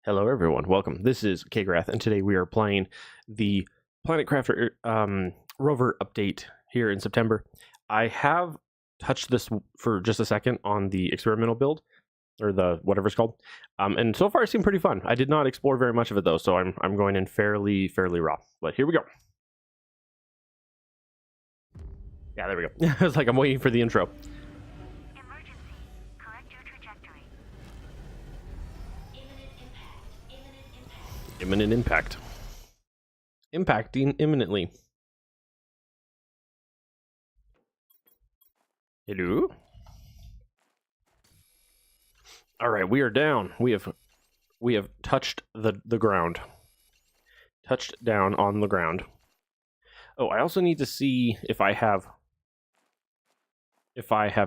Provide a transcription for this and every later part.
Hello everyone, welcome. This is Kgrath, and today we are playing the Planet Crafter Rover update here in September. I have touched this for just a second on the experimental build, or the whatever it's called, and so far it seemed pretty fun. I did not explore very much of it though, so I'm going in fairly raw. But here we go. Yeah, there we go. I was like, I'm waiting for the intro. Imminent impact. Impacting imminently. Hello? Alright, we are down. We have touched the ground. Touched down on the ground. Oh, I also need to see if I have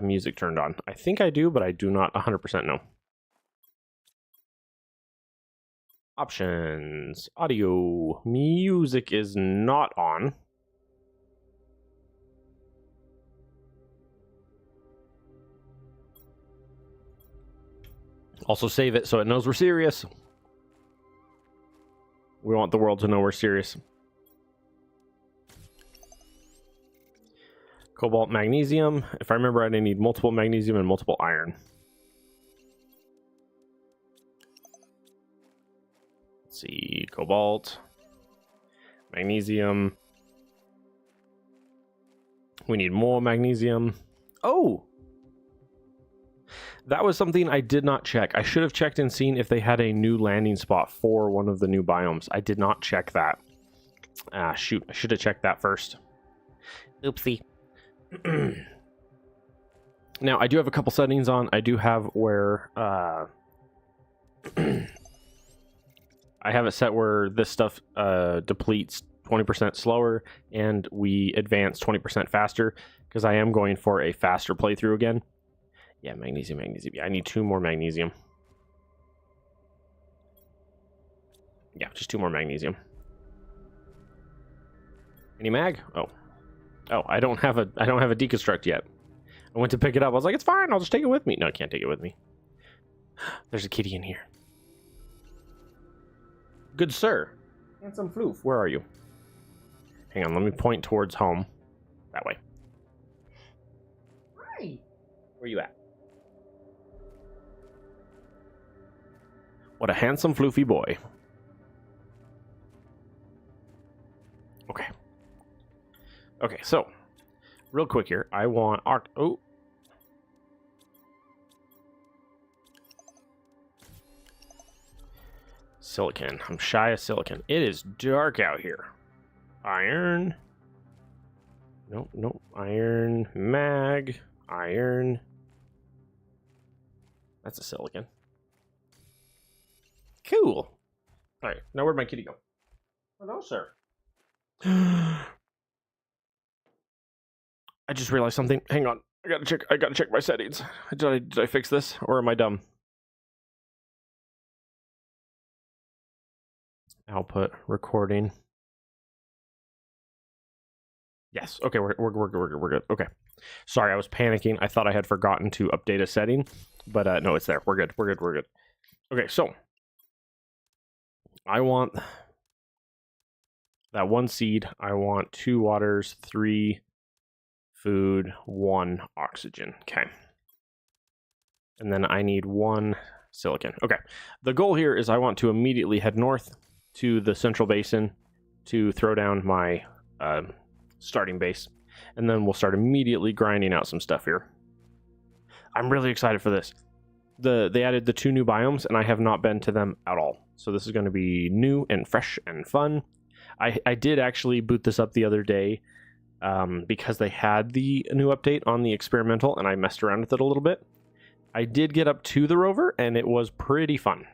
music turned on. I think I do, but I do not 100% know. Options. Audio. Music is not on. Also save it so it knows we're serious. We want the world to know we're serious. Cobalt, magnesium. If I remember right, I need multiple magnesium and multiple iron. Let's see, cobalt, magnesium. We need more magnesium. Oh! That was something I did not check. I should have checked and seen if they had a new landing spot for one of the new biomes. I did not check that. Ah, shoot. I should have checked that first. Oopsie. Now, I do have a couple settings on. I do have where... I have it set where this stuff depletes 20% slower and we advance 20% faster because I am going for a faster playthrough again. Yeah, magnesium. Yeah, I need 2 more magnesium. Yeah, just 2 more magnesium. Any mag? Oh, I don't have a deconstruct yet. I went to pick it up. I was like, it's fine. I'll just take it with me. No, I can't take it with me. There's a kitty in here. Good sir. Handsome floof. Where are you? Hang on, let me point towards home. That way. Hi. Where you at? What a handsome floofy boy. Okay. Okay, so real quick here. I want silicon. I'm shy of silicon. It is dark out here. Iron. Nope. Iron. Mag. Iron. That's a silicon. Cool. Alright, now where'd my kitty go? Hello, sir. I just realized something. Hang on. I gotta check my settings. Did I fix this? Or am I dumb? Output recording. Yes. Okay, we're good. Okay. Sorry, I was panicking. I thought I had forgotten to update a setting, but no, it's there. We're good. Okay, so I want that 1 seed. I want 2 waters, 3 food, 1 oxygen. Okay. And then I need 1 silicon. Okay. The goal here is I want to immediately head north to the central basin to throw down my starting base, and then we'll start immediately grinding out some stuff here. I'm really excited for this. They added the 2 new biomes, and I have not been to them at all, so this is going to be new and fresh and fun. I did actually boot this up the other day because they had the new update on the experimental, and I messed around with it a little bit. I did get up to the Rover, and it was pretty fun.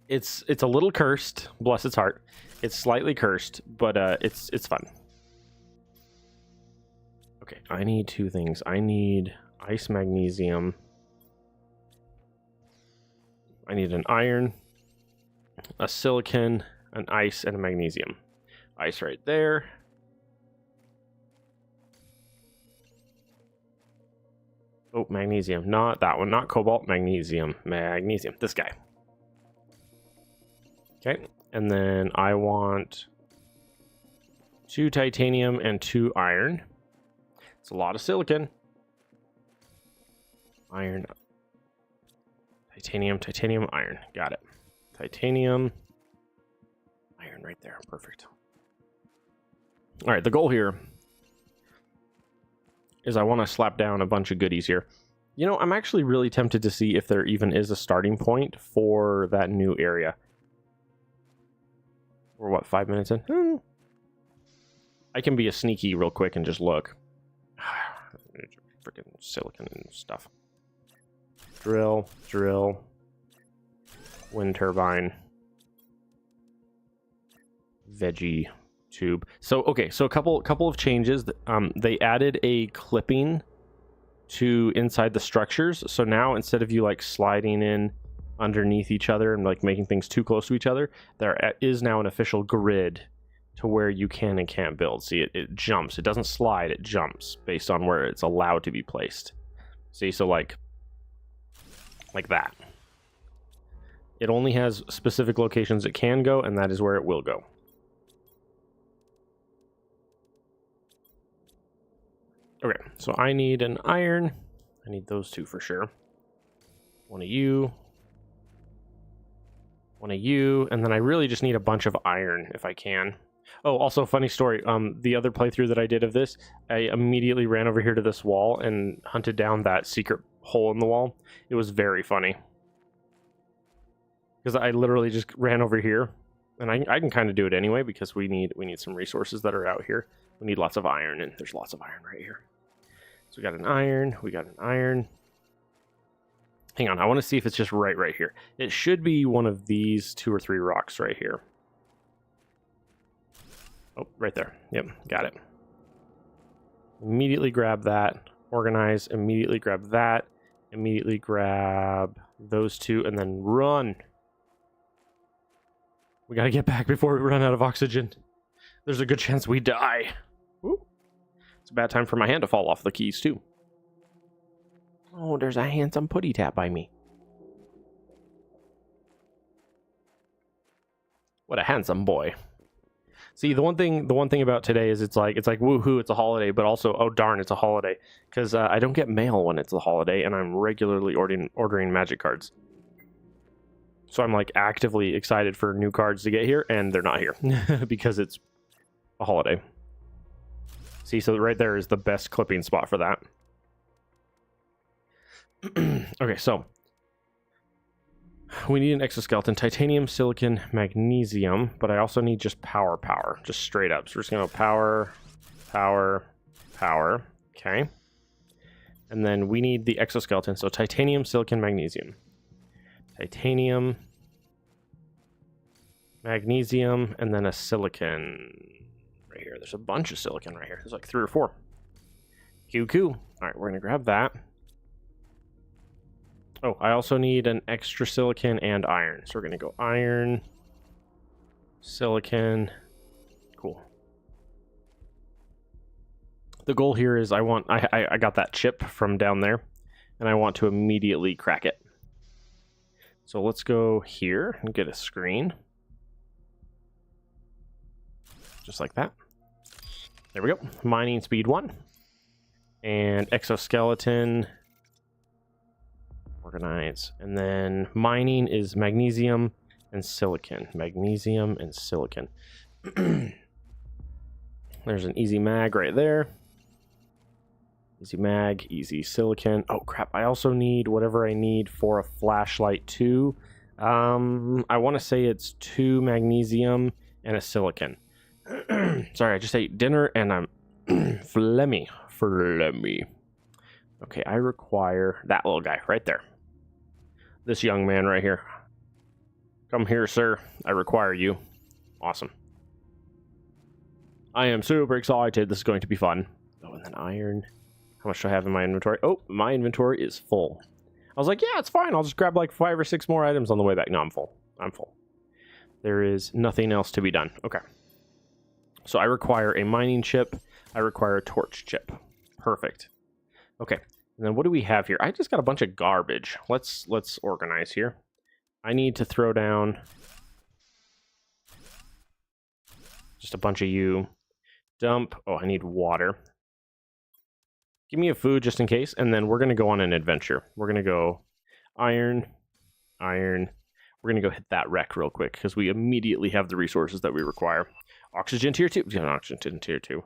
It's a little cursed, bless its heart. It's slightly cursed, but it's fun. Okay, I need 2 things. I need ice magnesium. I need an iron, a silicon, an ice, and a magnesium. Ice right there. Oh, magnesium. Not that one. Not cobalt. Magnesium. Magnesium. This guy. Okay, and then I want 2 titanium and 2 iron. It's a lot of silicon. Iron, titanium, titanium, iron. Got it. Titanium, iron right there. Perfect. All right, the goal here is I want to slap down a bunch of goodies here. You know, I'm actually really tempted to see if there even is a starting point for that new area. We're what, 5 minutes in? I can be a sneaky real quick and just look. Freaking silicon and stuff. Drill, drill. Wind turbine. Veggie tube. So, okay, so a couple of changes. They added a clipping to inside the structures. So now instead of you like sliding in underneath each other and like making things too close to each other, there is now an official grid to where you can and can't build. See, it jumps. It doesn't slide, it jumps based on where it's allowed to be placed. See, so like that. It only has specific locations it can go, and that is where it will go. Okay, so I need an iron. I need those 2 for sure. One of you. One of you. And then I really just need a bunch of iron if I can. Oh, also funny story. The other playthrough that I did of this, I immediately ran over here to this wall and hunted down that secret hole in the wall. It was very funny. Because I literally just ran over here. And I can kind of do it anyway because we need some resources that are out here. We need lots of iron, and there's lots of iron right here. So we got an iron. We got an iron. Hang on, I want to see if it's just right here. It should be one of these 2 or 3 rocks right here. Oh, right there. Yep, got it. Immediately grab that. Organize. Immediately grab that. Immediately grab those 2, and then run. We gotta get back before we run out of oxygen. There's a good chance we die. Ooh. It's a bad time for my hand to fall off the keys, too. Oh, there's a handsome putty tap by me. What a handsome boy. See, the one thing about today is it's like woohoo, it's a holiday, but also, oh darn, it's a holiday. Because I don't get mail when it's a holiday, and I'm regularly ordering magic cards. So I'm like actively excited for new cards to get here, and they're not here because it's a holiday. See, so right there is the best clipping spot for that. Okay, so we need an exoskeleton, titanium, silicon, magnesium, but I also need just power, just straight up. So we're just gonna go power, power, power. Okay, and then we need the exoskeleton. So titanium, silicon, magnesium. Titanium, magnesium, and then a silicon right here. There's a bunch of silicon right here. There's like 3 or 4. Cool. All right, we're gonna grab that. Oh, I also need an extra silicon and iron. So we're gonna go iron, silicon. Cool. The goal here is I got that chip from down there, and I want to immediately crack it. So let's go here and get a screen. Just like that. There we go. Mining speed 1. And exoskeleton. Organize. And then mining is magnesium and silicon. Magnesium and silicon. There's an easy mag right there. Easy mag, easy silicon. Oh crap, I also need whatever I need for a flashlight too. I want to say it's 2 magnesium and a silicon. Sorry, I just ate dinner and I'm phlegmy. Okay, I require that little guy right there. This young man right here. Come here, sir. I require you. Awesome. I am super excited. This is going to be fun. Oh, and then iron. How much do I have in my inventory? Oh, my inventory is full. I was like, yeah, it's fine. I'll just grab like 5 or 6 more items on the way back. No, I'm full. I'm full. There is nothing else to be done. Okay. So I require a mining chip. I require a torch chip. Perfect. Okay. And then what do we have here? I just got a bunch of garbage. Let's organize here. I need to throw down Just a bunch of you. Dump. Oh, I need water. Give me a food just in case, and then we're going to go on an adventure. We're going to go iron. We're going to go hit that wreck real quick, because we immediately have the resources that we require. Oxygen tier 2. Yeah, oxygen tier 2.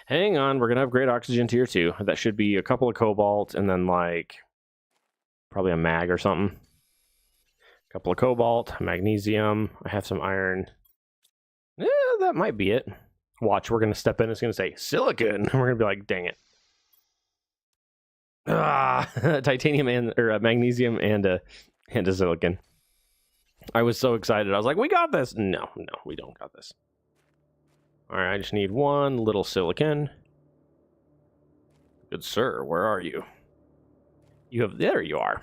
Hang on, we're going to upgrade oxygen tier 2. That should be a couple of cobalt, and then, like, probably a mag or something. A couple of cobalt, magnesium. I have some iron. That might be it. Watch, we're going to step in. It's going to say silicon. We're going to be like, dang it. Titanium or magnesium and a silicon. I was so excited. I was like, we got this. No, we don't got this. All right, I just need one little silicon. Good sir, where are you? There you are.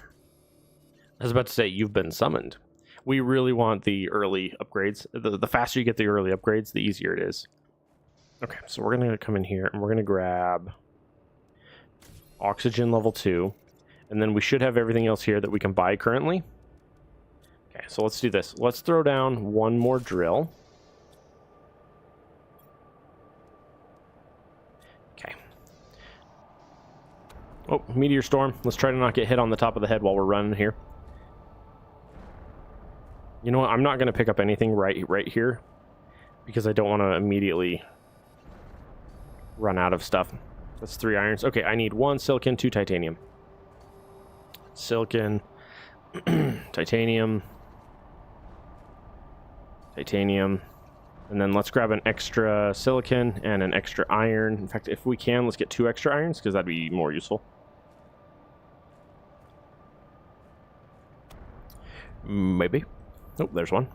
I was about to say, you've been summoned. We really want the early upgrades. The faster you get the early upgrades, the easier it is. Okay, so we're going to come in here, and we're going to grab oxygen level 2. And then we should have everything else here that we can buy currently. Okay, so let's do this. Let's throw down one more drill. Okay. Oh, meteor storm. Let's try to not get hit on the top of the head while we're running here. You know what? I'm not going to pick up anything right here, because I don't want to immediately run out of stuff. That's 3 irons. Okay, I need 1 silicon, 2 titanium. Silicon, titanium, and then let's grab an extra silicon and an extra iron. In fact, if we can, let's get 2 extra irons, because that'd be more useful. Maybe. Oh, there's one.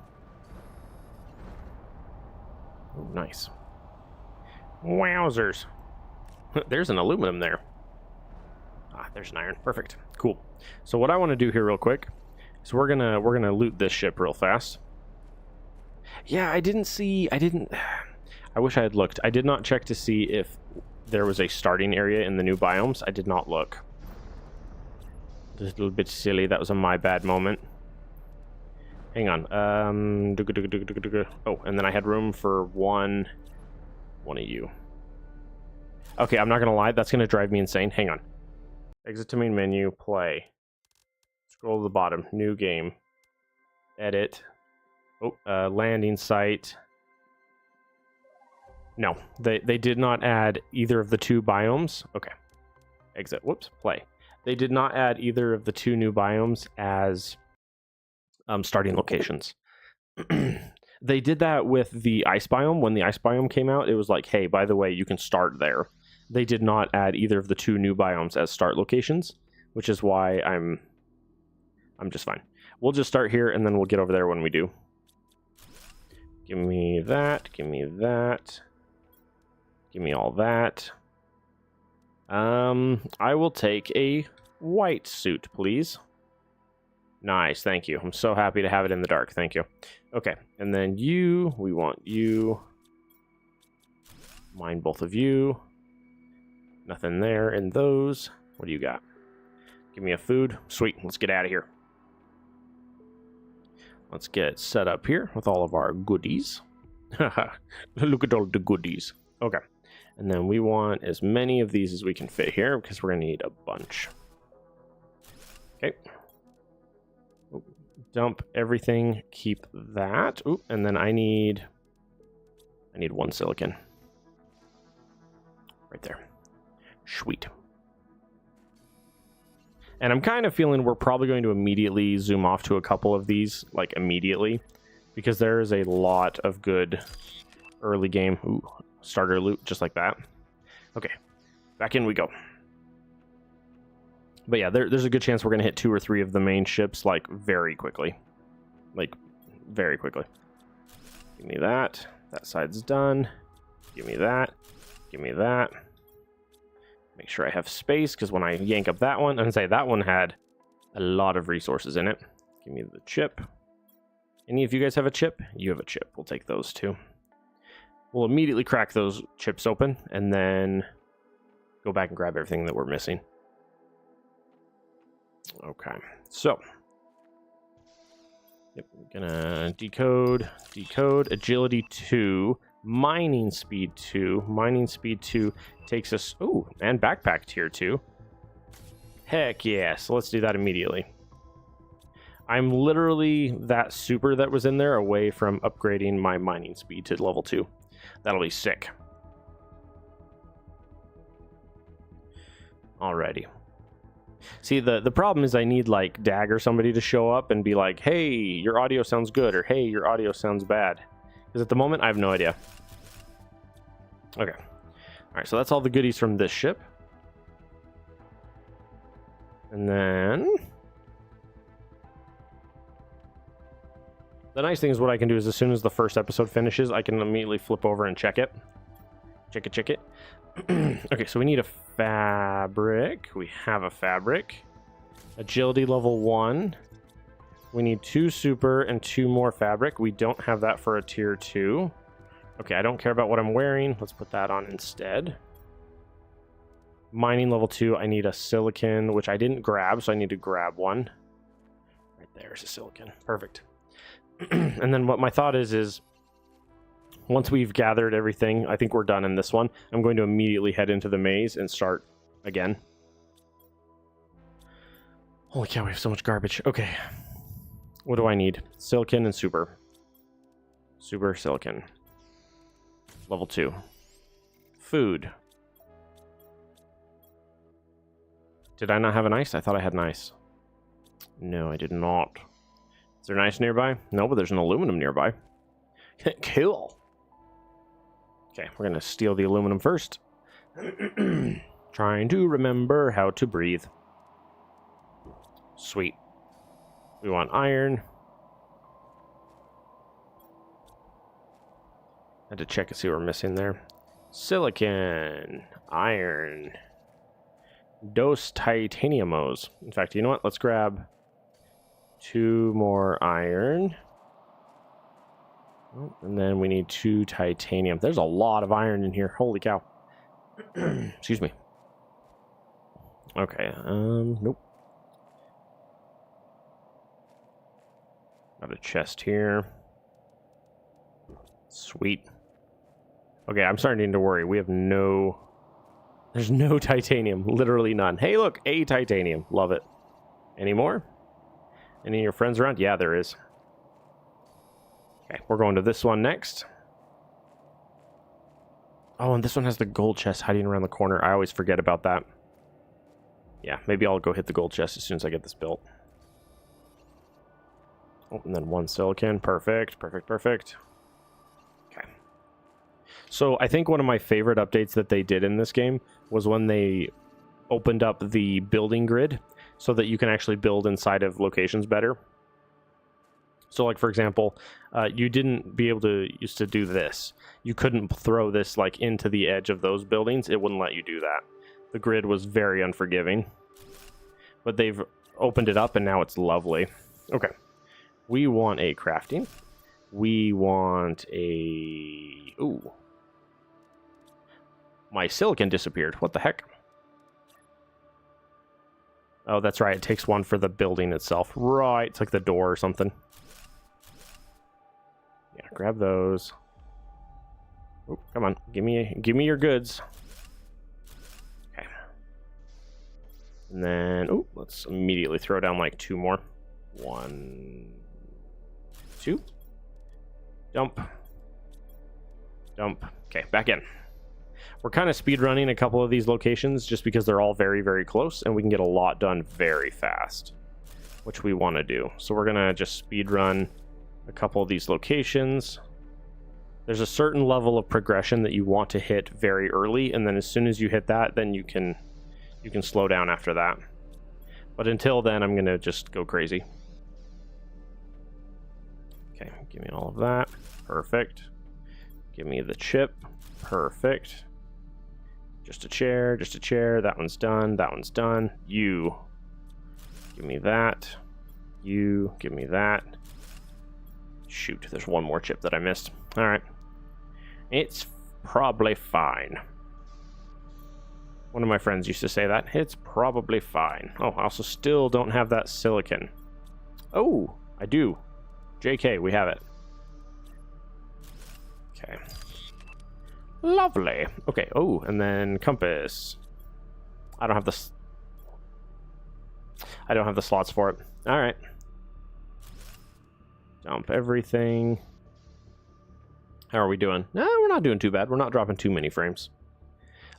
Oh, nice. Wowzers. There's an aluminum there. Ah, there's an iron. Perfect. Cool. So what I want to do here real quick is we're gonna loot this ship real fast. Yeah, I wish I had looked. I did not check to see if there was a starting area in the new biomes. I did not look. Just a little bit silly. That was a my bad moment. Hang on. Oh, and then I had room for one of you. Okay, I'm not gonna lie. That's gonna drive me insane. Hang on. Exit to main menu. Play. Scroll to the bottom. New game. Edit. Oh, landing site. No, they did not add either of the 2 biomes. Okay. Exit. Whoops. Play. They did not add either of the 2 new biomes as starting locations. They did that with the ice biome. When the ice biome came out, it was like, hey, by the way, you can start there. They did not add either of the 2 new biomes as start locations, which is why I'm just fine. We'll just start here, and then we'll get over there when we do. Give me that. Give me that. Give me all that. I will take a white suit, please. Nice, thank you. I'm so happy to have it in the dark. Thank you. Okay, and then you, we want you. Mine both of you. Nothing there in those. What do you got? Give me a food. Sweet, let's get out of here. Let's get set up here with all of our goodies. Look at all the goodies. Okay, and then we want as many of these as we can fit here, because we're going to need a bunch. Okay. Dump everything, keep that. Oop, and then I need 1 silicon. Right there. Sweet. And I'm kind of feeling we're probably going to immediately zoom off to a couple of these, like immediately, because there is a lot of good early game starter loot, just like that. Okay, back in we go. But yeah, there's a good chance we're going to hit 2 or 3 of the main ships, like, very quickly. Like, very quickly. Give me that. That side's done. Give me that. Give me that. Make sure I have space, because when I yank up that one, I'm going to say that one had a lot of resources in it. Give me the chip. Any of you guys have a chip? You have a chip. We'll take those 2. We'll immediately crack those chips open, and then go back and grab everything that we're missing. Okay, so yep, I'm gonna decode agility 2. Mining speed 2. Mining speed 2 takes us... Oh, and backpack tier 2. Heck yeah. So let's do that immediately. I'm literally that super that was in there away from upgrading my mining speed to level 2. That'll be sick. Alrighty. See, the problem is I need, like, Dag or somebody to show up and be like, hey, your audio sounds good, or hey, your audio sounds bad. Because at the moment, I have no idea. Okay. Alright, so that's all the goodies from this ship. And then... the nice thing is what I can do is as soon as the first episode finishes, I can immediately flip over and check it. Check it. Okay, so we need a fabric. We have a fabric. Agility level 1. We need 2 super and 2 more fabric. We don't have that for a tier 2. Okay, I don't care about what I'm wearing. Let's put that on instead. Mining level 2. I need a silicon, which I didn't grab, so I need to grab one. Right there's a silicon. Perfect. And then what my thought is once we've gathered everything, I think we're done in this one. I'm going to immediately head into the maze and start again. Holy cow, we have so much garbage. Okay. What do I need? Silicon and super. Super silicon. Level 2. Food. Did I not have an ice? I thought I had an ice. No, I did not. Is there an ice nearby? No, but there's an aluminum nearby. Cool. Okay, we're going to steal the aluminum first. Trying to remember how to breathe. Sweet. We want iron. Had to check and see what we're missing there. Silicon. Iron. Dos titaniumos. In fact, you know what? Let's grab 2 more iron. Oh, and then we need 2 titanium. There's a lot of iron in here. Holy cow. Excuse me. Okay, nope. Got a chest here. Sweet. Okay, I'm starting to worry. We have no... There's no titanium. Literally none. Hey, look, a titanium. Love it. Any more? Any of your friends around? Yeah, there is. Okay, we're going to this one next. Oh, and this one has the gold chest hiding around the corner. I always forget about that. Yeah, maybe I'll go hit the gold chest as soon as I get this built. Oh, and then 1 silicon. Perfect, perfect, perfect. Okay. So I think one of my favorite updates that they did in this game was when they opened up the building grid so that you can actually build inside of locations better. So, like, for example, you didn't be able to used to do this. You couldn't throw this, like, into the edge of those buildings. It wouldn't let you do that. The grid was very unforgiving. But they've opened it up, and now it's lovely. Okay. We want a crafting. We want a... Ooh. My silicon disappeared. What the heck? Oh, that's right. It takes 1 for the building itself. Right. It's like the door or something. Yeah, grab those. Oh, come on. Give me your goods. Okay. And then, oh, let's immediately throw down like 2 more. 1, 2. Dump. Dump. Okay, back in. We're kind of speed running a couple of these locations just because they're all very, very close and we can get a lot done very fast, which we want to do. So we're going to just speed run a couple of these locations. There's a certain level of progression that you want to hit very early, and then as soon as you hit that, then you can slow down after that. But until then, I'm going to just go crazy. Okay, give me all of that. Perfect. Give me the chip. Perfect. Just a chair, just a chair. That one's done. That one's done. You. Give me that. You. Give me that. Shoot, there's 1 more chip that I missed. Alright. It's probably fine. One of my friends used to say that. It's probably fine. Oh, I also still don't have that silicon. Oh, I do. JK, we have it. Okay. Lovely. Okay. Oh, and then compass. I don't have the slots for it. All right. Dump everything. How are we doing? No, we're not doing too bad. We're not dropping too many frames.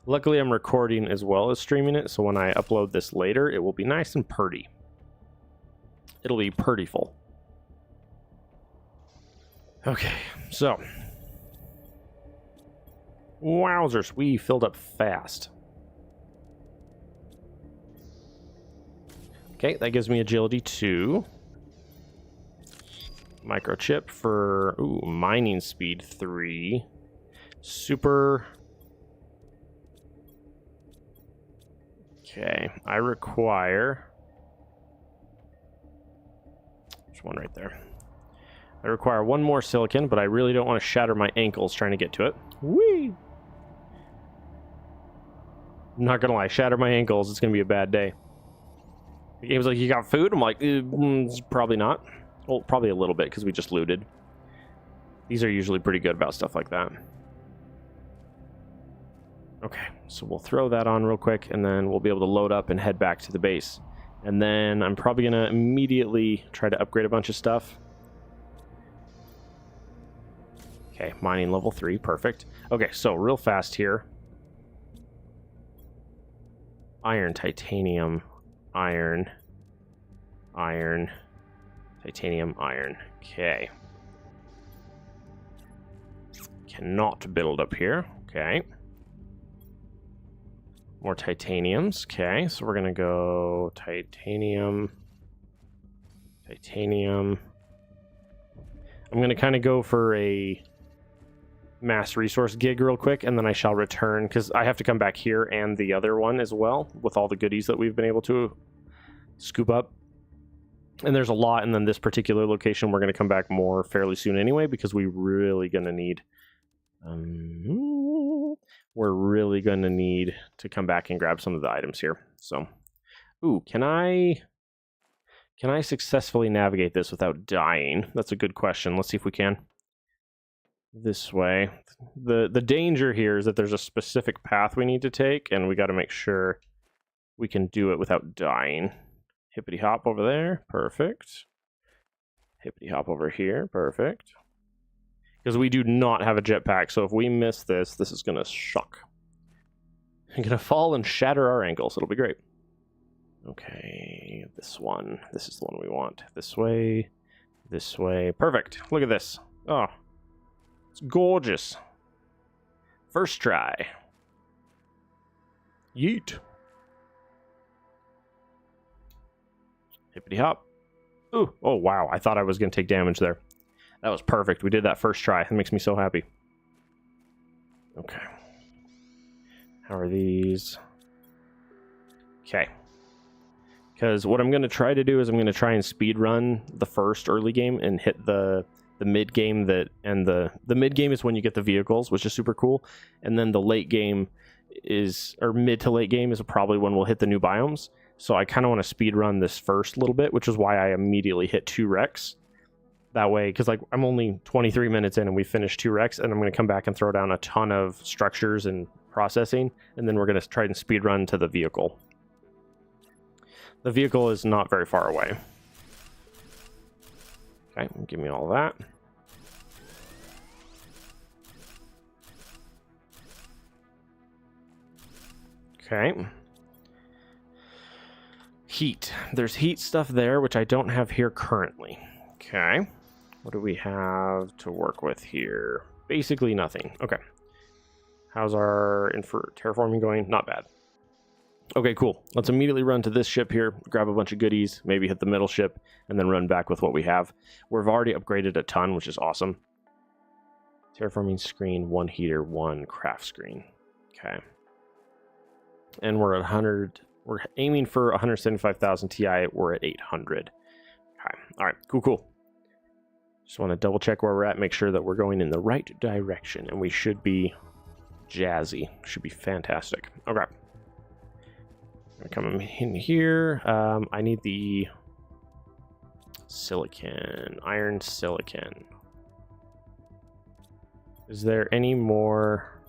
Luckily, I'm recording as well as streaming it, so when I upload this later, it will be nice and purty. It'll be purtyful. Okay, so. Wowzers, we filled up fast. Okay, that gives me agility 2. Microchip for, mining speed 3. Super. Okay, I require... There's one right there. I require one more silicon, but I really don't want to shatter my ankles trying to get to it. Whee! I'm not gonna lie, shatter my ankles, it's gonna be a bad day. The game's like, you got food? I'm like, probably not. Well, probably a little bit, because we just looted. These are usually pretty good about stuff like that. Okay, so we'll throw that on real quick, and then we'll be able to load up and head back to the base. And then I'm probably going to immediately try to upgrade a bunch of stuff. Okay, mining level 3, perfect. Okay, so real fast here. Iron, titanium, iron, iron, titanium, iron. Okay. Cannot build up here. Okay. More titaniums. Okay, so we're going to go titanium, titanium. I'm going to kind of go for a mass resource gig real quick, and then I shall return, because I have to come back here and the other one as well, with all the goodies that we've been able to scoop up. And there's a lot, and then this particular location we're going to come back more fairly soon anyway, because we're really going to need... we're really going to need to come back and grab some of the items here. So, can I successfully navigate this without dying? That's a good question. Let's see if we can. This way. The danger here is that there's a specific path we need to take, and we got to make sure we can do it without dying. Hippity hop over there, perfect. Hippity hop over here, perfect. Because we do not have a jetpack, so if we miss this, this is gonna suck. I'm gonna fall and shatter our ankles. It'll be great. Okay, this one. This is the one we want. This way. This way. Perfect. Look at this. Oh, it's gorgeous. First try. Yeet. Hippity hop. Ooh. Oh, wow. I thought I was going to take damage there. That was perfect. We did that first try. That makes me so happy. Okay. How are these? Okay. Because what I'm going to try to do is I'm going to try and speed run the first early game and hit the mid game the mid game is when you get the vehicles, which is super cool. And then the late game is, or mid to late game is probably when we'll hit the new biomes. So I kind of want to speed run this first a little bit, which is why I immediately hit 2 wrecks. That way, because like I'm only 23 minutes in and we finished 2 wrecks, and I'm going to come back and throw down a ton of structures and processing, and then we're going to try and speed run to the vehicle. The vehicle is not very far away. Okay, give me all that. Okay. Heat. There's heat stuff there, which I don't have here currently. Okay. What do we have to work with here? Basically nothing. Okay. How's our terraforming going? Not bad. Okay, cool. Let's immediately run to this ship here, grab a bunch of goodies, maybe hit the middle ship, and then run back with what we have. We've already upgraded a ton, which is awesome. Terraforming screen, 1 heater, 1 craft screen. Okay. And we're at 100. We're aiming for 175,000 Ti. We're at 800. Okay. All right. Cool. Just want to double check where we're at, make sure that we're going in the right direction, and we should be jazzy. Should be fantastic. Okay. I'm gonna come in here. I need the silicon, iron silicon. Is there any more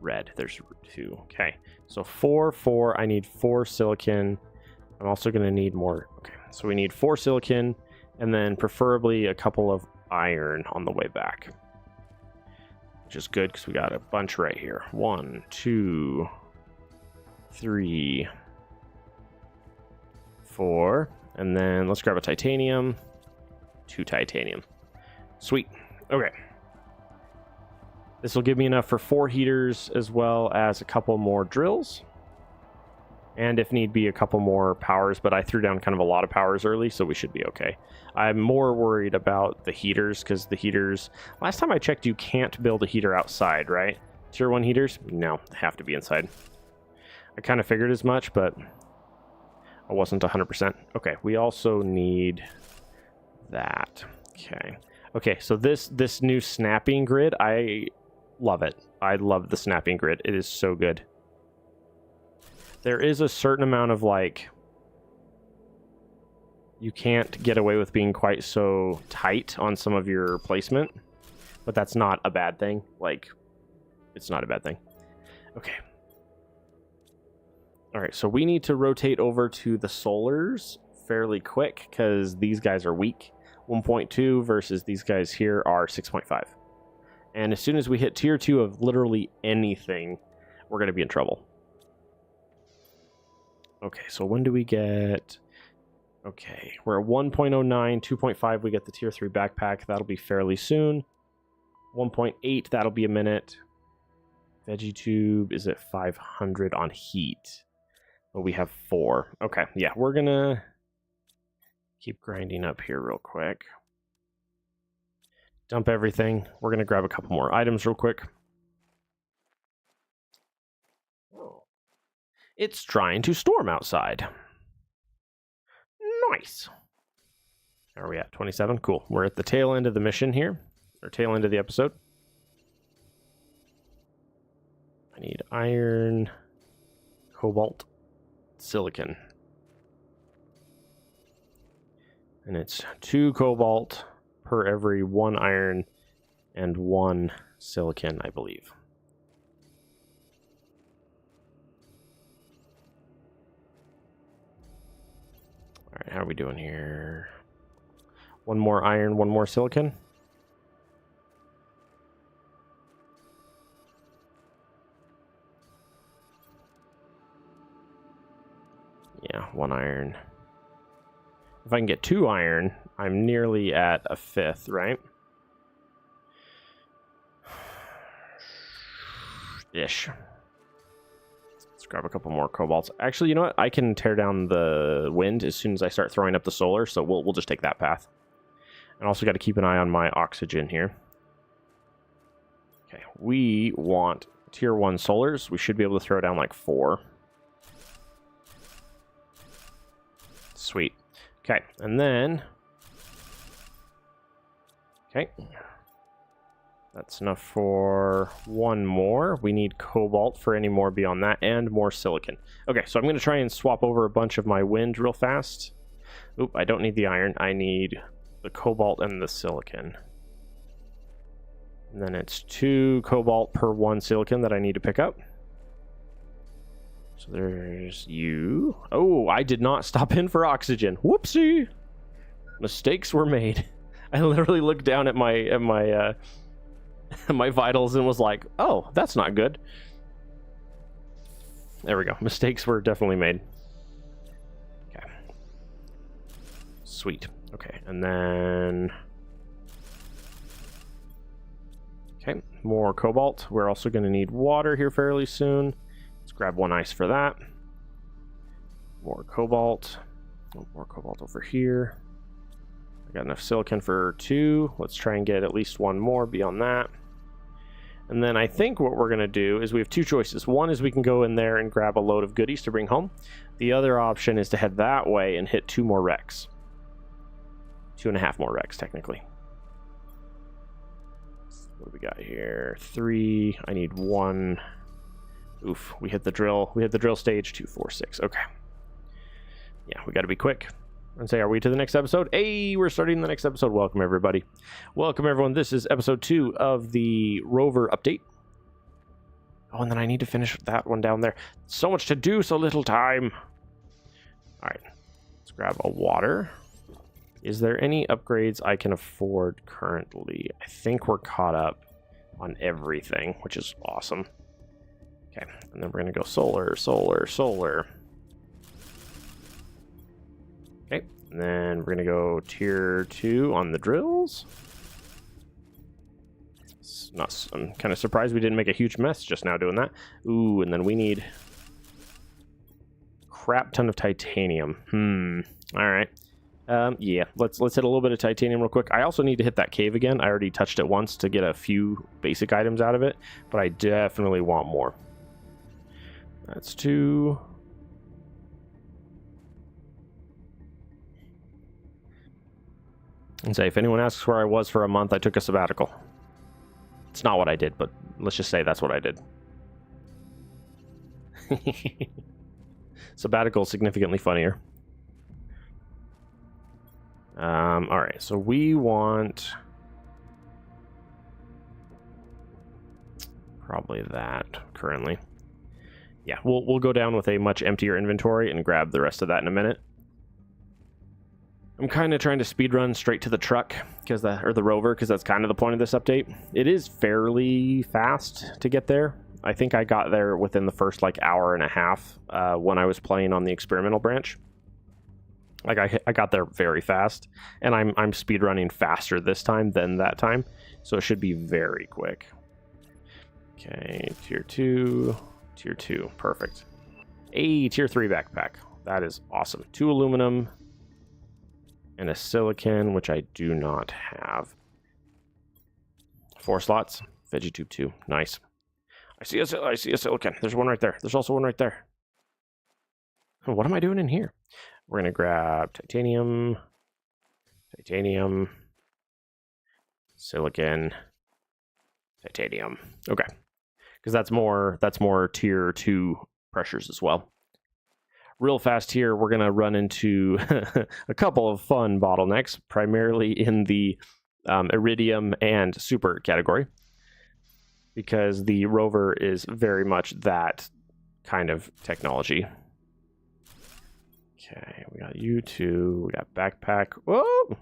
red. There's 2. Okay. So 4, 4. I need 4 silicon. I'm also going to need more. Okay. So we need 4 silicon and then preferably a couple of iron on the way back. Which is good because we got a bunch right here. 1, 2, 3, 4. And then let's grab a titanium. 2 titanium. Sweet. Okay. This will give me enough for 4 heaters as well as a couple more drills. And if need be, a couple more powers, but I threw down kind of a lot of powers early, so we should be okay. I'm more worried about the heaters, because the heaters... Last time I checked, you can't build a heater outside, right? Tier 1 heaters? No, they have to be inside. I kind of figured as much, but I wasn't 100%. Okay, we also need that. Okay. Okay, so this new snapping grid, I love it. I love the snapping grid. It is so good. There is a certain amount of, like, you can't get away with being quite so tight on some of your placement, but that's not a bad thing. Like, it's not a bad thing. Okay. All right, so we need to rotate over to the solars fairly quick because these guys are weak. 1.2 versus these guys here are 6.5. And as soon as we hit tier 2 of literally anything, we're going to be in trouble. Okay, so when do we get... Okay, we're at 1.09, 2.5, we get the tier 3 backpack. That'll be fairly soon. 1.8, that'll be a minute. Veggie tube is at 500 on heat. But we have 4. Okay, yeah, we're going to keep grinding up here real quick. Dump everything. We're going to grab a couple more items real quick. It's trying to storm outside. Nice. Are we at 27? Cool. We're at the tail end of the mission here. Or tail end of the episode. I need iron, cobalt, silicon. And it's 2 cobalt per every 1 iron and 1 silicon, I believe. All right, how are we doing here? 1 more iron, 1 more silicon. Yeah, 1 iron. If I can get 2 iron, I'm nearly at a 5th, right? Ish. Let's grab a couple more cobalts. Actually, you know what? I can tear down the wind as soon as I start throwing up the solar, so we'll just take that path. And also got to keep an eye on my oxygen here. Okay, we want tier 1 solars. We should be able to throw down like 4. Sweet. Okay, and then... Okay. That's enough for 1 more. We need cobalt for any more beyond that, and more silicon. Okay, so I'm going to try and swap over a bunch of my wind real fast. Oop, I don't need the iron. I need the cobalt and the silicon. And then it's 2 cobalt per 1 silicon that I need to pick up. So there's you. Oh, I did not stop in for oxygen. Whoopsie! Mistakes were made. I literally looked down at my my vitals and was like, oh, that's not good. There we go. Mistakes were definitely made. Okay. Sweet. Okay, and then... Okay, more cobalt. We're also going to need water here fairly soon. Let's grab 1 ice for that. More cobalt. Oh, more cobalt over here. I got enough silicon for 2. Let's try and get at least 1 more beyond that. And then I think what we're going to do is we have 2 choices. One is we can go in there and grab a load of goodies to bring home. The other option is to head that way and hit 2 more wrecks. 2.5 more wrecks, technically. What do we got here? 3. I need 1. Oof, we hit the drill. We hit the drill stage. 2, 4, 6. Okay. Yeah, we got to be quick. And say, are we to the next episode? Hey, we're starting the next episode. Welcome, everybody. Welcome, everyone. This is episode 2 of the Rover update. Oh, and then I need to finish that one down there. So much to do, so little time. All right, let's grab a water. Is there any upgrades I can afford currently? I think we're caught up on everything, which is awesome. Okay, and then we're going to go solar, solar, solar. Okay, and then we're going to go tier 2 on the drills. I'm kind of surprised we didn't make a huge mess just now doing that. Ooh, and then we need crap ton of titanium. All right. Yeah, let's hit a little bit of titanium real quick. I also need to hit that cave again. I already touched it once to get a few basic items out of it, but I definitely want more. That's 2. And say, if anyone asks where I was for a month, I took a sabbatical. It's not what I did, but let's just say that's what I did. Sabbatical is significantly funnier. All right, so we want probably that currently. Yeah, we'll go down with a much emptier inventory and grab the rest of that in a minute. I'm kind of trying to speedrun straight to the truck or the Rover, because that's kind of the point of this update. It is fairly fast to get there. I think I got there within the first like hour and a half when I was playing on the experimental branch. Like I got there very fast, and I'm speedrunning faster this time than that time, so it should be very quick. Okay, tier 2, perfect. A tier 3 backpack. That is awesome. 2 aluminum. And a silicon, which I do not have. 4 slots. Veggie tube 2. Nice. I see a silicon. There's one right there. There's also one right there. What am I doing in here? We're going to grab titanium. Silicon. Titanium. Okay. Because that's more tier 2 pressures as well. Real fast here, we're going to run into a couple of fun bottlenecks, primarily in the Iridium and Super category, because the Rover is very much that kind of technology. Okay, we got U2, we got backpack. Whoa!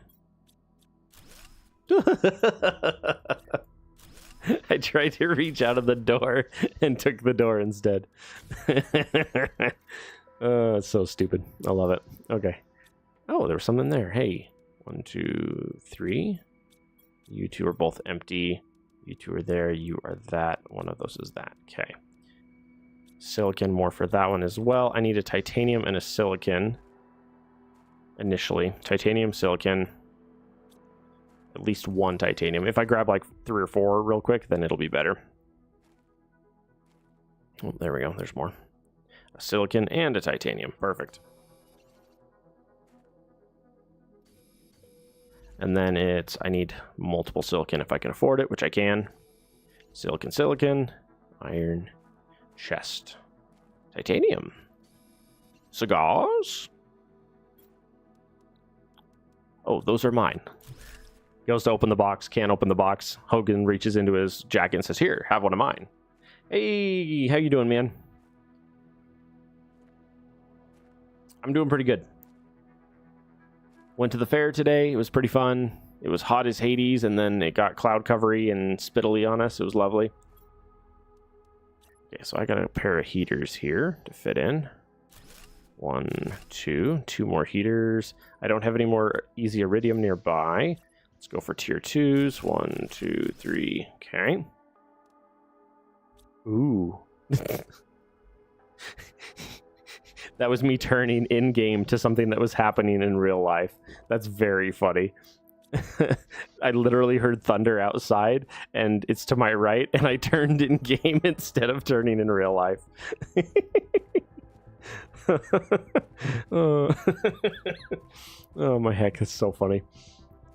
I tried to reach out of the door and took the door instead. It's so stupid. I love it. Okay. Oh, there was something there. Hey. 1, 2, 3. You two are both empty. You two are there. You are that. One of those is that. Okay. Silicon more for that one as well. I need a titanium and a silicon. Initially. Titanium, silicon. At least 1 titanium. If I grab like 3 or 4 real quick, then it'll be better. Oh, there we go. There's more. A silicon and a titanium. Perfect. And then I need multiple silicon if I can afford it, which I can. Silicon, iron, chest, titanium, cigars. Oh, those are mine. Goes to open the box, can't open the box. Hogan reaches into his jacket and says, "Here, have one of mine." Hey, how you doing, man? I'm doing pretty good. Went to the fair today. It was pretty fun. It was hot as Hades, and then it got cloud covery and spittly on us. It was lovely. Okay, so I got a pair of heaters here to fit in. 1, 2. 2 more heaters. I don't have any more easy iridium nearby. Let's go for tier 2s. 1, 2, 3. Okay. Ooh. That was me turning in-game to something that was happening in real life. That's very funny. I literally heard thunder outside, and it's to my right, and I turned in-game instead of turning in real life. Oh. Oh, my heck, that's so funny.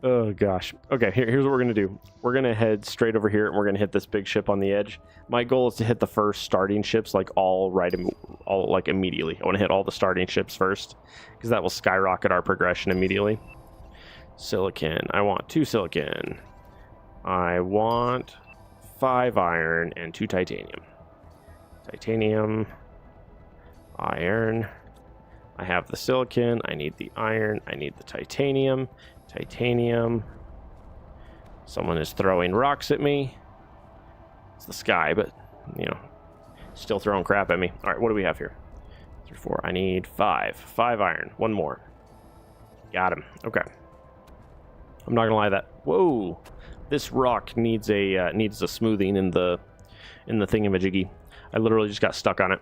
Oh, gosh. Okay, here's what we're going to do. We're going to head straight over here, and we're going to hit this big ship on the edge. My goal is to hit the first starting ships, like, all immediately. I want to hit all the starting ships first, because that will skyrocket our progression immediately. Silicon. I want 2 silicon. I want 5 iron and 2 titanium. Titanium. Iron. I have the silicon. I need the iron. I need the titanium. Titanium. Someone is throwing rocks at me. It's the sky, but, you know, still throwing crap at me. All right, what do we have here? 3, 4. I need 5. 5 iron. 1 more. Got him. Okay. I'm not gonna lie, that whoa, this rock needs a smoothing in the thingamajiggy. I literally just got stuck on it.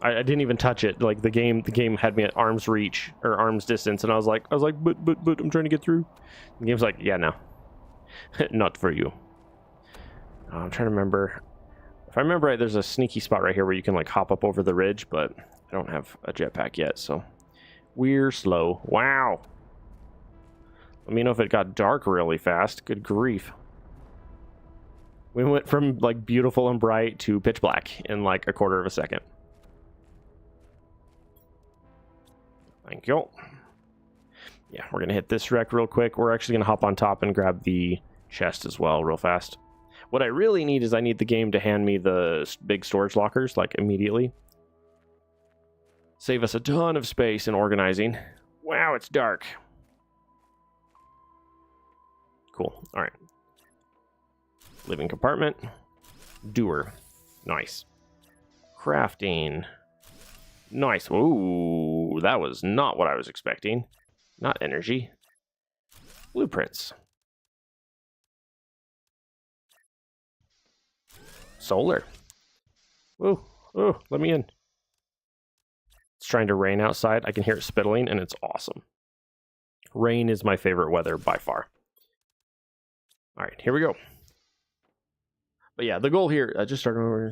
I didn't even touch it. Like the game had me at arm's reach or arm's distance, and I was like, but I'm trying to get through. The game's like, yeah, no, not for you. I'm trying to remember. If I remember right, there's a sneaky spot right here where you can like hop up over the ridge, but I don't have a jetpack yet, so we're slow. Wow. Let me know if it got dark really fast. Good grief. We went from like beautiful and bright to pitch black in like a quarter of a second. Thank you. Yeah, we're going to hit this wreck real quick. We're actually going to hop on top and grab the chest as well real fast. What I really need is I need the game to hand me the big storage lockers like immediately. Save us a ton of space in organizing. Wow, it's dark. Cool. All right. Living compartment. Doer. Nice. Crafting. Nice. Ooh, that was not what I was expecting. Not energy. Blueprints. Solar. Ooh, ooh, let me in. It's trying to rain outside. I can hear it spittling, and it's awesome. Rain is my favorite weather by far. All right, here we go. But yeah, the goal here, just starting over.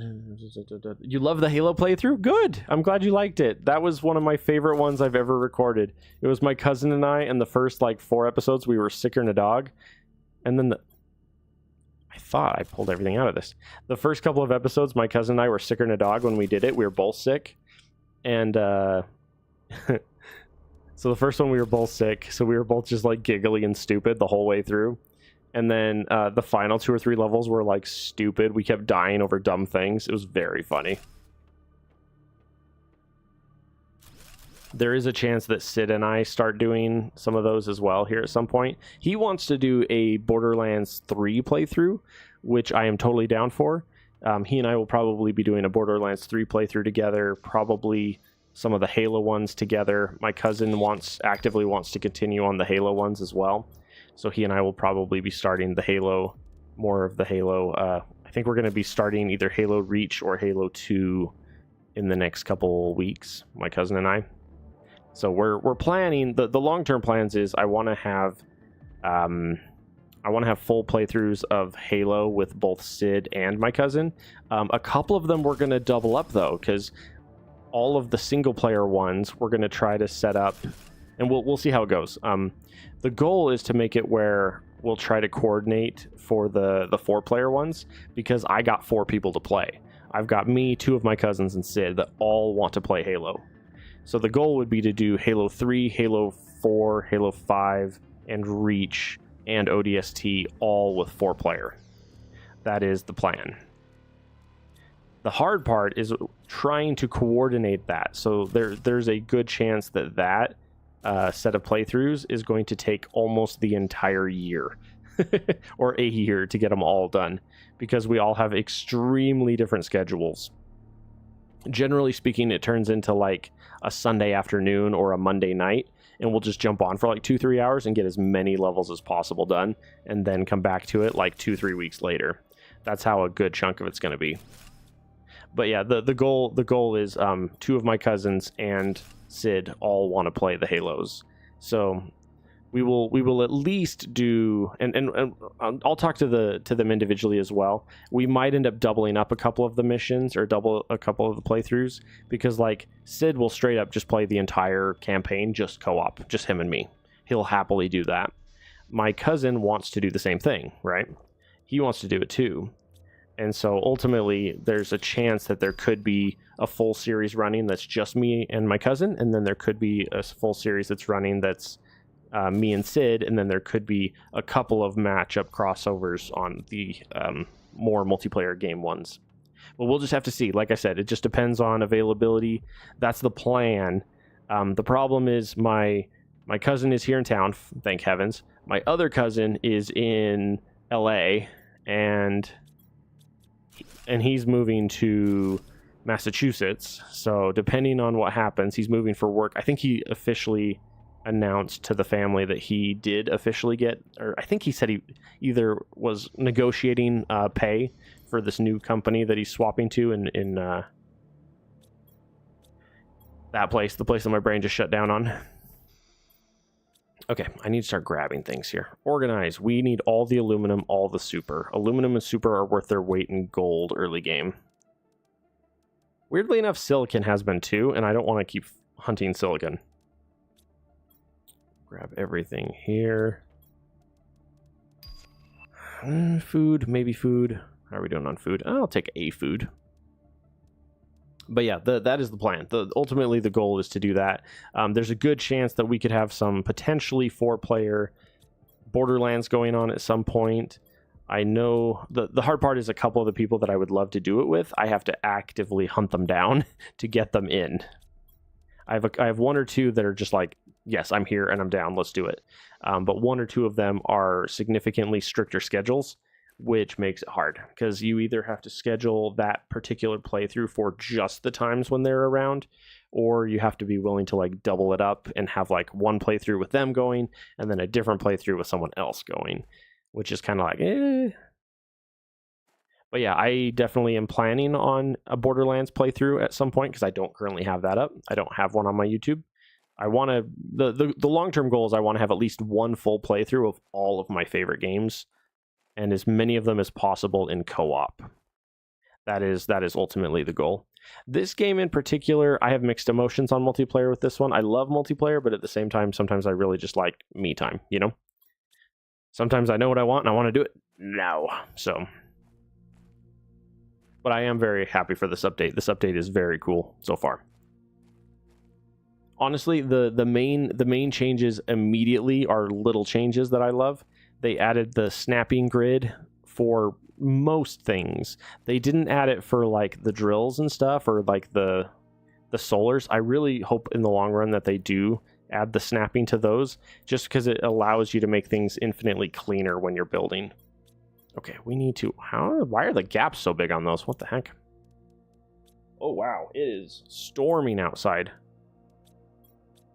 You love the Halo playthrough? Good. I'm glad you liked it. That was one of my favorite ones I've ever recorded. It was my cousin and I, and the first like 4 episodes, we were sicker than a dog. And then I thought I pulled everything out of this. The first couple of episodes, my cousin and I were sicker than a dog when we did it. We were both sick. And so the first one, we were both sick. So we were both just like giggly and stupid the whole way through. And then the final 2 or 3 levels were like stupid. We kept dying over dumb things. It was very funny. There is a chance that Sid and I start doing some of those as well here at some point. He wants to do a Borderlands 3 playthrough, which I am totally down for. He and I will probably be doing a Borderlands 3 playthrough together, probably some of the Halo ones together. My cousin actively wants to continue on the Halo ones as well. So he and I will probably be starting the Halo, more of the Halo. I think we're going to be starting either Halo Reach or Halo 2 in the next couple weeks, my cousin and I. So we're planning, the long-term plans is I want to have full playthroughs of Halo with both Sid and my cousin. A couple of them we're going to double up though, because all of the single-player ones we're going to try to set up, and we'll see how it goes. The goal is to make it where we'll try to coordinate for the 4-player ones, because I got 4 people to play. I've got me, 2 of my cousins, and Sid that all want to play Halo. So the goal would be to do Halo 3, Halo 4, Halo 5, and Reach, and ODST all with 4-player. That is the plan. The hard part is trying to coordinate that. So there's a good chance that set of playthroughs is going to take almost the entire year or a year to get them all done, because we all have extremely different schedules. Generally speaking, it turns into like a Sunday afternoon or a Monday night, and we'll just jump on for like 2-3 hours and get as many levels as possible done, and then come back to it like 2-3 weeks later. That's how a good chunk of it's going to be. But yeah, the goal is 2 of my cousins and Sid all want to play the Halos. So we will at least do, and I'll talk to them individually as well. We might end up doubling up a couple of the missions or double a couple of the playthroughs, because like Sid will straight up just play the entire campaign just co-op, just him and me. He'll happily do that. My cousin wants to do the same thing, right? He wants to do it too. And so ultimately, there's a chance that there could be a full series running that's just me and my cousin, and then there could be a full series that's running that's me and Sid, and then there could be a couple of matchup crossovers on the more multiplayer game ones. But we'll just have to see. Like I said, it just depends on availability. That's the plan. The problem is my cousin is here in town, thank heavens. My other cousin is in LA, and he's moving to Massachusetts. So depending on what happens, he's moving for work. I think he officially announced to the family that he did officially get, or I think he said he either was negotiating pay for this new company that he's swapping to in that place, the place that my brain just shut down on. Okay, I need to start grabbing things here. Organize. We need all the aluminum, all the super. Aluminum and super are worth their weight in gold early game. Weirdly enough, silicon has been too, and I don't want to keep hunting silicon. Grab everything here. Food, maybe food. How are we doing on food? I'll take a food. But yeah, that is the plan. Ultimately, the goal is to do that. There's a good chance that we could have some potentially 4-player Borderlands going on at some point. I know the hard part is a couple of the people that I would love to do it with, I have to actively hunt them down to get them in. I have 1 or 2 that are just like, yes, I'm here and I'm down, let's do it. But 1 or 2 of them are significantly stricter schedules, which makes it hard because you either have to schedule that particular playthrough for just the times when they're around, or you have to be willing to like double it up and have like 1 playthrough with them going and then a different playthrough with someone else going, which is kind of like, eh. But yeah, I definitely am planning on a Borderlands playthrough at some point because I don't currently have that up. I don't have one on my YouTube. I want to, the long-term goal is I want to have at least 1 full playthrough of all of my favorite games, and as many of them as possible in co-op. That is ultimately the goal. This game in particular, I have mixed emotions on multiplayer with this one. I love multiplayer, but at the same time, sometimes I really just like me time, you know? Sometimes I know what I want and I want to do it now. So, but I am very happy for this update. This update is very cool so far. Honestly, the main changes immediately are little changes that I love. They added the snapping grid for most things. They didn't add it for like the drills and stuff or like the solars. I really hope in the long run that they do add the snapping to those, just because it allows you to make things infinitely cleaner when you're building. Okay, we need to... Why are the gaps so big on those? What the heck? Oh, wow. It is storming outside.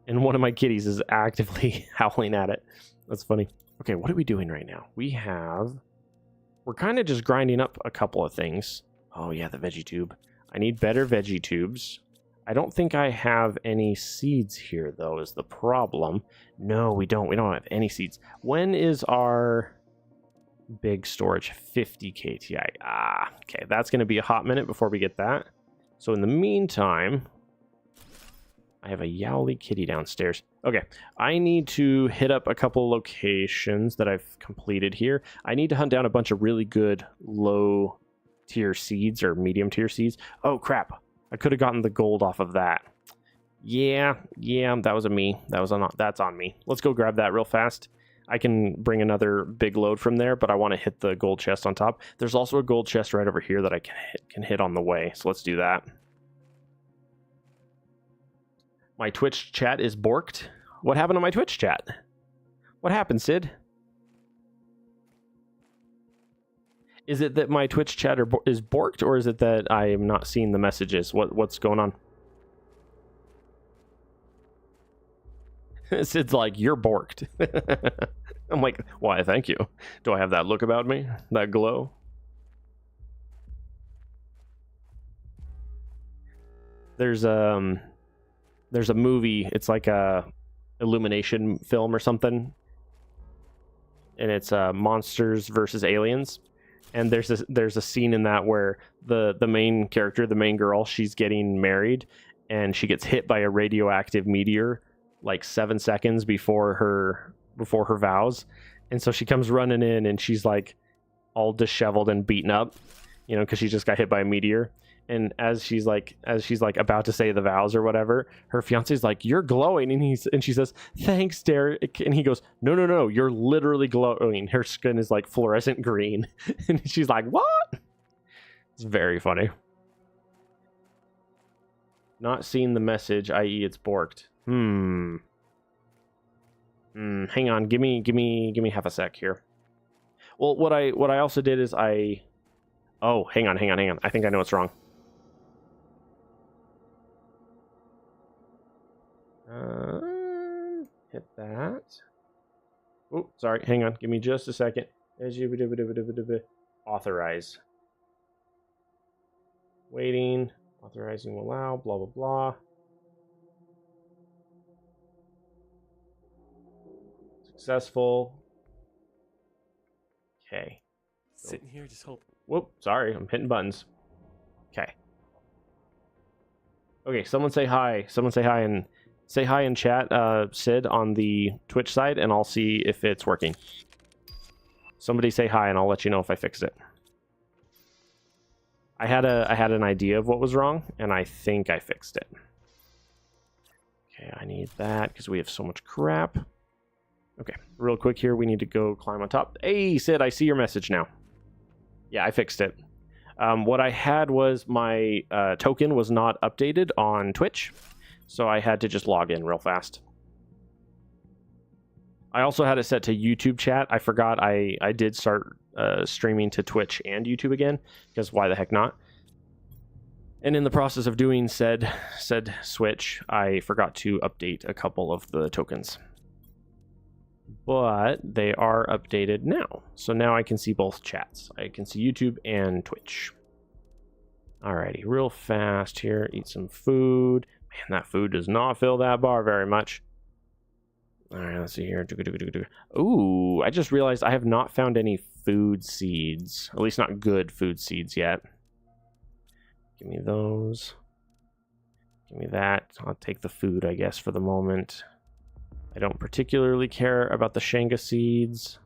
And one of my kitties is actively howling at it. That's funny. Okay, what are we doing right now? We're kind of just grinding up a couple of things. Oh, yeah, the veggie tube. I need better veggie tubes. I don't think I have any seeds here, though, is the problem. No, we don't. We don't have any seeds. When is our big storage? 50 KTI. Okay. That's going to be a hot minute before we get that. So in the meantime, I have a Yowly kitty downstairs. Okay. I need to hit up a couple locations that I've completed here. I need to hunt down a bunch of really good low-tier seeds or medium-tier seeds. Oh, crap. I could have gotten the gold off of that. Yeah, that was that's on me. Let's go grab that real fast. I can bring another big load from there, but I want to hit the gold chest on top. There's also a gold chest right over here that I can hit on the way, so let's do that. My Twitch chat is borked. What happened to my Twitch chat? What happened, Sid? Is it that my Twitch chat is borked, or is it that I am not seeing the messages? What's going on? Sid's like, you're borked. I'm like, why, thank you. Do I have that look about me? That glow? There's a movie, it's like a Illumination film or something. And it's Monsters versus Aliens. And there's a scene in that where the main character, the main girl, she's getting married and she gets hit by a radioactive meteor like 7 seconds before her vows. And so she comes running in and she's like all disheveled and beaten up, you know, because she just got hit by a meteor. And as she's like about to say the vows or whatever, her fiance's like, "You're glowing," and she says, "Thanks, Derek." And he goes, No, you're literally glowing. Her skin is like fluorescent green." And she's like, "What?" It's very funny. Not seen the message, i.e. it's borked. Hang on, give me half a sec here. Well, what I also did is oh, hang on. I think I know what's wrong. Hit that. Oh, sorry. Hang on. Give me just a second. Authorize. Waiting. Authorizing will allow. Blah, blah, blah. Successful. Okay. Sitting here just hoping. Whoop. Sorry. I'm hitting buttons. Okay. Okay. Someone say hi. And say hi in chat, Sid, on the Twitch side, and I'll see if it's working. Somebody say hi, and I'll let you know if I fixed it. I had an idea of what was wrong, and I think I fixed it. Okay, I need that because we have so much crap. Okay, real quick here, we need to go climb on top. Hey, Sid, I see your message now. Yeah, I fixed it. What I had was my token was not updated on Twitch. So I had to just log in real fast. I also had it set to YouTube chat. I forgot I did start streaming to Twitch and YouTube again, because why the heck not? And in the process of doing said switch, I forgot to update a couple of the tokens. But they are updated now. So now I can see both chats. I can see YouTube and Twitch. Alrighty, real fast here. Eat some food. Man, that food does not fill that bar very much. All right, let's see here. Ooh, I just realized I have not found any food seeds. At least not good food seeds yet. Give me those. Give me that. I'll take the food, I guess, for the moment. I don't particularly care about the Shanga seeds.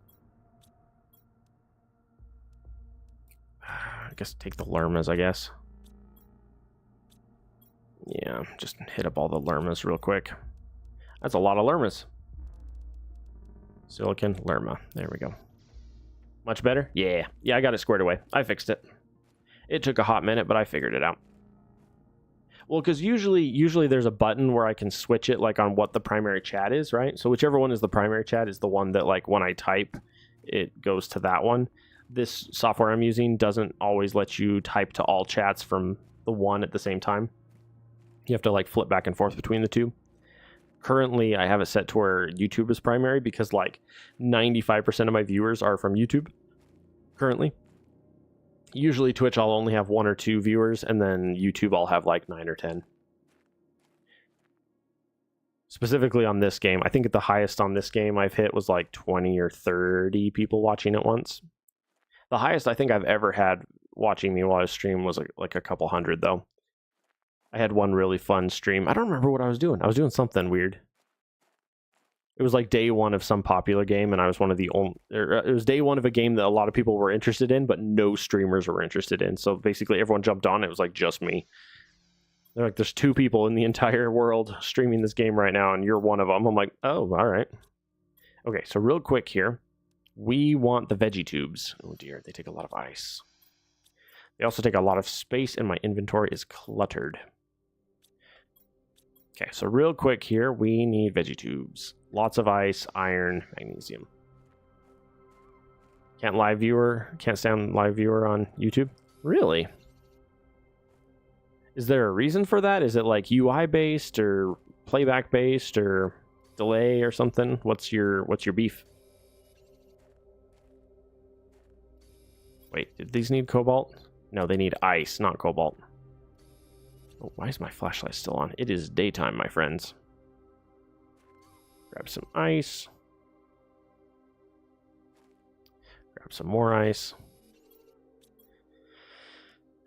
I guess take the lermas, I guess. Yeah, just hit up all the lermas real quick. That's a lot of lermas. Silicon, lerma. There we go. Much better? Yeah, I got it squared away. I fixed it. It took a hot minute, but I figured it out. Well, because usually there's a button where I can switch it, like on what the primary chat is, right? So whichever one is the primary chat is the one that, like, when I type, it goes to that one. This software I'm using doesn't always let you type to all chats from the one at the same time. You have to, like, flip back and forth between the two. Currently, I have it set to where YouTube is primary because, like, 95% of my viewers are from YouTube currently. Usually Twitch, I'll only have 1 or 2 viewers, and then YouTube, I'll have, like, 9 or 10. Specifically on this game, I think the highest on this game I've hit was, like, 20 or 30 people watching at once. The highest I think I've ever had watching me while I stream was, like a couple hundred, though. I had one really fun stream. I don't remember what I was doing. I was doing something weird. It was like day one of some popular game, and I was one of the only... It was day one of a game that a lot of people were interested in, but no streamers were interested in. So basically everyone jumped on. It was like just me. They're like, there's 2 people in the entire world streaming this game right now, and you're one of them. I'm like, oh, all right. Okay, so real quick here. We want the veggie tubes. Oh dear, they take a lot of ice. They also take a lot of space, and my inventory is cluttered. Okay, so real quick here, we need veggie tubes. Lots of ice, iron, magnesium. Can't stand live viewer on YouTube? Really? Is there a reason for that? Is it like UI based or playback based or delay or something? What's your beef? Wait, did these need cobalt? No, they need ice, not cobalt. Oh, why is my flashlight still on? It is daytime, my friends. Grab some ice. Grab some more ice.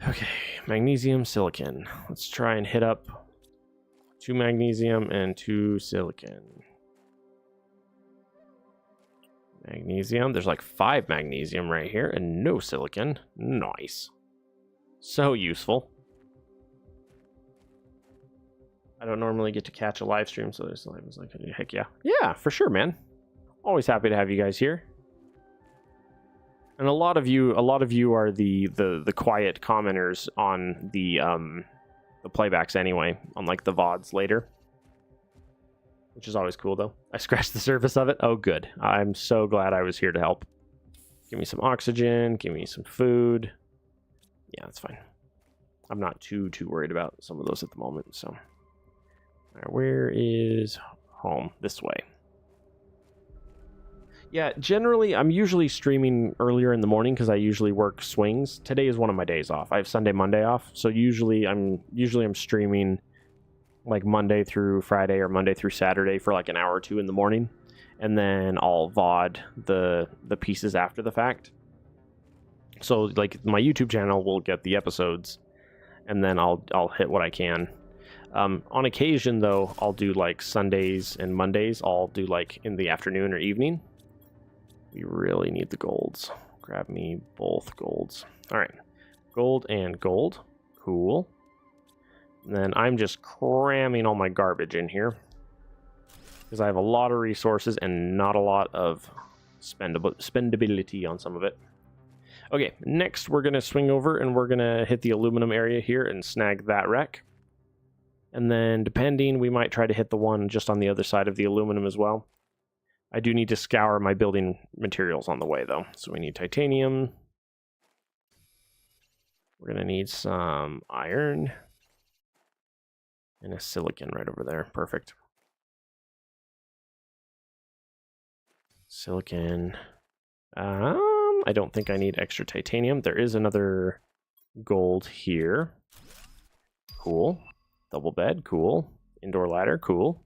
Okay, magnesium, silicon. Let's try and hit up 2 magnesium and 2 silicon. Magnesium. There's like 5 magnesium right here and no silicon. Nice. So useful. I don't normally get to catch a live stream, so this live is like, heck yeah. Yeah, for sure, man. Always happy to have you guys here. And a lot of you are the quiet commenters on the playbacks anyway, on like the VODs later. Which is always cool though. I scratched the surface of it. Oh good. I'm so glad I was here to help. Give me some oxygen, give me some food. Yeah, that's fine. I'm not too worried about some of those at the moment, so. Alright, where is home? This way. Yeah, generally, I'm usually streaming earlier in the morning because I usually work swings. Today is one of my days off. I have Sunday, Monday off, so usually I'm streaming like Monday through Friday or Monday through Saturday for like an hour or two in the morning, and then I'll VOD the pieces after the fact. So like my YouTube channel will get the episodes, and then I'll hit what I can. On occasion though, I'll do like Sundays and Mondays. I'll do like in the afternoon or evening. We really need the golds. Grab me both golds. All right, gold and gold. Cool. And then I'm just cramming all my garbage in here because I have a lot of resources and not a lot of spendability on some of it. Okay, next we're going to swing over and we're going to hit the aluminum area here and snag that wreck. And then depending, we might try to hit the one just on the other side of the aluminum as well. I do need to scour my building materials on the way, though. So we need titanium. We're going to need some iron. And a silicon right over there. Perfect. Silicon. I don't think I need extra titanium. There is another gold here. Cool. Double bed. Cool. Indoor ladder. Cool.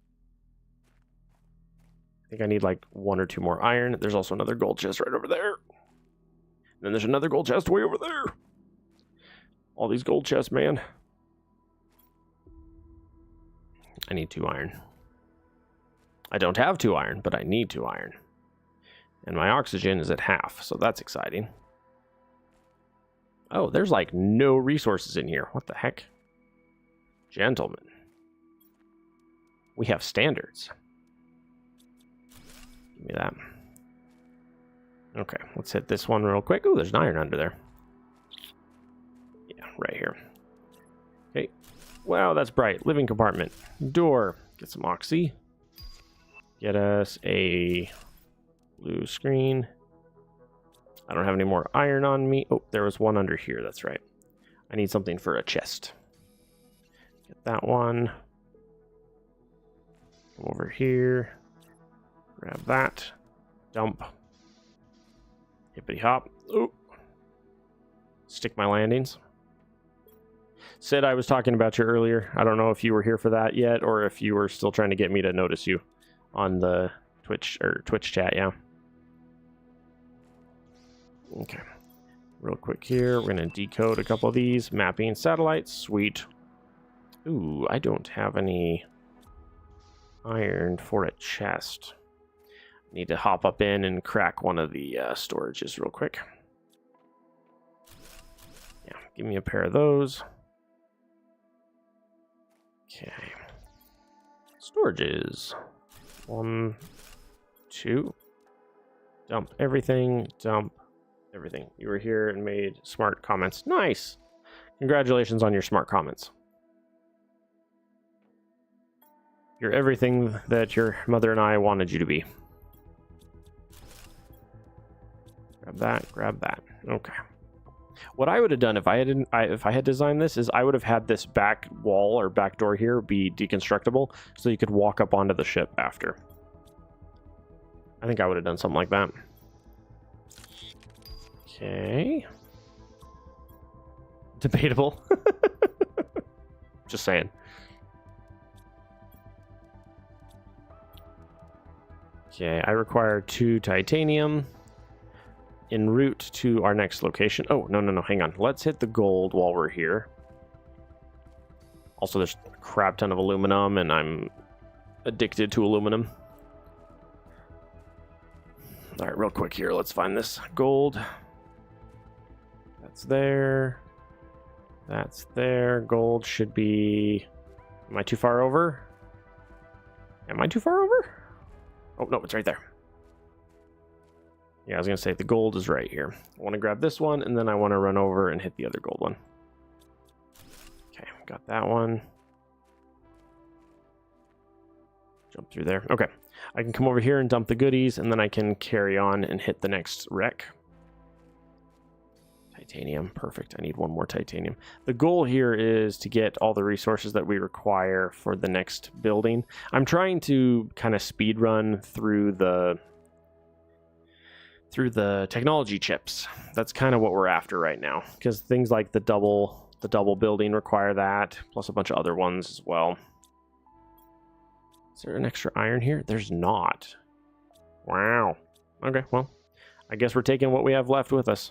I think I need like 1 or 2 more iron. There's also another gold chest right over there. And then there's another gold chest way over there. All these gold chests, man. I need 2 iron. I don't have 2 iron, but I need 2 iron. And my oxygen is at half, so that's exciting. Oh, there's like no resources in here. What the heck? Gentlemen. We have standards. Give me that. Okay, let's hit this one real quick. Oh, there's an iron under there. Yeah, right here. Okay. Wow, that's bright. Living compartment. Door. Get some oxy. Get us a blue screen. I don't have any more iron on me. Oh, there was one under here. That's right. I need something for a chest. Get that one. Come over here. Grab that. Dump. Hippity hop. Ooh. Stick my landings. Sid, I was talking about you earlier. I don't know if you were here for that yet or if you were still trying to get me to notice you on the Twitch chat, yeah. Okay. Real quick here, we're going to decode a couple of these. Mapping satellites, sweet. Ooh, I don't have any iron for a chest. Need to hop up in and crack one of the storages real quick. Yeah, give me a pair of those. Okay. Storages. 1, 2. Dump everything. Dump everything. You were here and made smart comments. Nice. Congratulations on your smart comments. You're everything that your mother and I wanted you to be. Grab that, grab that. Okay. What I would have done if I had designed this is I would have had this back wall or back door here be deconstructible so you could walk up onto the ship after. I think I would have done something like that. Okay. Debatable. Just saying. Okay, I require 2 titanium. En route to our next location. Oh, no, hang on. Let's hit the gold while we're here. Also, there's a crap ton of aluminum, and I'm addicted to aluminum. All right, real quick here. Let's find this gold. That's there. That's there. Gold should be... Am I too far over? Am I too far over? Oh, no, it's right there. Yeah, I was going to say the gold is right here. I want to grab this one, and then I want to run over and hit the other gold one. Okay, got that one. Jump through there. Okay, I can come over here and dump the goodies, and then I can carry on and hit the next wreck. Titanium, perfect. I need one more titanium. The goal here is to get all the resources that we require for the next building. I'm trying to kind of speed run through the technology chips. That's kind of what we're after right now, because things like the double building require that, plus a bunch of other ones as well. Is there an extra iron here? There's not. Wow. Okay, well, I guess we're taking what we have left with us.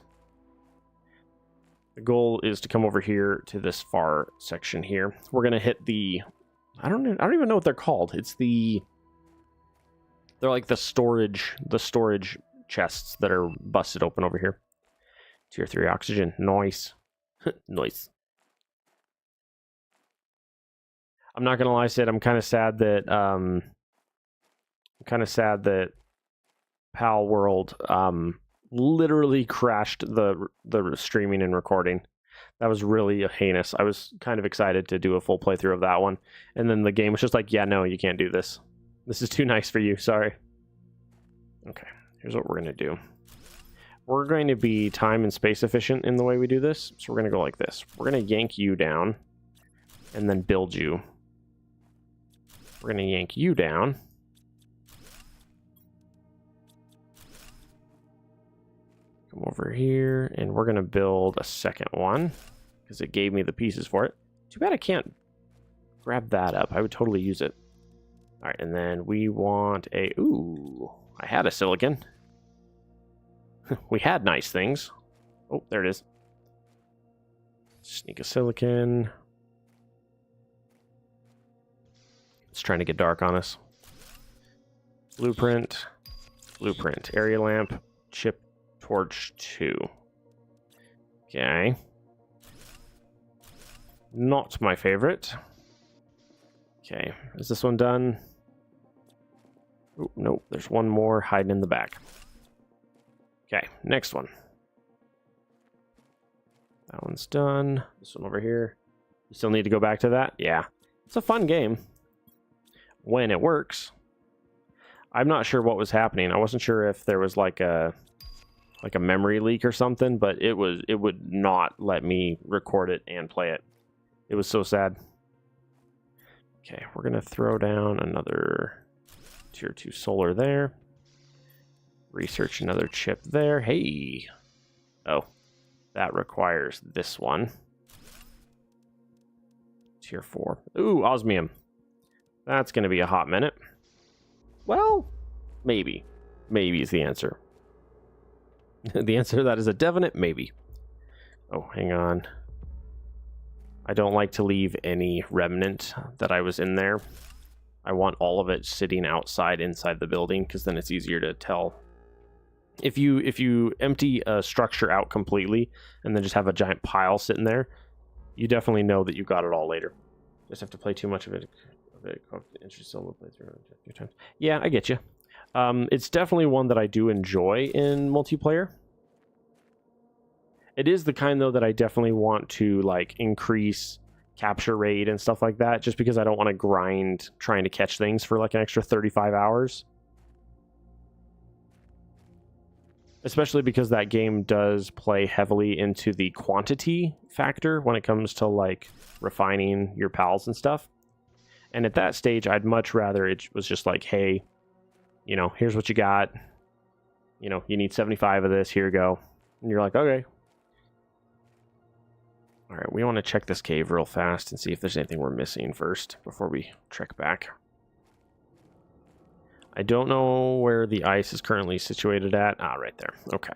The goal is to come over here to this far section here. We're gonna hit the, I don't even know what they're called. They're like the storage chests that are busted open over here. Tier 3 oxygen. Nice. Nice. I'm not gonna lie, Sid, I'm kind of sad that Pal World literally crashed the streaming and recording. That was really heinous. I was kind of excited to do a full playthrough of that one, and then the game was just like, yeah, no, you can't do this. This is too nice for you. Sorry. Okay, here's what we're gonna do. We're going to be time and space efficient in the way we do this, so we're gonna go like this. We're gonna yank you down and then build you. We're gonna yank you down. Come over here, and we're going to build a second one, because it gave me the pieces for it. Too bad I can't grab that up. I would totally use it. All right, and then we want a... Ooh, I had a silicon. We had nice things. Oh, there it is. Sneak a silicon. It's trying to get dark on us. Blueprint. Blueprint. Area lamp. Chip. Torch 2. Okay. Not my favorite. Okay, is this one done? Oh, nope, there's one more hiding in the back. Okay, next one. That one's done. This one over here. You still need to go back to that? Yeah. It's a fun game. When it works. I'm not sure what was happening. I wasn't sure if there was like a memory leak or something, but it would not let me record it and play it. It was so sad. Okay, we're gonna throw down another tier 2 solar there. Research another chip there. Hey. Oh, that requires this one. Tier 4. Ooh, osmium. That's gonna be a hot minute. Well, maybe. Maybe is the answer. The answer to that is a definite maybe. Oh, hang on. I don't like to leave any remnant that I was in there. I want all of it sitting outside inside the building, because then it's easier to tell. If you empty a structure out completely and then just have a giant pile sitting there, you definitely know that you got it all later. Just have to play too much of it. Yeah, I get you. It's definitely one that I do enjoy in multiplayer. It is the kind, though, that I definitely want to like increase capture rate and stuff like that, just because I don't want to grind trying to catch things for like an extra 35 hours. Especially because that game does play heavily into the quantity factor when it comes to like refining your pals and stuff. And at that stage, I'd much rather it was just like, hey, you know, here's what you got. You know, you need 75 of this. Here you go. And you're like, okay. All right, we want to check this cave real fast and see if there's anything we're missing first before we trek back. I don't know where the ice is currently situated at. Ah, right there. Okay.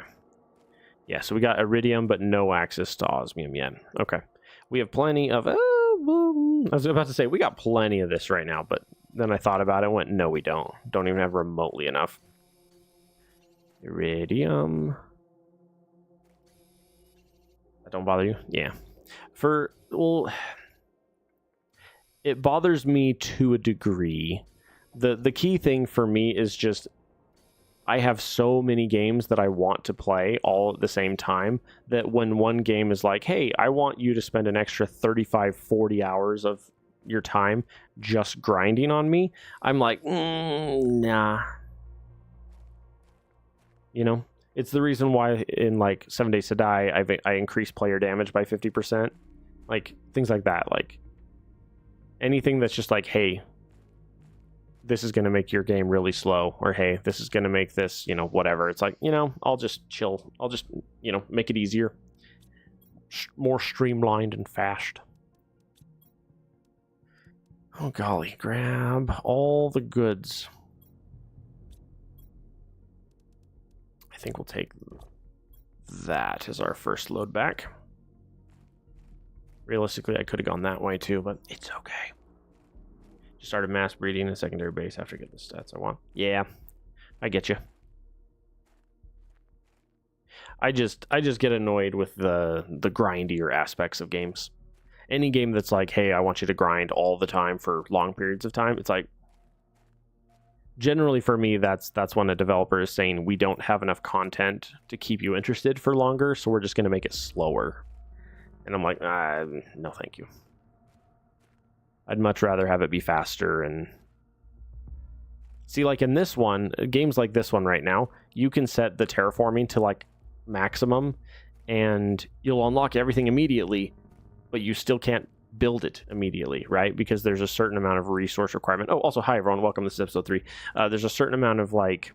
Yeah, so we got iridium, but no access to osmium yet. Okay. We have plenty of... I was about to say, we got plenty of this right now, but then I thought about it and went, no, we don't. Don't even have remotely enough. Iridium. That don't bother you? Yeah. Well, it bothers me to a degree. The key thing for me is just I have so many games that I want to play all at the same time that when one game is like, hey, I want you to spend an extra 35, 40 hours of your time just grinding on me, I'm like, nah. You know, it's the reason why in like 7 Days to Die, I increased player damage by 50%. Like, things like that. Like, anything that's just like, hey, this is going to make your game really slow, or hey, this is going to make this, you know, whatever. It's like, you know, I'll just chill. I'll just, you know, make it easier. More streamlined and fast. Oh, golly. Grab all the goods. I think we'll take that as our first load back. Realistically, I could have gone that way too, but it's okay. Just started mass breeding a secondary base after getting the stats I want. Yeah, I get you. I just get annoyed with the grindier aspects of games. Any game that's like, hey, I want you to grind all the time for long periods of time, it's like, generally for me, that's when a developer is saying we don't have enough content to keep you interested for longer, so we're just going to make it slower. And I'm like, no, thank you. I'd much rather have it be faster. And see, like in this one, games like this one right now, you can set the terraforming to like maximum and you'll unlock everything immediately, but you still can't build it immediately, right? Because there's a certain amount of resource requirement. Oh, also, hi everyone, welcome. This is episode 3. There's a certain amount of like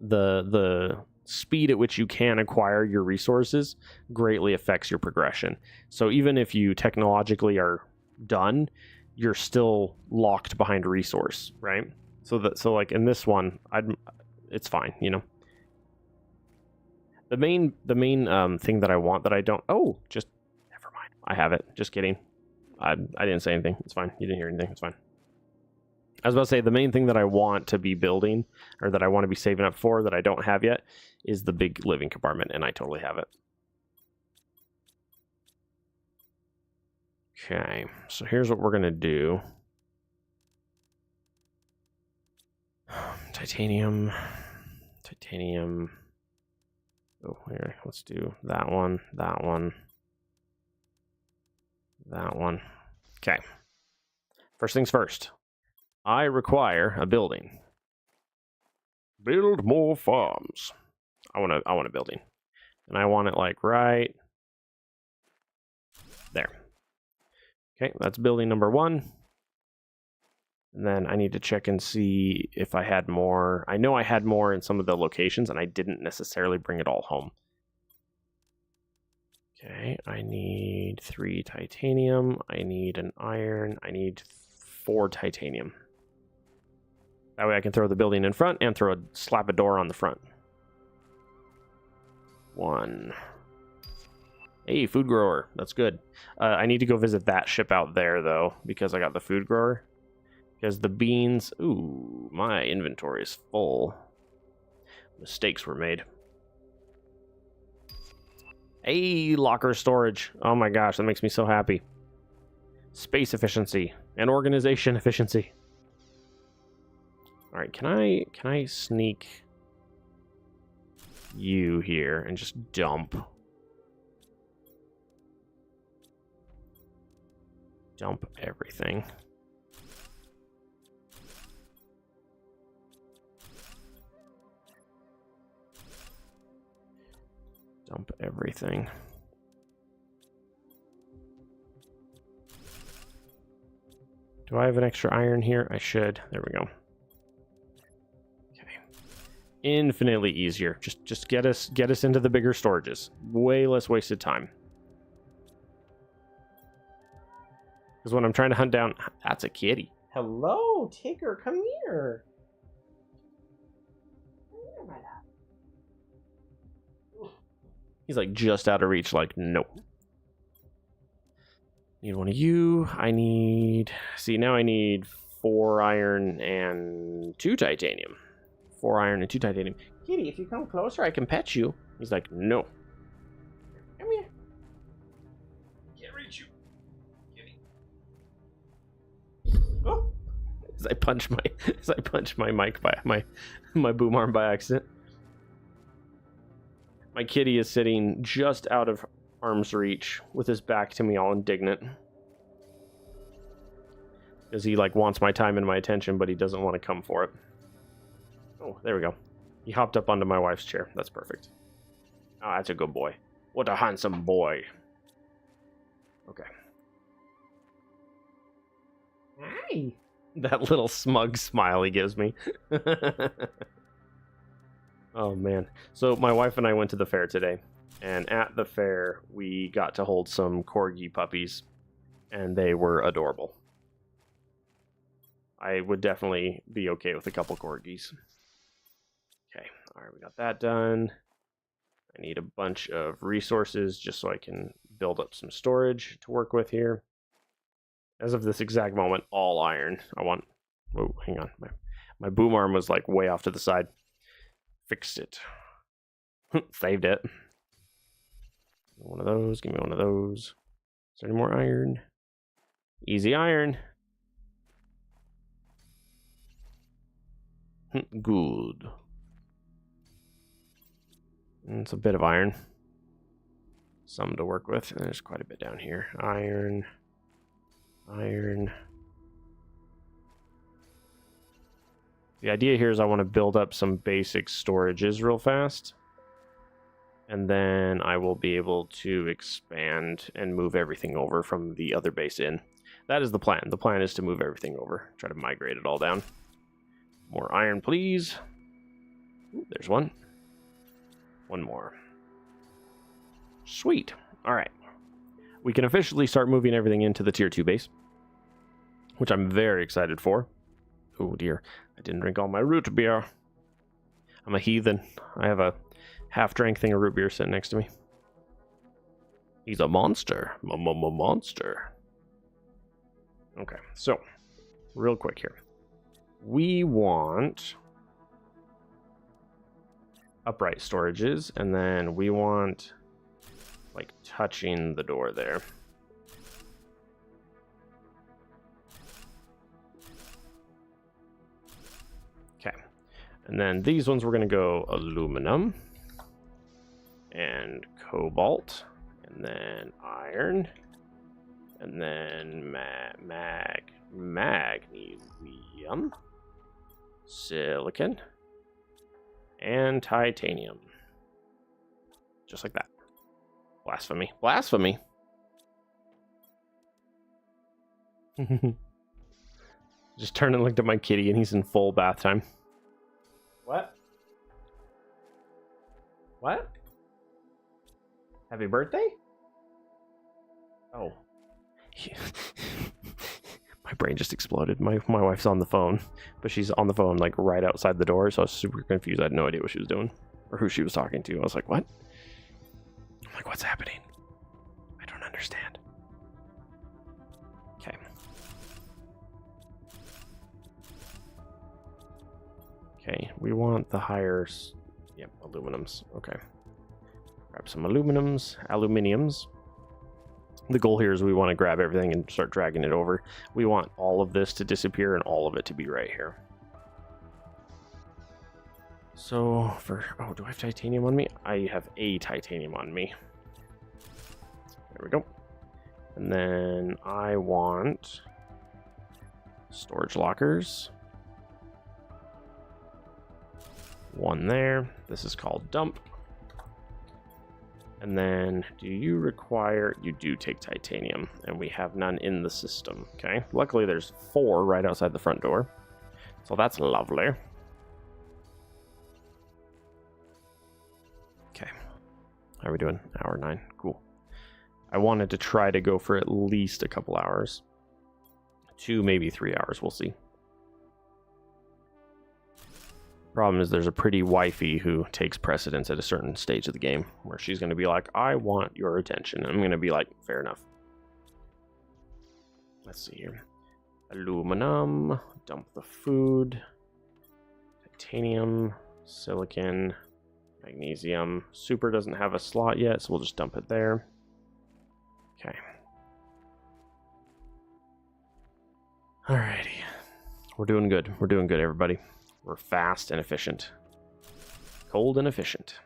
the speed at which you can acquire your resources greatly affects your progression. So even if you technologically are done, you're still locked behind a resource, right? So like in this one, it's fine, you know. The main thing that I want that I don't, just never mind. I have it. Just kidding. I didn't say anything. It's fine. You didn't hear anything. It's fine. I was about to say the main thing that I want to be building, or that I want to be saving up for that I don't have yet, is the big living compartment, and I totally have it. Okay, so here's what we're going to do. Titanium. Oh, here, let's do that one. Okay. First things first. I require a building. Build more farms. I want a building. And I want it like right there. Okay, that's building number 1. And then I need to check and see if I had more. I know I had more in some of the locations, and I didn't necessarily bring it all home. Okay, I need 3 titanium. I need an iron. I need 4 titanium. That way I can throw the building in front and slap a door on the front. 1. Hey, food grower. That's good. I need to go visit that ship out there, though, because I got the food grower. Because the beans... Ooh, my inventory is full. Mistakes were made. Hey, locker storage. Oh my gosh, that makes me so happy. Space efficiency and organization efficiency. All right, can I sneak you here and just dump everything? Dump everything. Do I have an extra iron here? I should. There we go. Okay. Infinitely easier. Just get us into the bigger storages. Way less wasted time. Because when I'm trying to hunt down... That's a kitty. Hello, Tigger. Come here. He's like just out of reach, like, no. Need one of you. I need... See, now I need 4 iron and 2 titanium. 4 iron and 2 titanium. Kitty, if you come closer, I can pet you. He's like, no. Come here. Can't reach you. Kitty. Oh. as I punch my mic by my boom arm by accident. My kitty is sitting just out of arm's reach with his back to me, all indignant. Because he like wants my time and my attention, but he doesn't want to come for it. Oh, there we go. He hopped up onto my wife's chair. That's perfect. Oh, that's a good boy. What a handsome boy. Okay. Hi. That little smug smile he gives me. Oh, man. So my wife and I went to the fair today. And at the fair, we got to hold some corgi puppies. And they were adorable. I would definitely be okay with a couple corgis. Okay. All right, we got that done. I need a bunch of resources just so I can build up some storage to work with here. As of this exact moment, all iron. I want... Whoa, hang on. My boom arm was like way off to the side. Fixed it. Saved it. One of those. Give me one of those. Is there any more iron? Easy iron. Good. It's a bit of iron. Some to work with. And there's quite a bit down here. Iron. Iron. The idea here is I want to build up some basic storages real fast. And then I will be able to expand and move everything over from the other base in. That is the plan. The plan is to move everything over. Try to migrate it all down. More iron, please. Ooh, there's one. One more. Sweet. All right. We can officially start moving everything into the Tier 2 base, which I'm very excited for. Oh, dear. I didn't drink all my root beer. I'm a heathen. I have a half-drank thing of root beer sitting next to me. He's a monster. Monster. Okay, so, real quick here. We want upright storages, and then we want, like, touching the door there. Okay, and then these ones we're going to go aluminum and cobalt, and then iron, and then magnesium, silicon, and titanium. Just like that. Blasphemy. Blasphemy! Just turned and looked at my kitty and he's in full bath time. What? What? Happy birthday? Oh. My brain just exploded. My wife's on the phone, but she's on the phone like right outside the door, so I was super confused. I had no idea what she was doing or who she was talking to. I was like, what? I'm like, what's happening? I don't understand. Okay. Okay, we want the higher... Yep, aluminums. Okay. Grab some aluminiums. The goal here is we want to grab everything and start dragging it over. We want all of this to disappear and all of it to be right here. So, oh, do I have titanium on me? I have a titanium on me. There we go. And then I want storage lockers. One there. This is called dump. And then, do you require... You do take titanium, and we have none in the system, okay? Luckily, there's 4 right outside the front door, so that's lovely. Okay. How are we doing? Hour 9. Cool. I wanted to try to go for at least a couple hours. 2, maybe 3 hours, we'll see. Problem is there's a pretty wifey who takes precedence at a certain stage of the game where she's going to be like, I want your attention. And I'm going to be like, fair enough. Let's see here. Aluminum. Dump the food. Titanium. Silicon. Magnesium. Super doesn't have a slot yet, so we'll just dump it there. Okay. Alrighty. We're doing good. We're doing good, everybody. We're fast and efficient. Cold and efficient.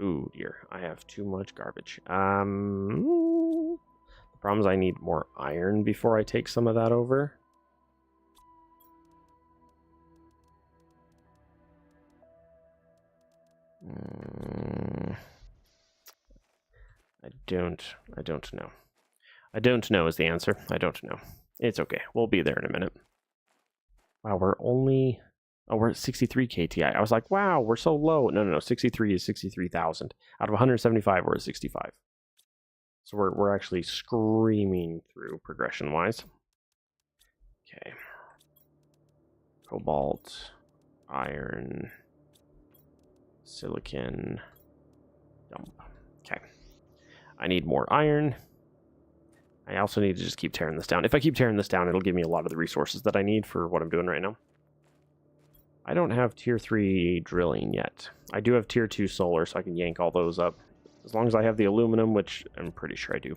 Ooh, dear. I have too much garbage. The problem is I need more iron before I take some of that over. I don't know. I don't know is the answer. I don't know. It's okay. We'll be there in a minute. Wow, we're only... Oh, we're at 63 KTI. I was like, wow, we're so low. No. 63 is 63,000. Out of 175, we're at 65. So we're actually screaming through progression-wise. Okay. Cobalt, iron, silicon, dump. Okay. I need more iron. I also need to just keep tearing this down. If I keep tearing this down, it'll give me a lot of the resources that I need for what I'm doing right now. I don't have tier 3 drilling yet. I do have tier 2 solar, so I can yank all those up. As long as I have the aluminum, which I'm pretty sure I do.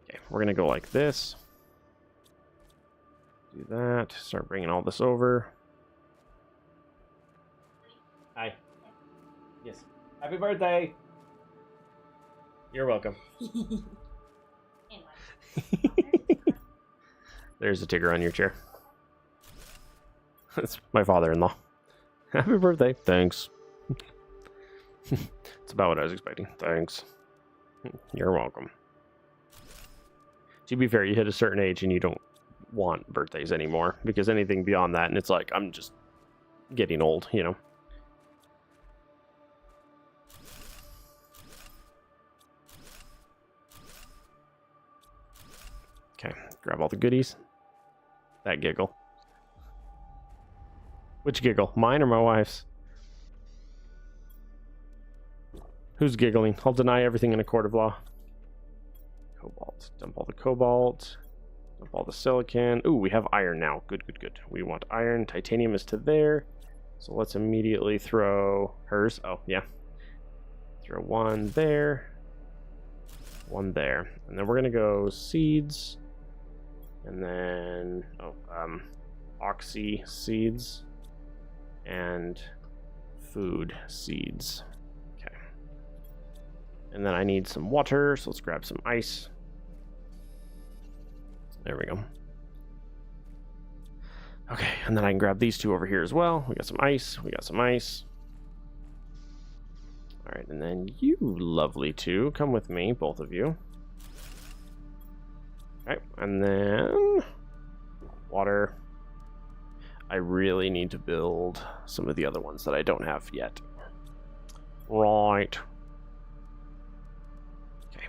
Okay, we're going to go like this. Do that. Start bringing all this over. Hi. Yes. Happy birthday! You're welcome. There's a Tigger on your chair. That's my father-in-law. Happy birthday. Thanks. It's about what I was expecting. Thanks. You're welcome. To be fair, you hit a certain age and you don't want birthdays anymore, because anything beyond that, and it's like, I'm just getting old, you know? Okay, grab all the goodies. That giggle. Which giggle? Mine or my wife's? Who's giggling? I'll deny everything in a court of law. Cobalt. Dump all the cobalt. Dump all the silicon. Ooh, we have iron now. Good. We want iron. Titanium is to there. So let's immediately throw hers. Oh, yeah. Throw one there. One there. And then we're going to go seeds. And then, oxy seeds. And food seeds. Okay. And then I need some water, so let's grab some ice. There we go. Okay, and then I can grab these two over here as well. We got some ice. All right, and then you lovely two, come with me, both of you. Okay, and then water. I really need to build some of the other ones that I don't have yet. Right. Okay.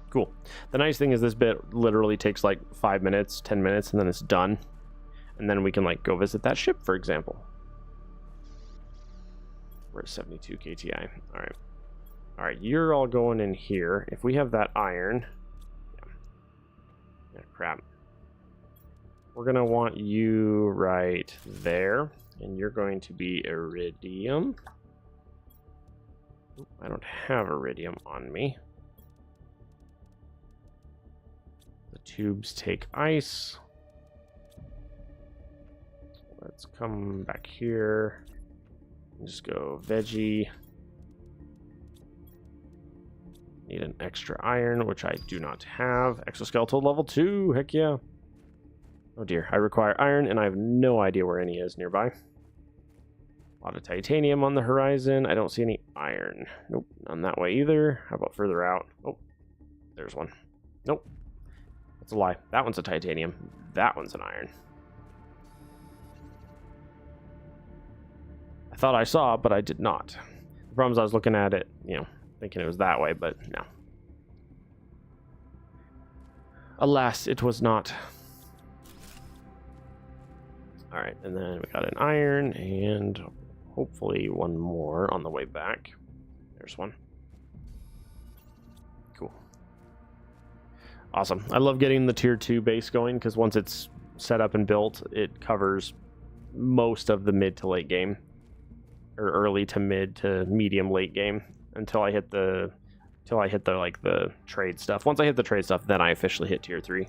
Cool. The nice thing is this bit literally takes like 5 minutes, 10 minutes, and then it's done. And then we can like go visit that ship, for example. We're at 72 KTI. All right. All right, you're all going in here. If we have that iron... Yeah, crap. We're going to want you right there, and you're going to be iridium. Oop, I don't have iridium on me. The tubes take ice. Let's come back here and just go veggie. Need an extra iron, which I do not have. Exoskeletal level 2, heck yeah. Oh dear, I require iron, and I have no idea where any is nearby. A lot of titanium on the horizon. I don't see any iron. Nope, none that way either. How about further out? Oh, there's one. Nope, that's a lie. That one's a titanium. That one's an iron. I thought I saw, but I did not. The problem is I was looking at it, you know, thinking it was that way, but no. Alas, it was not. Alright, and then we got an iron, and hopefully one more on the way back. There's one. Cool. Awesome. I love getting the tier 2 base going, because once it's set up and built, it covers most of the mid to late game. Or early to mid to medium late game. Until I hit the like the trade stuff. Once I hit the trade stuff, then I officially hit tier 3.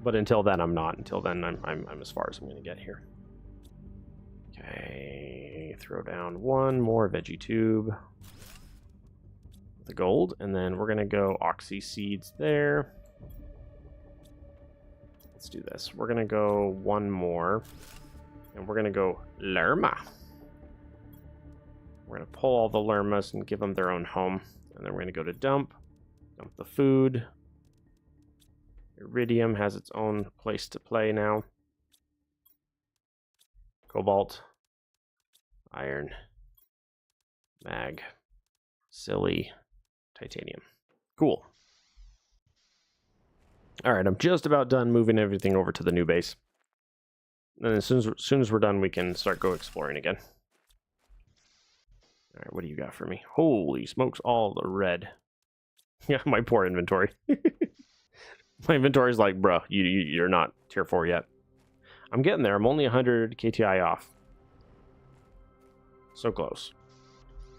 But until then, I'm not. Until then, I'm as far as I'm going to get here. Okay, throw down one more veggie tube. The gold, and then we're going to go oxy seeds there. Let's do this. We're going to go one more, and we're going to go lerma. We're going to pull all the lermas and give them their own home, and then we're going to go to dump the food. Iridium has its own place to play now. Cobalt, iron, mag, silly, titanium. Cool. All right, I'm just about done moving everything over to the new base. And as soon as we're done, we can start go exploring again. All right, what do you got for me? Holy smokes, all the red. Yeah, my poor inventory. My inventory's like, bro, you're not tier 4 yet. I'm getting there. I'm only 100 KTI off. So close.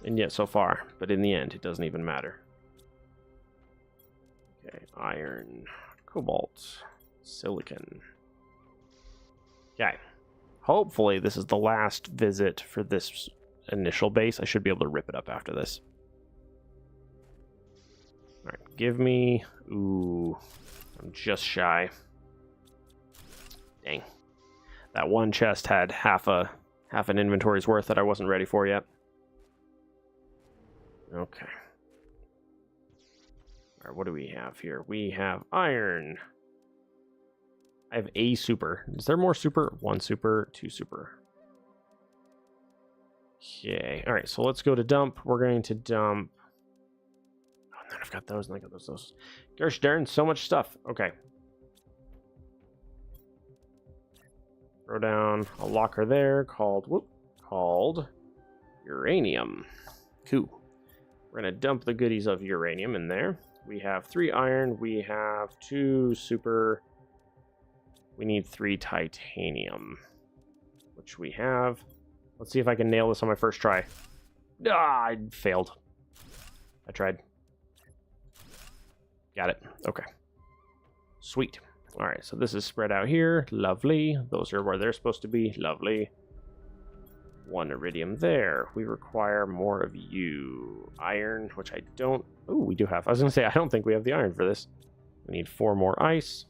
And yet so far. But in the end, it doesn't even matter. Okay, iron, cobalt, silicon. Okay. Hopefully this is the last visit for this initial base. I should be able to rip it up after this. Alright, give me... Ooh, I'm just shy. Dang. That one chest had half an inventory's worth that I wasn't ready for yet. Okay. Alright, what do we have here? We have iron. I have a super. Is there more super? 1 super, 2 super. Okay. Alright, so let's go to dump. We're going to dump... Oh, and then I've got those, and I got those. Gosh darn, so much stuff. Okay. Throw down a locker there called uranium. Cool. We're going to dump the goodies of uranium in there. We have 3 iron. We have 2 super. We need 3 titanium, which we have. Let's see if I can nail this on my first try. Ah, I failed. I tried. Got it. Okay. Sweet. All right, so this is spread out here. Lovely. Those are where they're supposed to be. Lovely. 1 iridium there. We require more of you. Iron, which I don't... Oh, we do have. I was going to say, I don't think we have the iron for this. We need 4 more ice.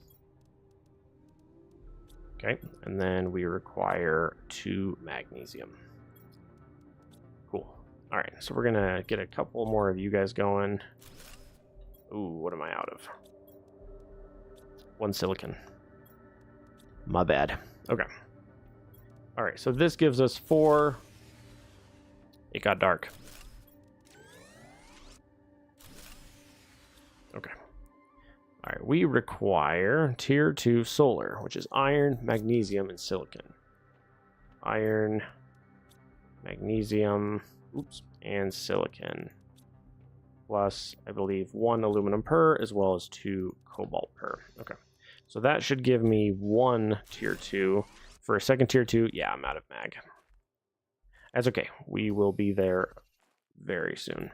Okay, and then we require 2 magnesium. Cool. All right, so we're going to get a couple more of you guys going. Ooh, what am I out of? 1 silicon. My bad. Okay. All right, so this gives us 4. It got dark. Okay. All right, we require tier 2 solar, which is iron, magnesium, and silicon. Iron, magnesium, and silicon. Plus, I believe 1 aluminum per, as well as 2 cobalt per. Okay. So that should give me 1 tier 2. For a second tier 2, yeah, I'm out of mag. That's okay. We will be there very soon.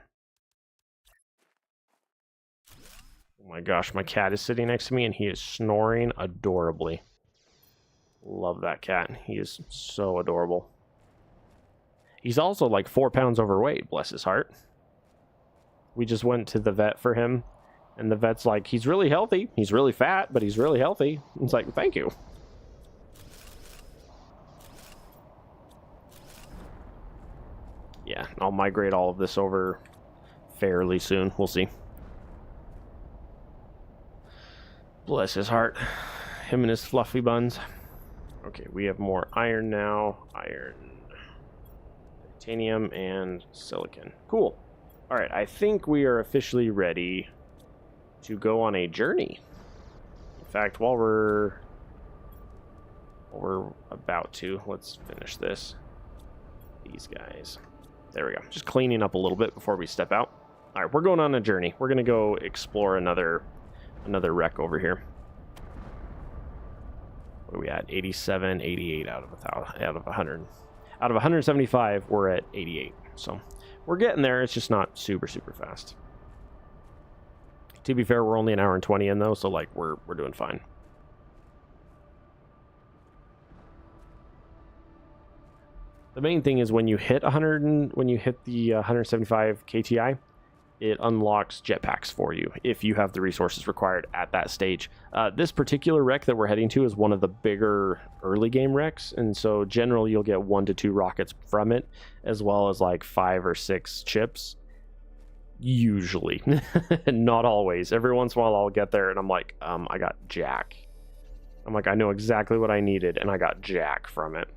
Oh my gosh, my cat is sitting next to me and he is snoring adorably. Love that cat. He is so adorable. He's also like 4 pounds overweight, bless his heart. We just went to the vet for him, and the vet's like, he's really healthy. He's really fat, but he's really healthy. It's like, thank you. Yeah, I'll migrate all of this over fairly soon. We'll see. Bless his heart. Him and his fluffy buns. Okay, we have more iron now. Iron, titanium, and silicon. Cool. All right, I think we are officially ready to go on a journey. In fact, while we're about to, let's finish this. These guys. There we go. Just cleaning up a little bit before we step out. All right, we're going on a journey. We're going to go explore another wreck over here. What are we at? 87, 88 out of 100. Out of 175, we're at 88. So we're getting there. It's just not super fast. To be fair, we're only an hour and 20 in though, so like we're doing fine. The main thing is when you hit 100 and when you hit the 175 KTI, it unlocks jetpacks for you if you have the resources required at that stage. This particular wreck that we're heading to is one of the bigger early game wrecks, and so generally you'll get 1 to 2 rockets from it, as well as like 5 or 6 chips. Usually. Not always. Every once in a while I'll get there and I'm like, I got Jack. I'm like, I know exactly what I needed, and I got Jack from it.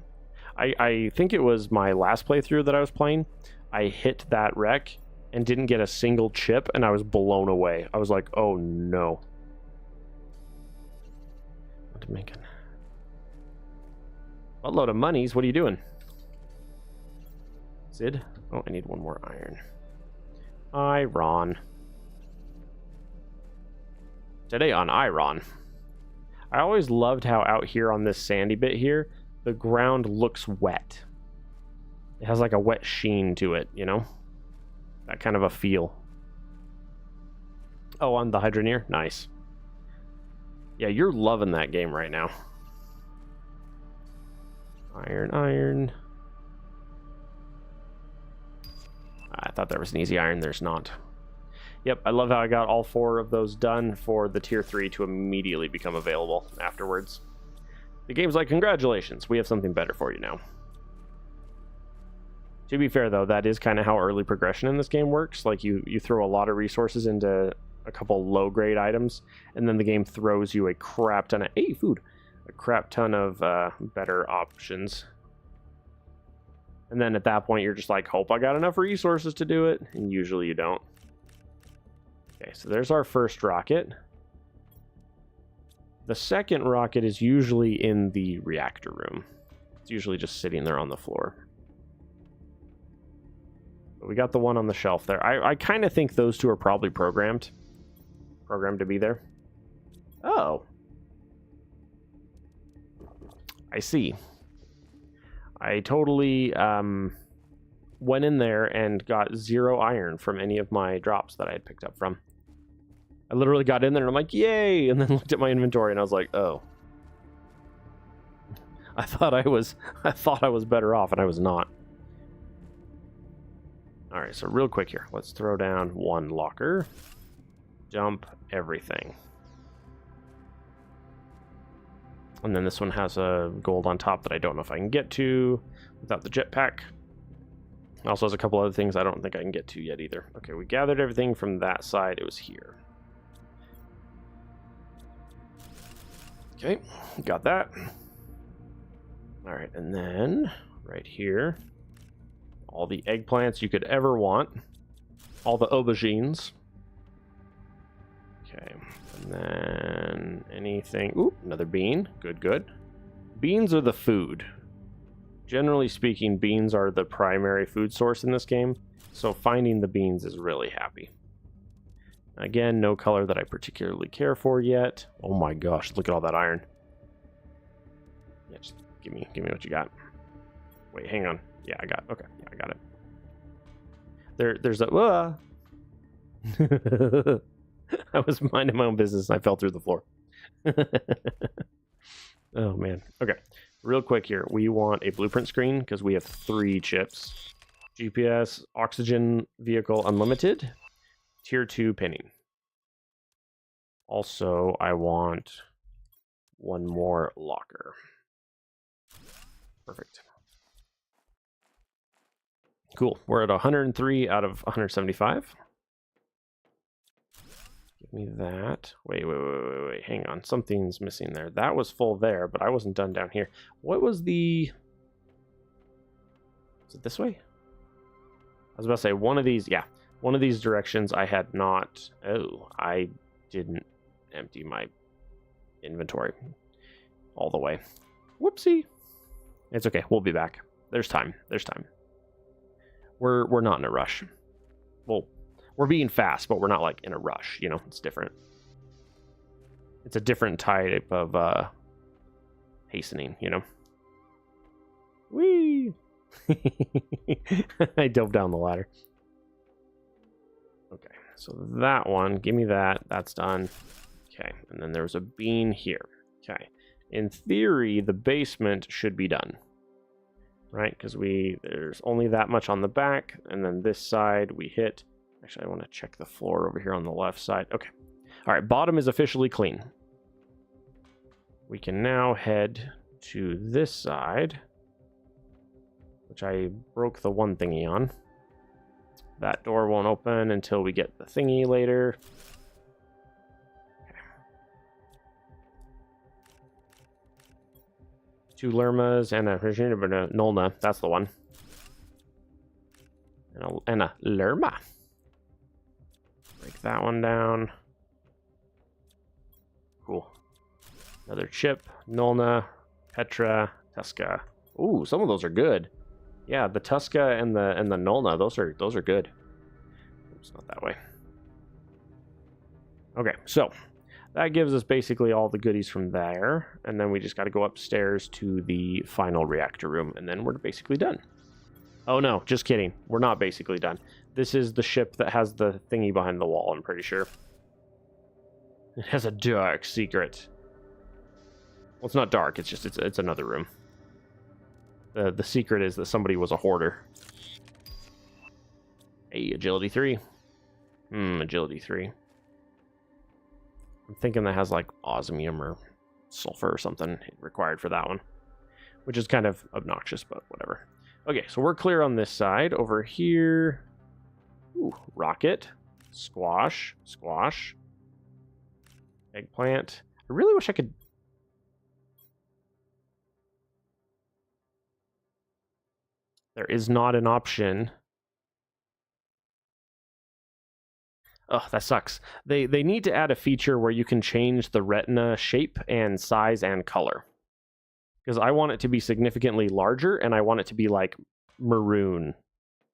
I think it was my last playthrough that I was playing. I hit that wreck and didn't get a single chip, and I was blown away. I was like, oh no. What load of monies? What are you doing? Sid? Oh, I need 1 more iron. Iron. Today on Iron. I always loved how out here on this sandy bit here, the ground looks wet. It has like a wet sheen to it, you know? That kind of a feel. Oh, on the Hydroneer? Nice. Yeah, you're loving that game right now. Iron. I thought there was an easy iron. There's not. Yep, I love how I got all 4 of those done for the tier 3 to immediately become available afterwards. The game's like, congratulations, we have something better for you now. To be fair, though, that is kind of how early progression in this game works. Like, you throw a lot of resources into a couple low-grade items, and then the game throws you a crap ton of... Hey, food! A crap ton of better options. And then at that point, you're just like, hope I got enough resources to do it. And usually you don't. Okay, so there's our first rocket. The second rocket is usually in the reactor room. It's usually just sitting there on the floor. But we got the one on the shelf there. I kind of think those 2 are probably programmed. Programmed to be there. Oh. I see. I totally went in there and got 0 iron from any of my drops that I had picked up from. I literally got in there and I'm like, yay! And then looked at my inventory and I was like, oh. I thought I was better off, and I was not. Alright, so real quick here. Let's throw down 1 locker. Dump everything. And then this one has a gold on top that I don't know if I can get to without the jetpack. It also has a couple other things I don't think I can get to yet either. Okay, we gathered everything from that side. It was here. Okay, got that. All right, and then right here, all the eggplants you could ever want. All the aubergines. Okay, and then anything... Ooh, another bean. Good. Beans are the food. Generally speaking, beans are the primary food source in this game, so finding the beans is really happy. Again, no color that I particularly care for yet. Oh my gosh, look at all that iron. Yeah, just give me what you got. Wait, hang on. Yeah, I got it. There's a... I was minding my own business and I fell through the floor. Oh man. Okay, real quick here. We want a blueprint screen because we have 3 chips. GPS, oxygen vehicle unlimited, tier 2 pinning. Also, I want 1 more locker. Perfect. Cool. We're at 103 out of 175. Give me that. Wait. Hang on. Something's missing there. That was full there, but I wasn't done down here. What was the... Is it this way? I was about to say one of these. Yeah. One of these directions I had not... Oh, I didn't empty my inventory all the way. Whoopsie. It's okay. We'll be back. There's time. We're not in a rush. Well, we're being fast, but we're not like in a rush, you know. It's different. It's a different type of hastening, you know. Whee! I dove down the ladder. Okay, so that one, give me that. That's done. Okay, and then there's a bean here. Okay, in theory, the basement should be done. right? Because there's only that much on the back, and then this side we hit. Actually, I want to check the floor over here on the left side. Okay. All right, bottom is officially clean. We can now head to this side, which I broke the one thingy on. That door won't open until we get the thingy later. Okay. 2 Lermas and a Nolna. That's the one. And a Lerma. Break that one down. Cool. Another chip. Nolna. Petra. Tuska. Ooh, some of those are good. Yeah, the Tuska and the Nolna, those are good. Oops, not that way. Okay, so that gives us basically all the goodies from there, and then we just got to go upstairs to the final reactor room, and then we're basically done. Oh no, just kidding. We're not basically done. This is the ship that has the thingy behind the wall, I'm pretty sure. It has a dark secret. Well, it's not dark, it's another room. The secret is that somebody was a hoarder. Hey, agility 3. Agility 3. I'm thinking that has like osmium or sulfur or something required for that one, which is kind of obnoxious, but whatever. Okay, so we're clear on this side. Over here, ooh, rocket, squash, squash, eggplant. I really wish I could. There is not an option. Oh, that sucks. They need to add a feature where you can change the retina shape and size and color. Because I want it to be significantly larger, and I want it to be like maroon.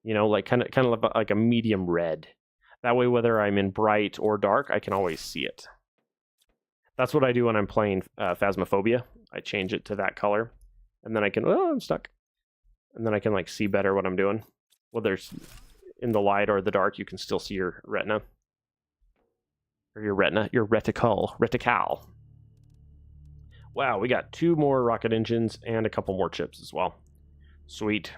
You know, like kind of like a medium red. That way, whether I'm in bright or dark, I can always see it. That's what I do when I'm playing Phasmophobia. I change it to that color, and then I can. Oh, I'm stuck. And then I can like see better what I'm doing. Whether it's in the light or the dark, you can still see your retina. Or your retina, your retical. Wow, we got 2 more rocket engines and a couple more chips as well. Sweet.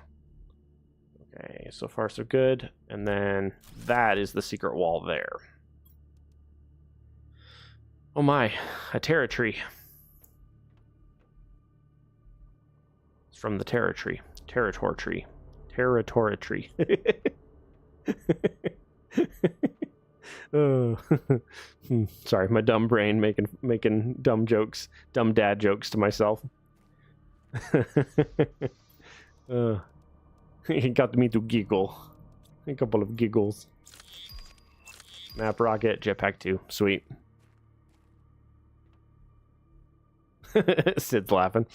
Okay, so far so good. And then that is the secret wall there. Oh my, a Terra tree. It's from the Terra tree. Territor tree. Territora tree. Oh. Sorry, my dumb brain making dumb jokes, dumb dad jokes to myself. It got me to giggle. A couple of giggles. Map rocket, jetpack 2. Sweet. Sid's laughing.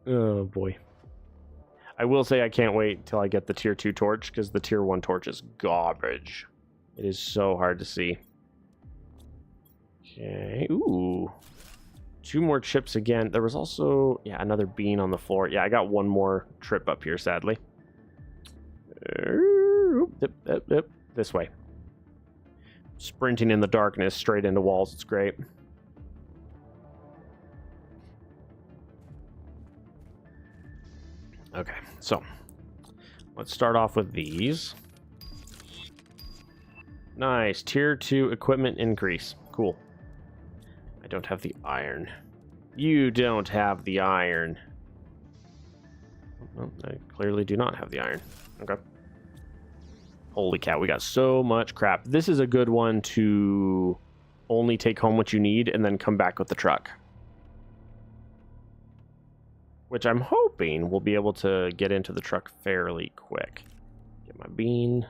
Oh boy. I will say I can't wait till I get the tier 2 torch, because the tier 1 torch is garbage. It is so hard to see. Okay. Ooh. 2 more chips again. There was also, yeah, another bean on the floor. Yeah, I got 1 more trip up here, sadly. This way. Sprinting in the darkness straight into walls. It's great. Okay, so let's start off with these. Nice, tier 2 equipment increase. Cool. I don't have the iron. You don't have the iron. Well, I clearly do not have the iron. Okay. Holy cow, we got so much crap. This is a good one to only take home what you need and then come back with the truck. Which I'm hoping we'll be able to get into the truck fairly quick. Get my bean.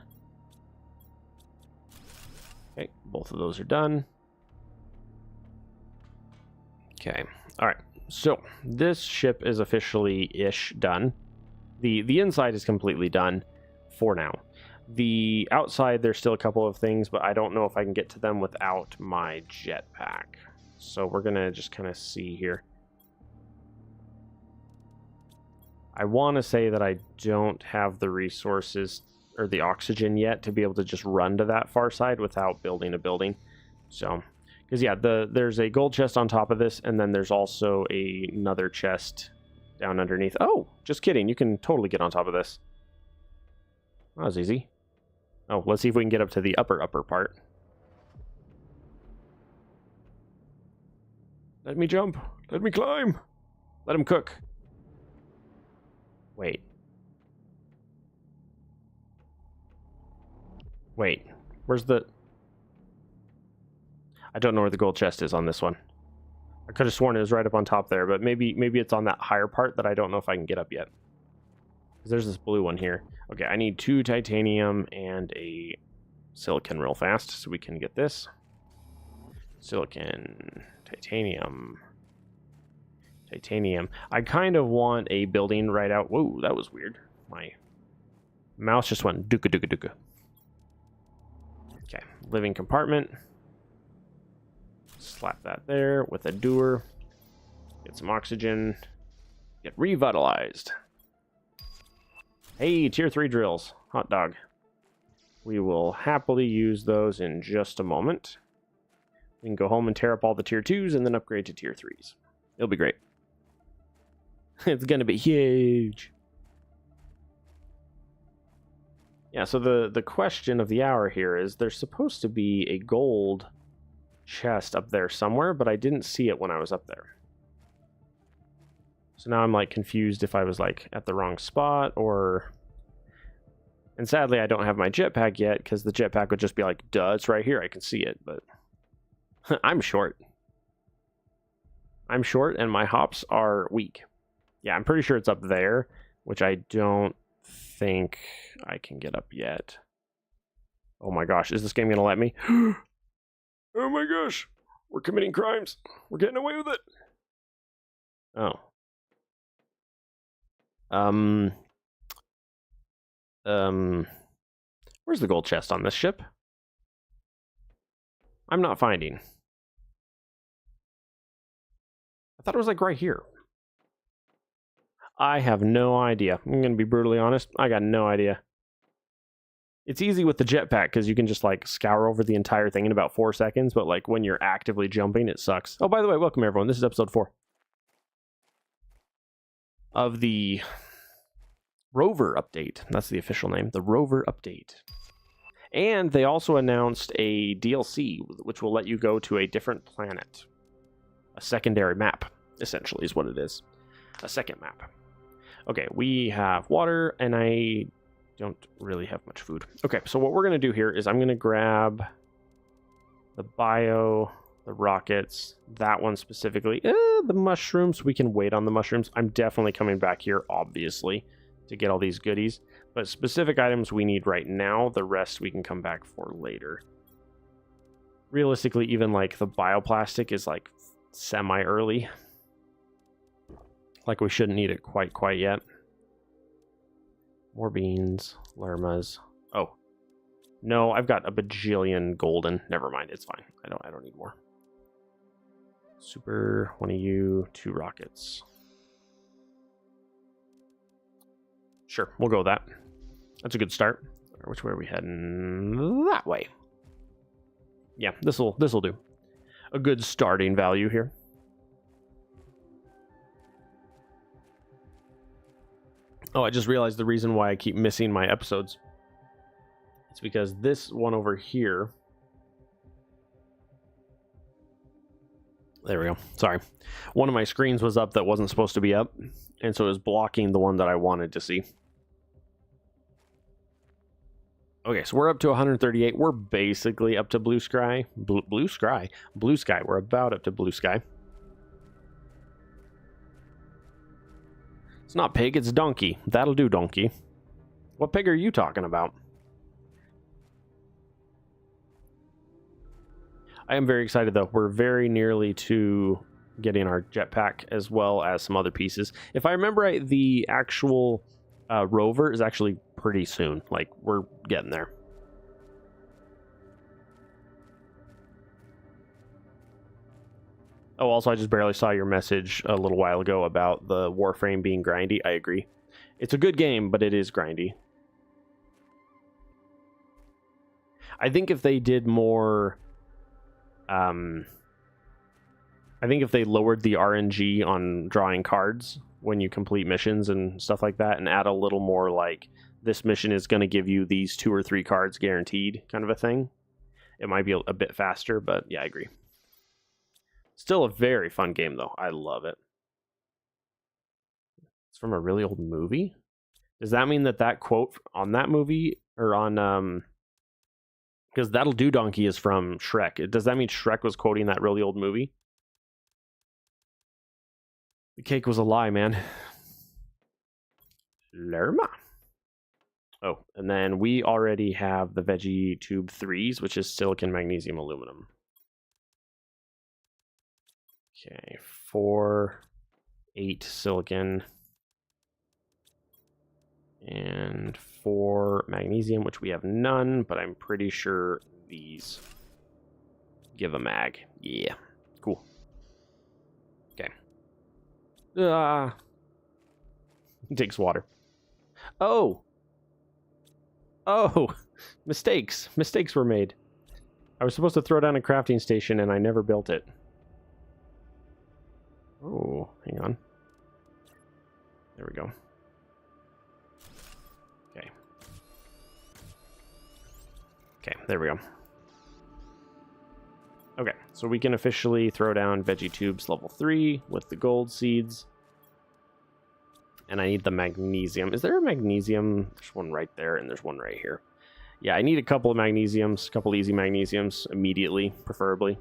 Okay, both of those are done. Okay, all right. So this ship is officially-ish done. The inside is completely done for now. The outside, there's still a couple of things, but I don't know if I can get to them without my jetpack. So we're going to just kind of see here. I want to say that I don't have the resources or the oxygen yet to be able to just run to that far side without building a building. So, because yeah, there's a gold chest on top of this, and then there's also another chest down underneath. Oh, just kidding. You can totally get on top of this. That was easy. Oh, let's see if we can get up to the upper part. Let me jump. Let me climb. Let him cook. Wait. Wait. Where's the... I don't know where the gold chest is on this one. I could have sworn it was right up on top there, but maybe it's on that higher part that I don't know if I can get up yet. There's this blue one here. Okay, I need 2 titanium and a silicon real fast so we can get this. Silicon, titanium. I kind of want a building right out. Whoa, that was weird. My mouse just went dooka dooka dooka. Okay, living compartment. Slap that there with a doer. Get some oxygen. Get revitalized. Hey, tier 3 drills. Hot dog. We will happily use those in just a moment. We can go home and tear up all the tier 2s and then upgrade to tier 3s. It'll be great. It's gonna be huge. Yeah, so the question of the hour here is there's supposed to be a gold chest up there somewhere, but I didn't see it when I was up there. So now I'm like confused if I was like at the wrong spot or... And sadly I don't have my jetpack yet because the jetpack would just be like, duh, it's right here, I can see it, but I'm short. I'm short and my hops are weak. Yeah, I'm pretty sure it's up there, which I don't think I can get up yet. Oh my gosh, is this game gonna let me? Oh my gosh, we're committing crimes. We're getting away with it. Oh. Where's the gold chest on this ship? I'm not finding. I thought it was like right here. I have no idea. I'm going to be brutally honest. I got no idea. It's easy with the jetpack because you can just like scour over the entire thing in about 4 seconds, but like when you're actively jumping, it sucks. Oh, by the way, welcome everyone. This is episode 4 of the Rover update. That's the official name, the Rover update. And they also announced a DLC, which will let you go to a different planet. A secondary map, essentially, is what it is. A second map. Okay, we have water, and I don't really have much food. Okay, so what we're going to do here is I'm going to grab the bio, the rockets, that one specifically. The mushrooms, we can wait on the mushrooms. I'm definitely coming back here, obviously, to get all these goodies. But specific items we need right now, the rest we can come back for later. Realistically, even like the bioplastic is like semi-early. Like we shouldn't need it quite yet. More beans, lermas. Oh. No, I've got a bajillion golden. Never mind, it's fine. I don't need more. Super, one of you, 2 rockets. Sure, we'll go with that. That's a good start. Which way are we heading? That way. Yeah, this'll do. A good starting value here. Oh, I just realized the reason why I keep missing my episodes. It's because this one over here... There we go. Sorry. One of my screens was up that wasn't supposed to be up, and so it was blocking the one that I wanted to see. Okay, so we're up to 138. We're basically up to blue sky. Blue sky. We're about up to blue sky. It's not pig, it's donkey. That'll do, donkey. What pig are you talking about? I am very excited, though. We're very nearly to getting our jetpack as well as some other pieces. If I remember right, the actual rover is actually pretty soon. Like, we're getting there. Oh, also, I just barely saw your message a little while ago about the Warframe being grindy. I agree. It's a good game, but it is grindy. I think if they did more... I think if they lowered the RNG on drawing cards, when you complete missions and stuff like that, and add a little more like, this mission is going to give you these 2 or 3 cards guaranteed kind of a thing. It might be a bit faster, but yeah, I agree. Still a very fun game, though. I love it. It's from a really old movie? Does that mean that quote on that movie, or on, because That'll Do Donkey is from Shrek. Does that mean Shrek was quoting that really old movie? The cake was a lie, man. Lerma. Oh, and then we already have the Veggie Tube 3s, which is silicon, magnesium, aluminum. Okay, 4, 8 silicon, and 4 magnesium, which we have none, but I'm pretty sure these give a mag. Yeah, cool. Okay. It takes water. Oh, mistakes were made. I was supposed to throw down a crafting station and I never built it. Oh, hang on. There we go. Okay, there we go. Okay, so we can officially throw down Veggie Tubes level 3 with the gold seeds. And I need the magnesium. Is there a magnesium? There's one right there, and there's one right here. Yeah, I need a couple of magnesiums, a couple easy magnesiums immediately, preferably.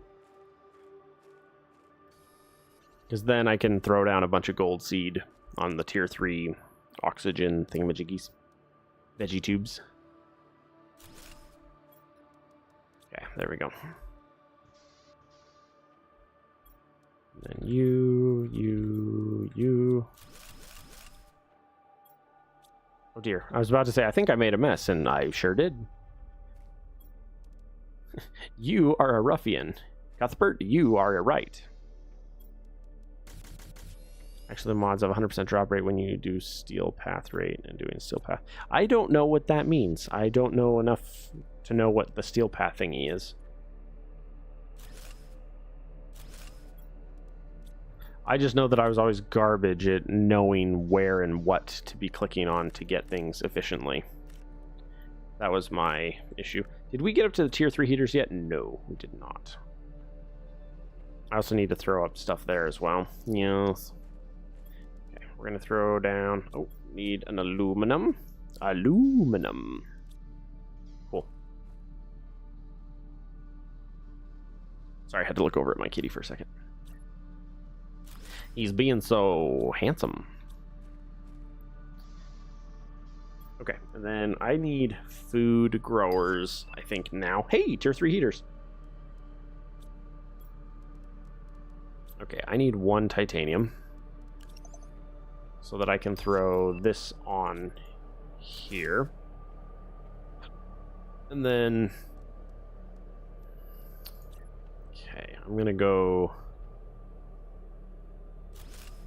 Because then I can throw down a bunch of gold seed on the tier 3 oxygen thingamajiggies. Veggie Tubes. Okay, there we go. And then you. Oh dear, I was about to say, I think I made a mess, and I sure did. You are a ruffian. Cuthbert, you are right. Actually, the mods have 100% drop rate when you do steel path rate and doing steel path. I don't know what that means. I don't know enough to know what the steel path thingy is. I just know that I was always garbage at knowing where and what to be clicking on to get things efficiently. That was my issue. Did we get up to the tier 3 heaters yet? No, we did not. I also need to throw up stuff there as well. Yes. Okay, we're going to throw down... Oh, need an aluminum. Aluminum. Cool. Sorry, I had to look over at my kitty for a second. He's being so handsome. Okay, and then I need food growers, I think now. Hey, tier 3 heaters. Okay, I need 1 titanium so that I can throw this on here. And then... Okay, I'm gonna go...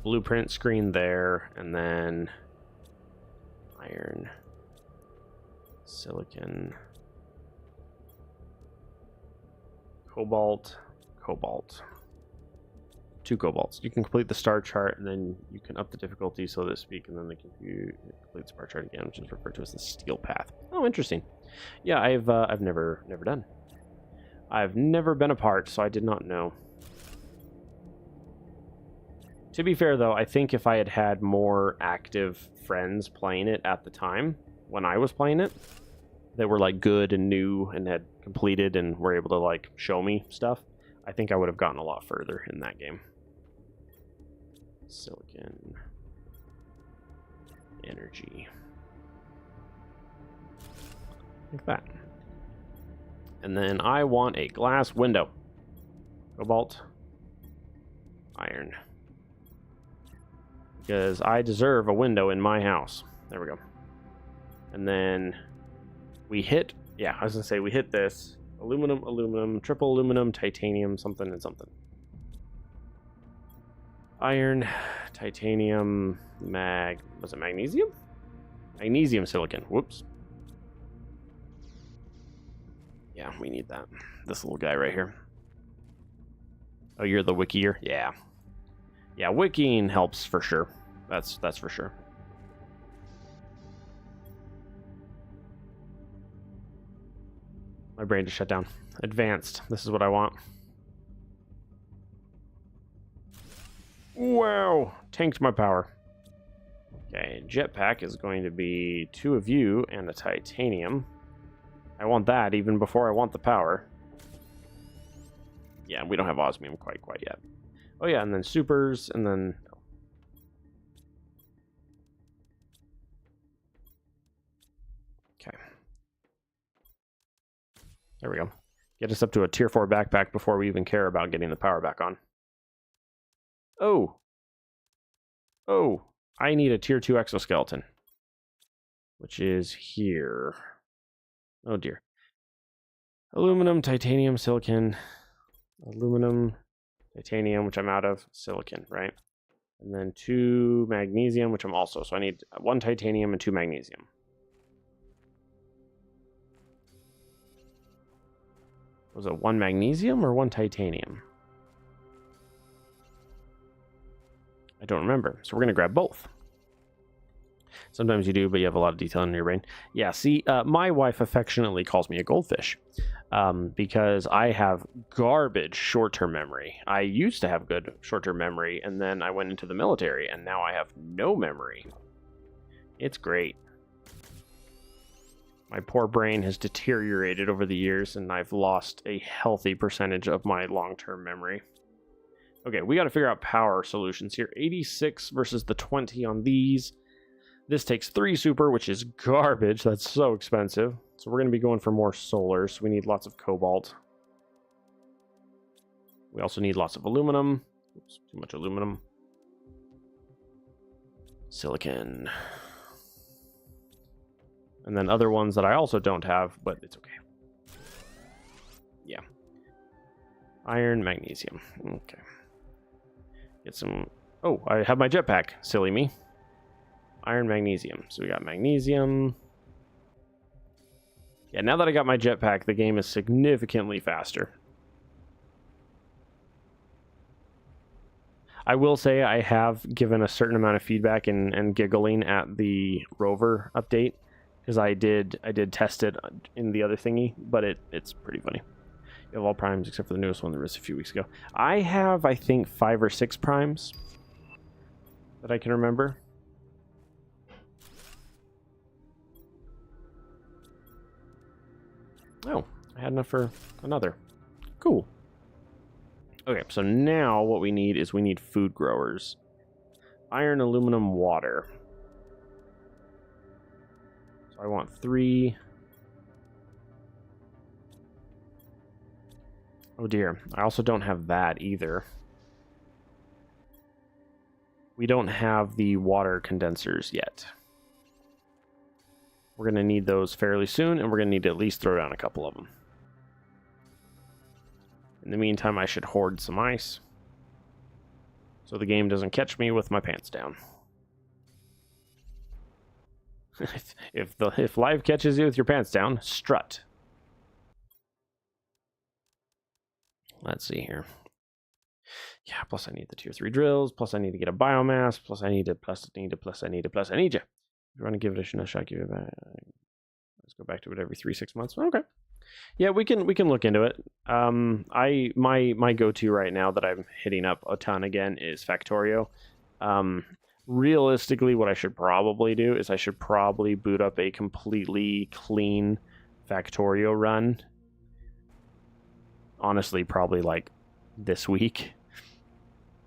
blueprint screen there, and then iron, silicon, cobalt, 2 cobalts. You can complete the star chart, and then you can up the difficulty, so to speak, and then the complete star chart again, which is referred to as the steel path. Oh, interesting. Yeah, I've never done. I've never been a part, so I did not know. To be fair, though, I think if I had had more active friends playing it at the time, when I was playing it, that were, like, good and new and had completed and were able to, like, show me stuff, I think I would have gotten a lot further in that game. Silicon. Energy. Like that. And then I want a glass window. Cobalt. Iron. Because I deserve a window in my house. There we go. And then we hit... Yeah, I was going to say we hit this. Aluminum, aluminum, triple aluminum, titanium, something and something. Iron, titanium, was it magnesium? Magnesium silicon. Whoops. Yeah, we need that. This little guy right here. Oh, you're the wikier? Yeah. Yeah, wikiing helps for sure. That's for sure. My brain just shut down. Advanced. This is what I want. Wow! Tanked my power. Okay, jetpack is going to be 2 of you and a titanium. I want that even before I want the power. Yeah, we don't have osmium quite yet. Oh yeah, and then supers, and then... Okay. There we go. Get us up to a tier 4 backpack before we even care about getting the power back on. Oh! Oh! I need a tier 2 exoskeleton. Which is here. Oh dear. Aluminum, titanium, silicon. Aluminum, titanium, which I'm out of. Silicon, right? And then 2 magnesium, which I'm also. So I need 1 titanium and 2 magnesium. Was it 1 magnesium or 1 titanium? I don't remember. So we're going to grab both. Sometimes you do, but you have a lot of detail in your brain. Yeah, see, my wife affectionately calls me a goldfish because I have garbage short-term memory. I used to have good short-term memory, and then I went into the military, and now I have no memory. It's great. My poor brain has deteriorated over the years, and I've lost a healthy percentage of my long-term memory. Okay, we got to figure out power solutions here. 86 versus the 20 on these. This takes 3 super, which is garbage. That's so expensive. So we're going to be going for more solar, so we need lots of cobalt. We also need lots of aluminum. Oops, too much aluminum. Silicon. And then other ones that I also don't have, but it's okay. Yeah. Iron, magnesium. Okay. Get some... Oh, I have my jetpack. Silly me. Iron, magnesium. So we got magnesium. Yeah, now that I got my jetpack, the game is significantly faster. I will say I have given a certain amount of feedback and giggling at the Rover update, because I did test it in the other thingy, but it's pretty funny. You have all primes except for the newest one that was a few weeks ago. I have, I think, 5 or 6 primes that I can remember. Oh, I had enough for another. Cool. Okay, so now what we need is we need food growers. Iron, aluminum, water. So I want 3. Oh dear, I also don't have that either. We don't have the water condensers yet. We're going to need those fairly soon, and we're going to need to at least throw down a couple of them. In the meantime, I should hoard some ice, so the game doesn't catch me with my pants down. If life catches you with your pants down, strut. Let's see here. Yeah, plus I need the tier 3 drills, plus I need to get a biomass, plus I need you. If you want to give it a shot, give it back. Let's go back to it every 3-6 months. Okay. Yeah, we can look into it. My go-to right now that I'm hitting up a ton again is Factorio. Realistically, what I should probably do is I should probably boot up a completely clean Factorio run. Honestly, probably like this week.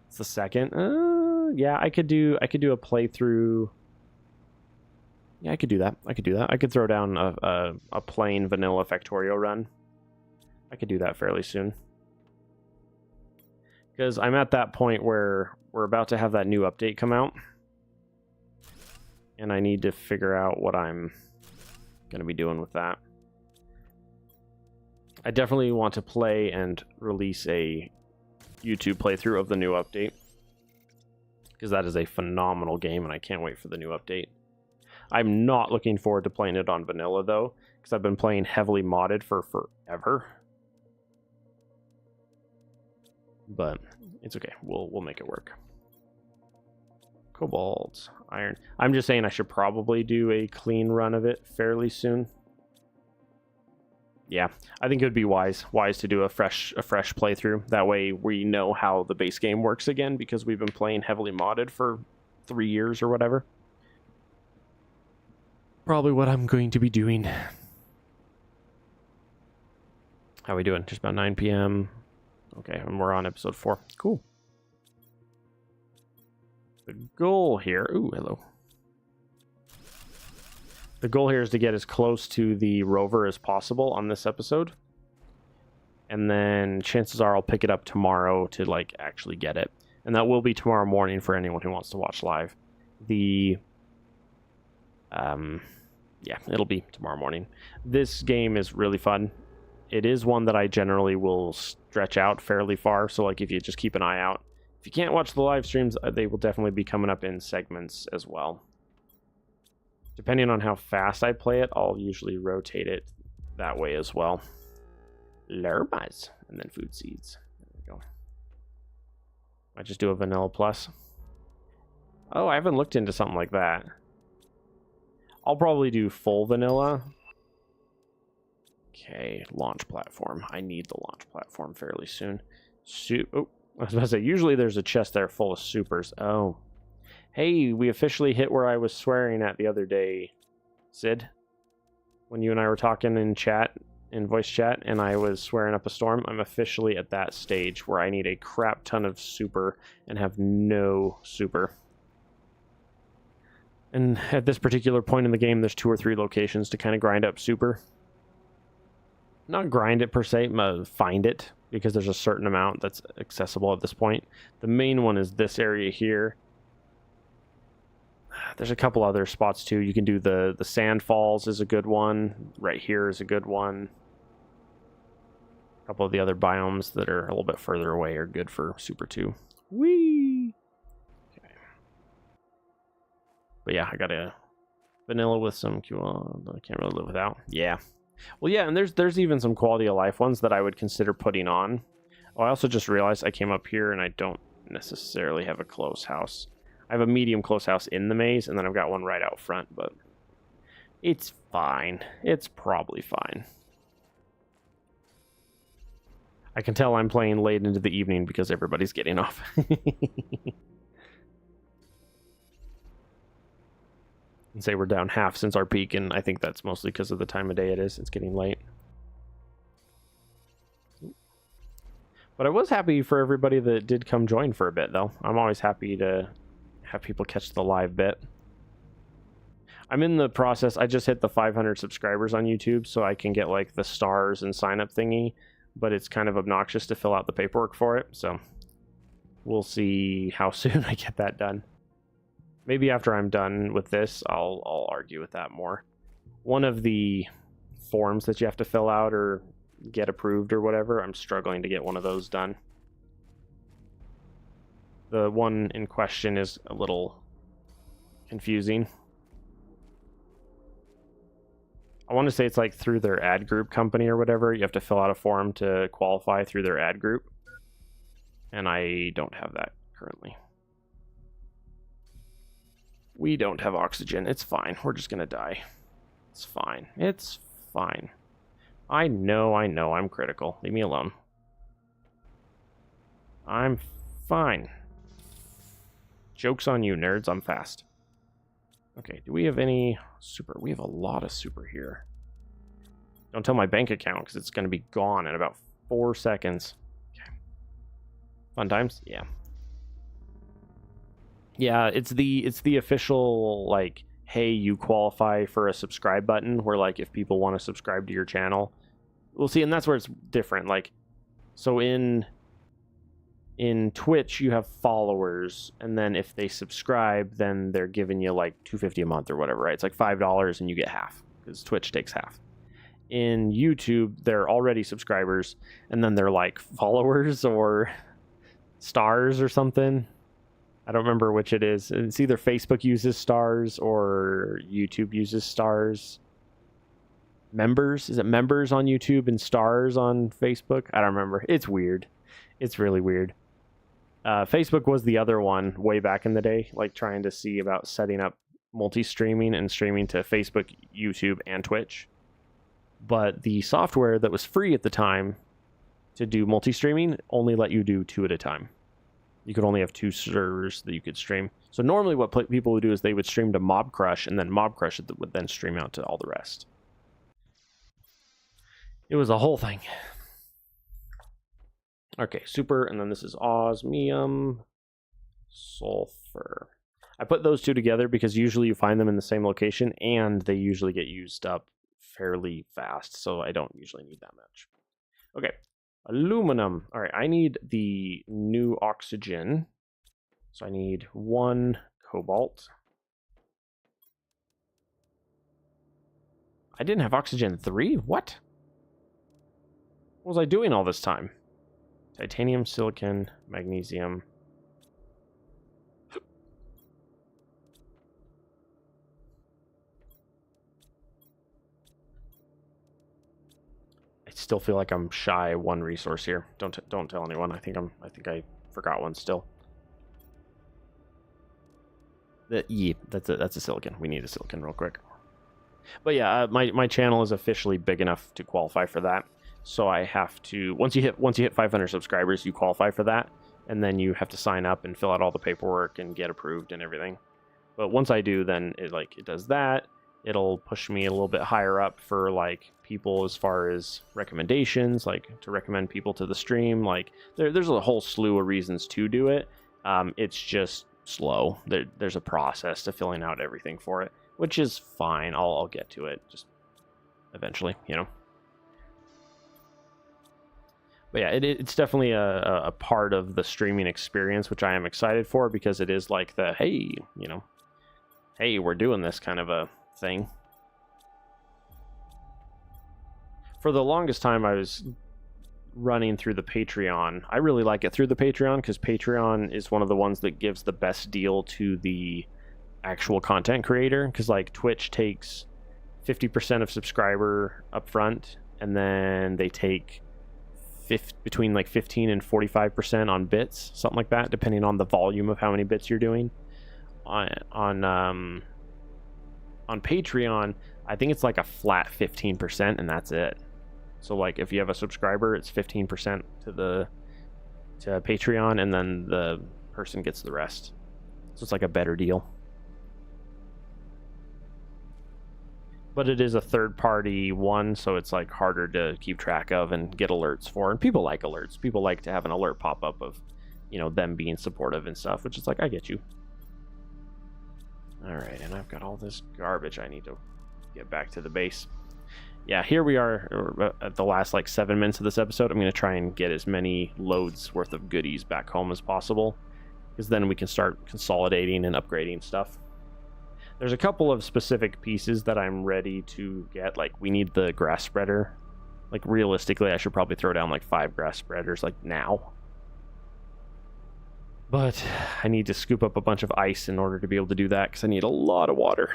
It's the second. Yeah, I could do a playthrough. Yeah, I could do that. I could throw down a plain vanilla Factorio run. I could do that fairly soon. Because I'm at that point where we're about to have that new update come out. And I need to figure out what I'm going to be doing with that. I definitely want to play and release a YouTube playthrough of the new update. Because that is a phenomenal game and I can't wait for the new update. I'm not looking forward to playing it on vanilla, though, because I've been playing heavily modded for forever. But it's okay. We'll make it work. Cobalt, iron. I'm just saying I should probably do a clean run of it fairly soon. Yeah, I think it would be wise to do a fresh playthrough. That way we know how the base game works again, because we've been playing heavily modded for 3 years or whatever. Probably what I'm going to be doing. How are we doing? Just about 9 p.m. Okay, and we're on episode 4. Cool. The goal here... Ooh, hello. The goal here is to get as close to the Rover as possible on this episode. And then chances are I'll pick it up tomorrow to, like, actually get it. And that will be tomorrow morning for anyone who wants to watch live. Yeah, it'll be tomorrow morning. This game is really fun. It is one that I generally will stretch out fairly far. So, like, if you just keep an eye out. If you can't watch the live streams, they will definitely be coming up in segments as well. Depending on how fast I play it, I'll usually rotate it that way as well. Lurbas. And then food seeds. There we go. I just do a vanilla plus. Oh, I haven't looked into something like that. I'll probably do full vanilla. Okay, launch platform. I need the launch platform fairly soon. Oh, I was about to say, usually there's a chest there full of supers. Oh. Hey, we officially hit where I was swearing at the other day, Sid. When you and I were talking in chat, in voice chat, and I was swearing up a storm. I'm officially at that stage where I need a crap ton of super and have no super. And at this particular point in the game, there's 2 or 3 locations to kind of grind up super. Not grind it per se, find it, because there's a certain amount that's accessible at this point. The main one is this area here. There's a couple other spots too. You can do the sand falls is a good one. Right here is a good one. A couple of the other biomes that are a little bit further away are good for super too. Whee! Okay. But yeah, I got a vanilla with some QL. I can't really live without. Yeah. Well, yeah, and there's even some quality of life ones that I would consider putting on. Oh, I also just realized I came up here and I don't necessarily have a close house. I have a medium close house in the maze, and then I've got one right out front, but it's fine. It's probably fine. I can tell I'm playing late into the evening because everybody's getting off. And say we're down half since our peak, and I think that's mostly because of the time of day it is. It's getting late. But I was happy for everybody that did come join for a bit, though. I'm always happy to have people catch the live bit. I'm in the process. I just hit the 500 subscribers on YouTube, so I can get like the stars and sign up thingy, but it's kind of obnoxious to fill out the paperwork for it, so we'll see how soon I get that done. Maybe after I'm done with this, I'll argue with that more. One of the forms that you have to fill out or get approved or whatever, I'm struggling to get one of those done. The one in question is a little confusing. I want to say it's like through their ad group company or whatever. You have to fill out a form to qualify through their ad group. And I don't have that currently. We don't have oxygen. It's fine. We're just going to die. It's fine. It's fine. I know. I'm critical. Leave me alone. I'm fine. Joke's on you, nerds. I'm fast. Okay, do we have any super? We have a lot of super here. Don't tell my bank account, because it's going to be gone in about 4 seconds. Okay. Fun times? Yeah. Yeah, it's the official, like, hey, you qualify for a subscribe button, where, like, if people want to subscribe to your channel. We'll see, and that's where it's different. Like, so in Twitch, you have followers, and then if they subscribe, then they're giving you like $2.50 a month or whatever, right? It's like $5 and you get half, because Twitch takes half. In YouTube, they're already subscribers, and then they're like followers or stars or something. I don't remember which it is. It's either Facebook uses stars or YouTube uses stars. Members? Is it members on YouTube and stars on Facebook? I don't remember. It's weird. It's really weird. Facebook was the other one way back in the day, like trying to see about setting up multi-streaming and streaming to Facebook, YouTube, and Twitch. But the software that was free at the time to do multi-streaming only let you do 2 at a time. You could only have 2 servers that you could stream. So normally what people would do is they would stream to Mob Crush, and then Mob Crush would then stream out to all the rest. It was a whole thing. Okay, super, and then this is osmium sulfur. I put those 2 together because usually you find them in the same location, and they usually get used up fairly fast, so I don't usually need that much. Okay, aluminum. All right, I need the new oxygen, so I need 1 cobalt. I didn't have oxygen 3? What? What was I doing all this time? Titanium, silicon, magnesium. I still feel like I'm shy 1 resource here. Don't tell anyone. I think I forgot one still. That's a silicon. We need a silicon real quick. But yeah, my channel is officially big enough to qualify for that. So I have to once you hit 500 subscribers, you qualify for that, and then you have to sign up and fill out all the paperwork and get approved and everything. But once I do, then it does that. It'll push me a little bit higher up for like people as far as recommendations, like to recommend people to the stream. Like there's a whole slew of reasons to do it. It's just slow. There's a process to filling out everything for it, which is fine. I'll get to it just eventually, you know. But yeah, it's definitely a part of the streaming experience, which I am excited for, because it is like the, hey, you know, hey, we're doing this kind of a thing. For the longest time, I was running through the Patreon. I really like it through the Patreon, because Patreon is one of the ones that gives the best deal to the actual content creator, because like Twitch takes 50% of subscriber up front, and then they take between like 15 and 45% on bits, something like that, depending on the volume of how many bits you're doing. On Patreon, I think it's like a flat 15%, and that's it. So like if you have a subscriber, it's 15% to Patreon, and then the person gets the rest. So it's like a better deal. But it is a third-party one, so it's like harder to keep track of and get alerts for. And people like alerts. People like to have an alert pop up of, you know, them being supportive and stuff, which is like, I get you. All right, and I've got all this garbage I need to get back to the base. Yeah, here we are at the last like 7 minutes of this episode. I'm going to try and get as many loads worth of goodies back home as possible, because then we can start consolidating and upgrading stuff. There's a couple of specific pieces that I'm ready to get. Like, we need the grass spreader. Like, realistically, I should probably throw down like 5 grass spreaders like now. But I need to scoop up a bunch of ice in order to be able to do that, because I need a lot of water.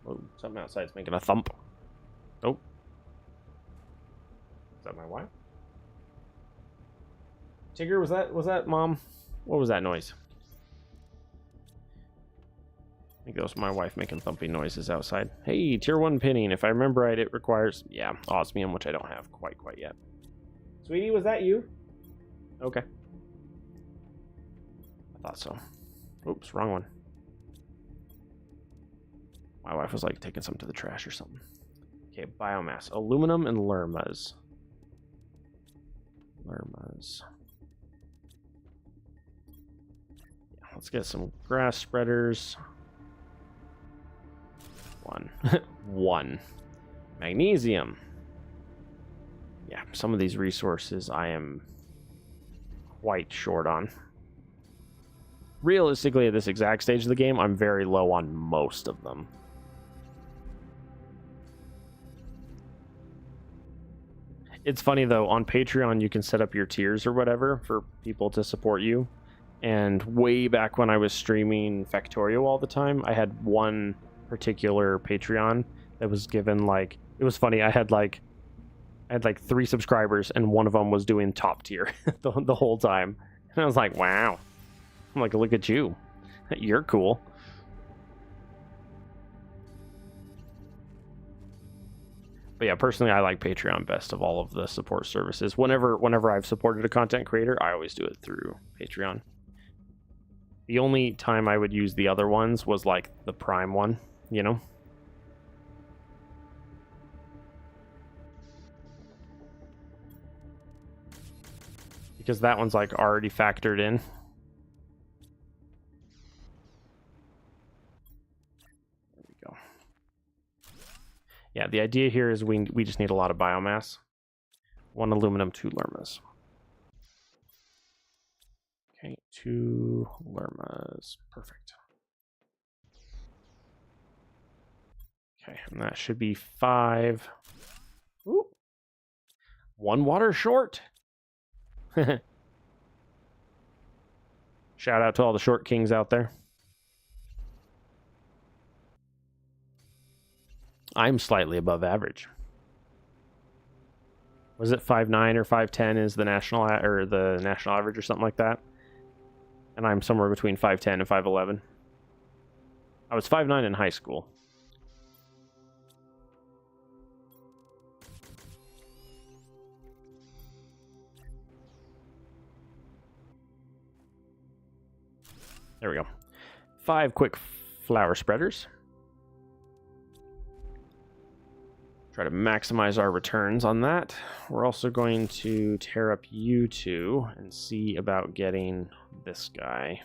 Oh, something outside's making a thump. Oh. Is that my wife? Tigger, was that Mom? What was that noise? I think that was my wife making thumping noises outside. Hey, tier 1 pinning. If I remember right, it requires, yeah, osmium, which I don't have quite yet. Sweetie, was that you? Okay. I thought so. Oops, wrong one. My wife was like taking some to the trash or something. Okay, biomass. Aluminum and lermas. Lermas. Yeah, let's get some grass spreaders. 1. 1. Magnesium. Yeah, some of these resources I am quite short on. Realistically, at this exact stage of the game, I'm very low on most of them. It's funny, though, on Patreon, you can set up your tiers or whatever for people to support you. And way back when I was streaming Factorio all the time, I had one particular Patreon that was given, like, it was funny, I had like I had like 3 subscribers, and one of them was doing top tier the whole time. And I was like, wow. I'm like, look at you. You're cool. But yeah, personally, I like Patreon best of all of the support services. Whenever I've supported a content creator, I always do it through Patreon. The only time I would use the other ones was like the Prime one, you know? Because that one's like already factored in. There we go. Yeah, the idea here is we just need a lot of biomass. 1 aluminum, 2 lermas. Okay, 2 lermas. Perfect. Okay, and that should be 5. Ooh. 1 water short. Shout out to all the short kings out there. I'm slightly above average. Was it 5'9" or 5'10" is the national average or something like that? And I'm somewhere between 5'10" and 5'11". I was 5'9" in high school. There we go. 5 quick flower spreaders. Try to maximize our returns on that. We're also going to tear up you 2 and see about getting this guy.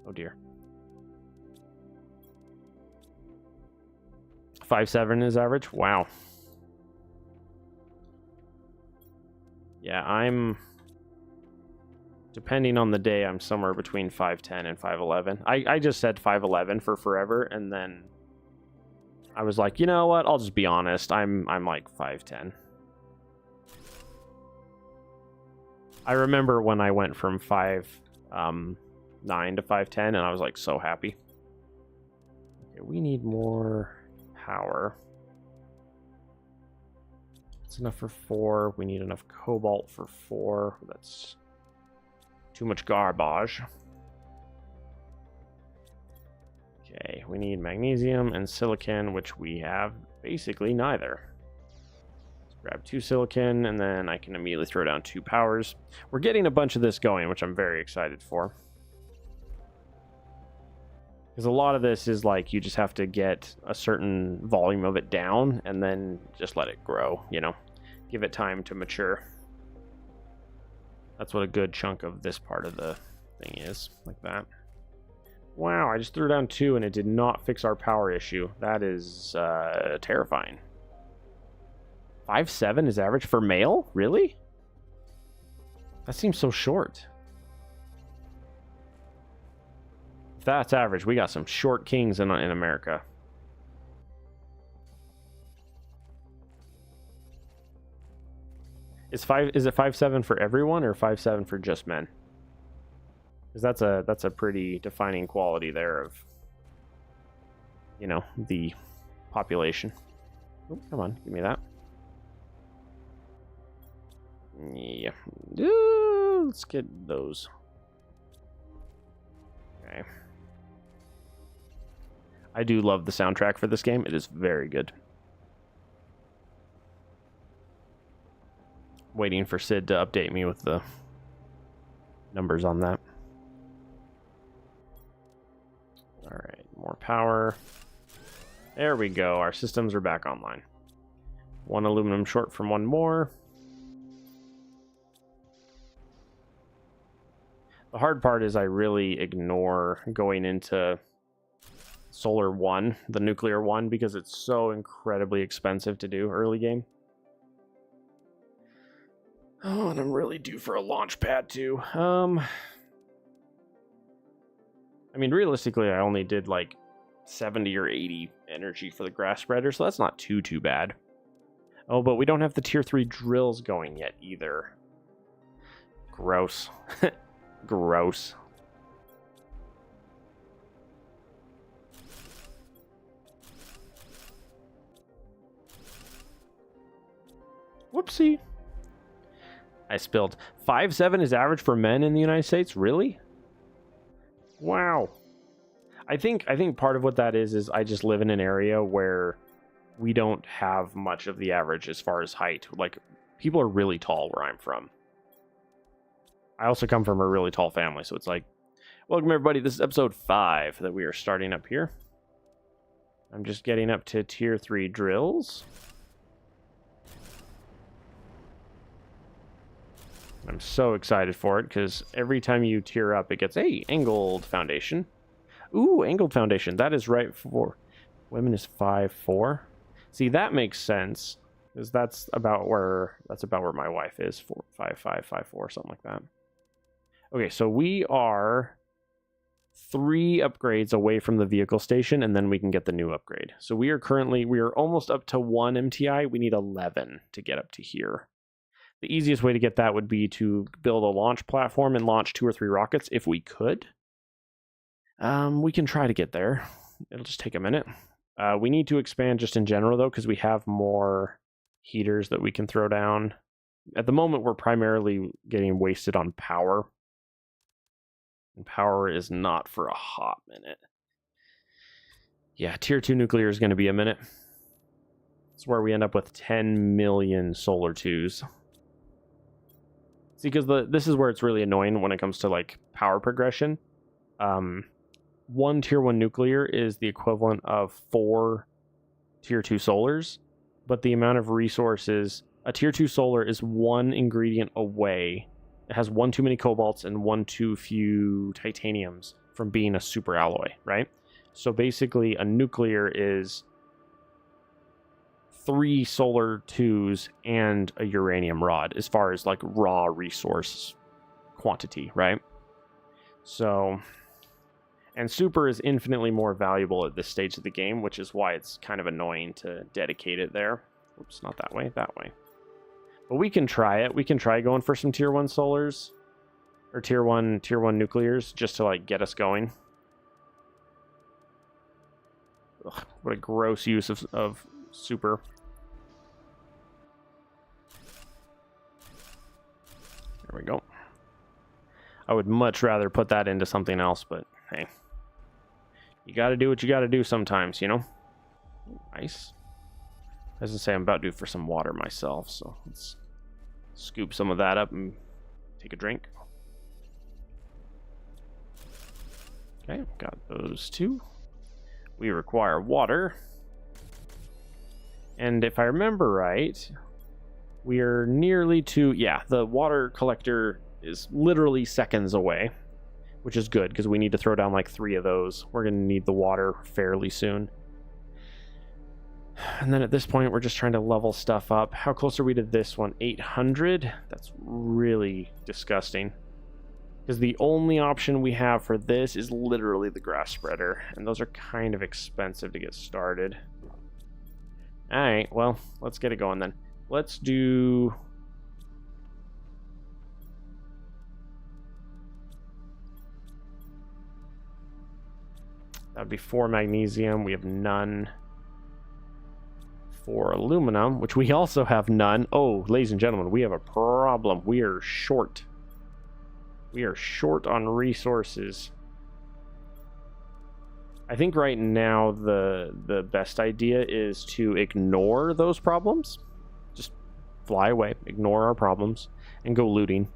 Oh dear. 5'7" is average? Wow. Yeah, I'm... Depending on the day, I'm somewhere between 5'10" and 5'11". I just said 5'11" for forever, and then I was like, you know what? I'll just be honest. I'm like 5'10". I remember when I went from 5'9" to 5'10", and I was like so happy. Okay, we need more power. That's enough for 4. We need enough cobalt for 4. That's too much garbage. Okay, we need magnesium and silicon, which we have basically neither. Let's grab 2 silicon, and then I can immediately throw down 2 powers. We're getting a bunch of this going, which I'm very excited for. Because a lot of this is like you just have to get a certain volume of it down, and then just let it grow, you know? Give it time to mature. That's what a good chunk of this part of the thing is, like that. Wow, I just threw down 2 and it did not fix our power issue. That is terrifying. 5'7" is average for male? Really? That seems so short. If that's average, we got some short kings in America. Is it 5'7" for everyone or 5'7" for just men? Because that's a pretty defining quality there of, you know, the population. Oh, come on, give me that. Yeah. Let's get those. Okay. I do love the soundtrack for this game. It is very good. Waiting for Sid to update me with the numbers on that. Alright, more power. There we go. Our systems are back online. 1 aluminum short from 1 more. The hard part is I really ignore going into Solar 1, the nuclear one, because it's so incredibly expensive to do early game. Oh, and I'm really due for a launch pad too. I mean, realistically, I only did like 70 or 80 energy for the grass spreader, so that's not too bad. Oh, but we don't have the tier 3 drills going yet either. Gross. Gross. Whoopsie. I spilled. 5'7" is average for men in the United States? Really? Wow. I think part of what that is I just live in an area where we don't have much of the average as far as height. Like, people are really tall where I'm from. I also come from a really tall family, so it's like, welcome everybody, this is episode 5 that we are starting up here. I'm just getting up to tier 3 drills. I'm so excited for it, because every time you tier up, it gets, hey, angled foundation. Ooh, angled foundation. That is right for women is 5'4". See, that makes sense, because that's about where my wife is, 5'5", 5'4", something like that. Okay, so we are 3 upgrades away from the vehicle station, and then we can get the new upgrade. So we are almost up to 1 MTI. We need 11 to get up to here. The easiest way to get that would be to build a launch platform and launch 2 or 3 rockets if we could. We can try to get there. It'll just take a minute. We need to expand just in general, though, because we have more heaters that we can throw down. At the moment, we're primarily getting wasted on power. And power is not for a hot minute. Yeah, tier 2 nuclear is going to be a minute. It's where we end up with 10 million solar 2s. See, because this is where it's really annoying when it comes to, like, power progression. 1 tier 1 nuclear is the equivalent of 4 tier 2 solars, but the amount of resources, a tier 2 solar is 1 ingredient away. It has 1 too many cobalts and 1 too few titaniums from being a super alloy, right? So basically a nuclear is 3 solar 2s and a uranium rod as far as like raw resource quantity, right? So, and super is infinitely more valuable at this stage of the game, which is why it's kind of annoying to dedicate it there. Oops, not that way, that way. But we can try it. We can try going for some tier 1 solars or tier 1 nuclears just to like get us going. Ugh, what a gross use of super. There we go. I would much rather put that into something else, but hey. You gotta do what you gotta do sometimes, you know? Nice. As I say, I'm about due for some water myself, so let's scoop some of that up and take a drink. Okay, got those 2. We require water. And if I remember right, we are nearly to... Yeah, the water collector is literally seconds away, which is good, because we need to throw down like 3 of those. We're going to need the water fairly soon. And then at this point, we're just trying to level stuff up. How close are we to this one? 800? That's really disgusting. Because the only option we have for this is literally the grass spreader. And those are kind of expensive to get started. Alright, well, let's get it going then. Let's do... That would be 4 magnesium. We have none. 4 aluminum, which we also have none. Oh, ladies and gentlemen, we have a problem. We are short. We are short on resources. I think right now the best idea is to ignore those problems. Just fly away, ignore our problems, and go looting.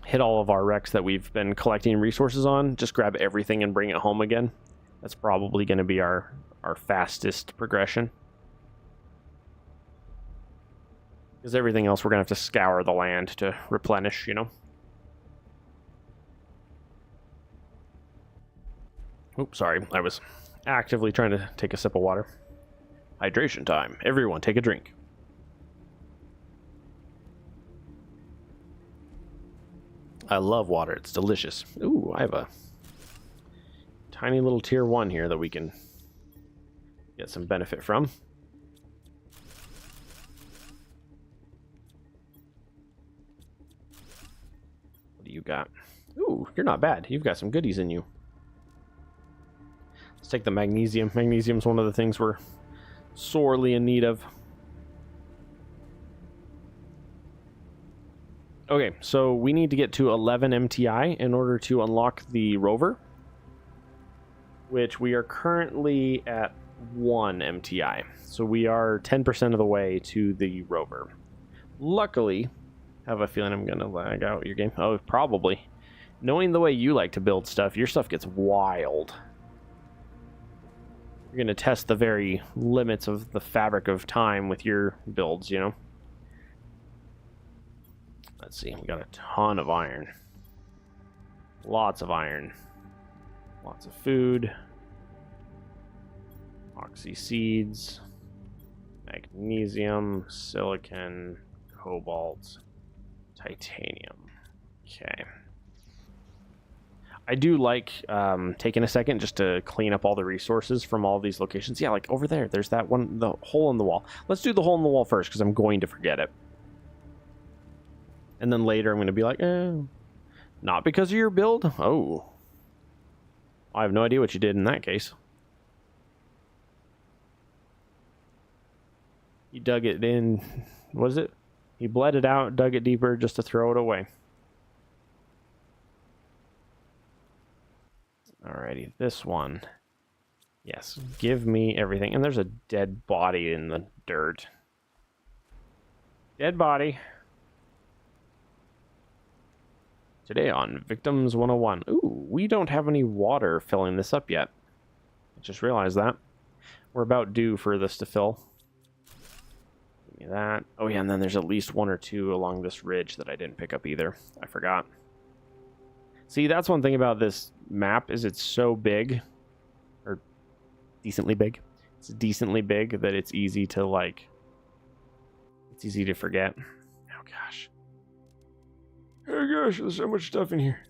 Hit all of our wrecks that we've been collecting resources on. Just grab everything and bring it home again. That's probably going to be our fastest progression. Because everything else we're going to have to scour the land to replenish, you know? Oops, sorry. I was actively trying to take a sip of water. Hydration time. Everyone take a drink. I love water. It's delicious. Ooh, I have a tiny little tier 1 here that we can get some benefit from. What do you got? Ooh, you're not bad. You've got some goodies in you. Let's take the magnesium. Magnesium's one of the things we're sorely in need of. Okay, so we need to get to 11 MTI in order to unlock the Rover, which we are currently at 1 MTI. So we are 10% of the way to the Rover. Luckily, I have a feeling I'm going to lag out your game. Oh, probably. Knowing the way you like to build stuff, your stuff gets wild. You're going to test the very limits of the fabric of time with your builds, you know? Let's see, we got a ton of iron. Lots of iron. Lots of food. Oxy seeds. Magnesium, silicon, cobalt, titanium. Okay. I do like taking a second just to clean up all the resources from all these locations. Yeah, like over there, there's that one, the hole in the wall. Let's do the hole in the wall first because I'm going to forget it. And then later I'm going to be like, not because of your build? Oh. I have no idea what you did in that case. You dug it in, was it? He bled it out, dug it deeper just to throw it away. Alrighty, this one. Yes, give me everything. And there's a dead body in the dirt. Dead body. Today on Victims 101. Ooh, we don't have any water filling this up yet. I just realized that. We're about due for this to fill. Give me that. Oh yeah, and then there's at least 1 or 2 along this ridge that I didn't pick up either. I forgot. See, that's one thing about this map is it's so big. Or decently big. It's decently big that it's easy to like... It's easy to forget. Oh gosh. Oh gosh, there's so much stuff in here.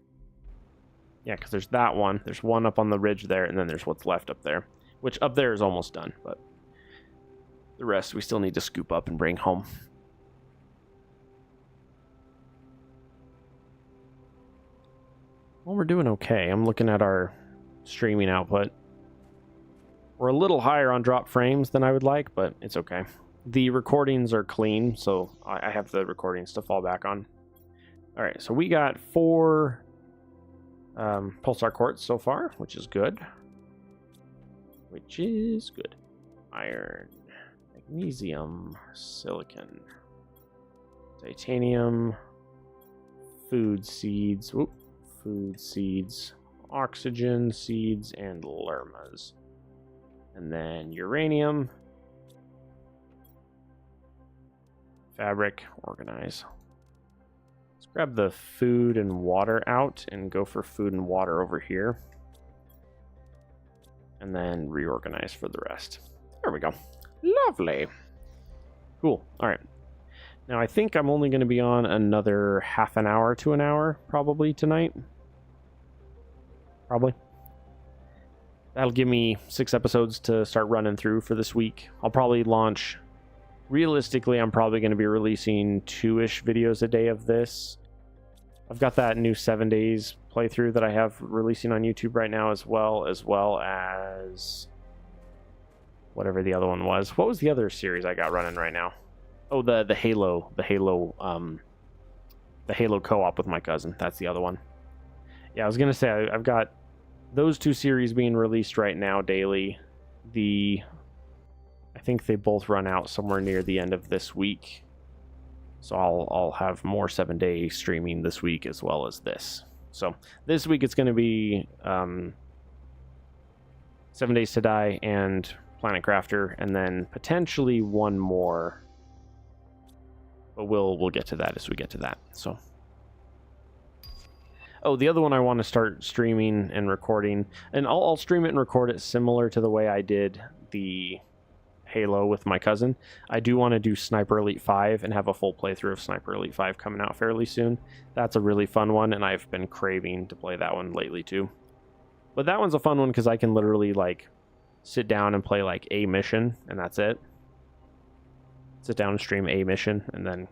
Yeah, because there's that one. There's one up on the ridge there, and then there's what's left up there. Which up there is almost done, but the rest we still need to scoop up and bring home. Well, we're doing okay. I'm looking at our streaming output. We're a little higher on drop frames than I would like, but it's okay. The recordings are clean, so I have the recordings to fall back on. Alright, so we got 4 pulsar quartz so far, which is good. Iron, magnesium, silicon, titanium, food seeds, oxygen seeds, and lermas. And then uranium, fabric, organize. Grab the food and water out and go for food and water over here. And then reorganize for the rest. There we go. Lovely. Cool. All right. Now I think I'm only going to be on another half an hour to an hour probably tonight. Probably. That'll give me 6 episodes to start running through for this week. I'll probably launch... Realistically, I'm probably going to be releasing 2-ish videos a day of this. I've got that new 7 days playthrough that I have releasing on YouTube right now as well as whatever the other one was. What was the other series I got running right now? Oh, the Halo co-op with my cousin. That's the other one. Yeah, I was going to say I've got those 2 series being released right now daily. I think they both run out somewhere near the end of this week. So I'll have more 7-day streaming this week as well as this. So this week it's going to be 7 Days to Die and Planet Crafter, and then potentially one more. But we'll get to that as we get to that. So. Oh, the other one I want to start streaming and recording, and I'll stream it and record it similar to the way I did the Halo with my cousin. I do want to do Sniper Elite 5 and have a full playthrough of Sniper Elite 5 coming out fairly soon. That's a really fun one, and I've been craving to play that one lately too. But that one's a fun one because I can literally like sit down and play like a mission, and that's it. Sit down and stream a mission, and then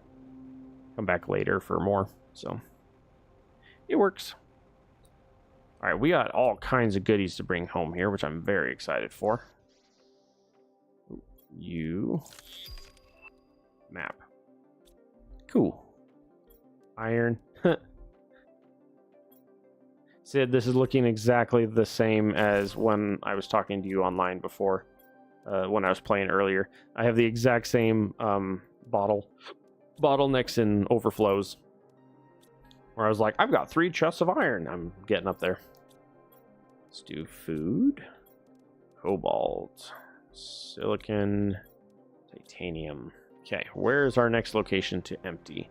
come back later for more. So it works. All right, we got all kinds of goodies to bring home here, which I'm very excited for. Map. Cool. iron. Sid, this is looking exactly the same as when I was talking to you online before, when I was playing earlier. I have the exact same bottlenecks and overflows, where I was like, I've got 3 chests of iron. I'm getting up there. Let's do food, cobalt, silicon, titanium. Okay, where's our next location to empty?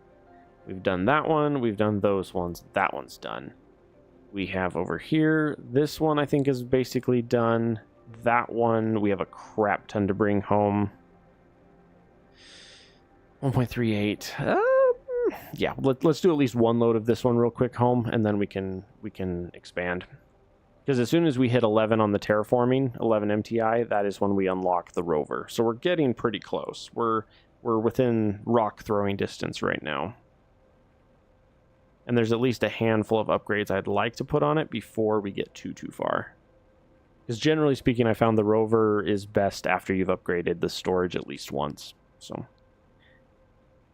We've done that one. We've done those ones. That one's done. We have over here, this one I think is basically done. That one, we have a crap ton to bring home. 1.38. Yeah, let's do at least one load of this one real quick home, and then we can expand. Because as soon as we hit 11 on the terraforming, 11 MTI, that is when we unlock the rover. So we're getting pretty close. We're within rock throwing distance right now. And there's at least a handful of upgrades I'd like to put on it before we get too far. Because generally speaking, I found the rover is best after you've upgraded the storage at least once. So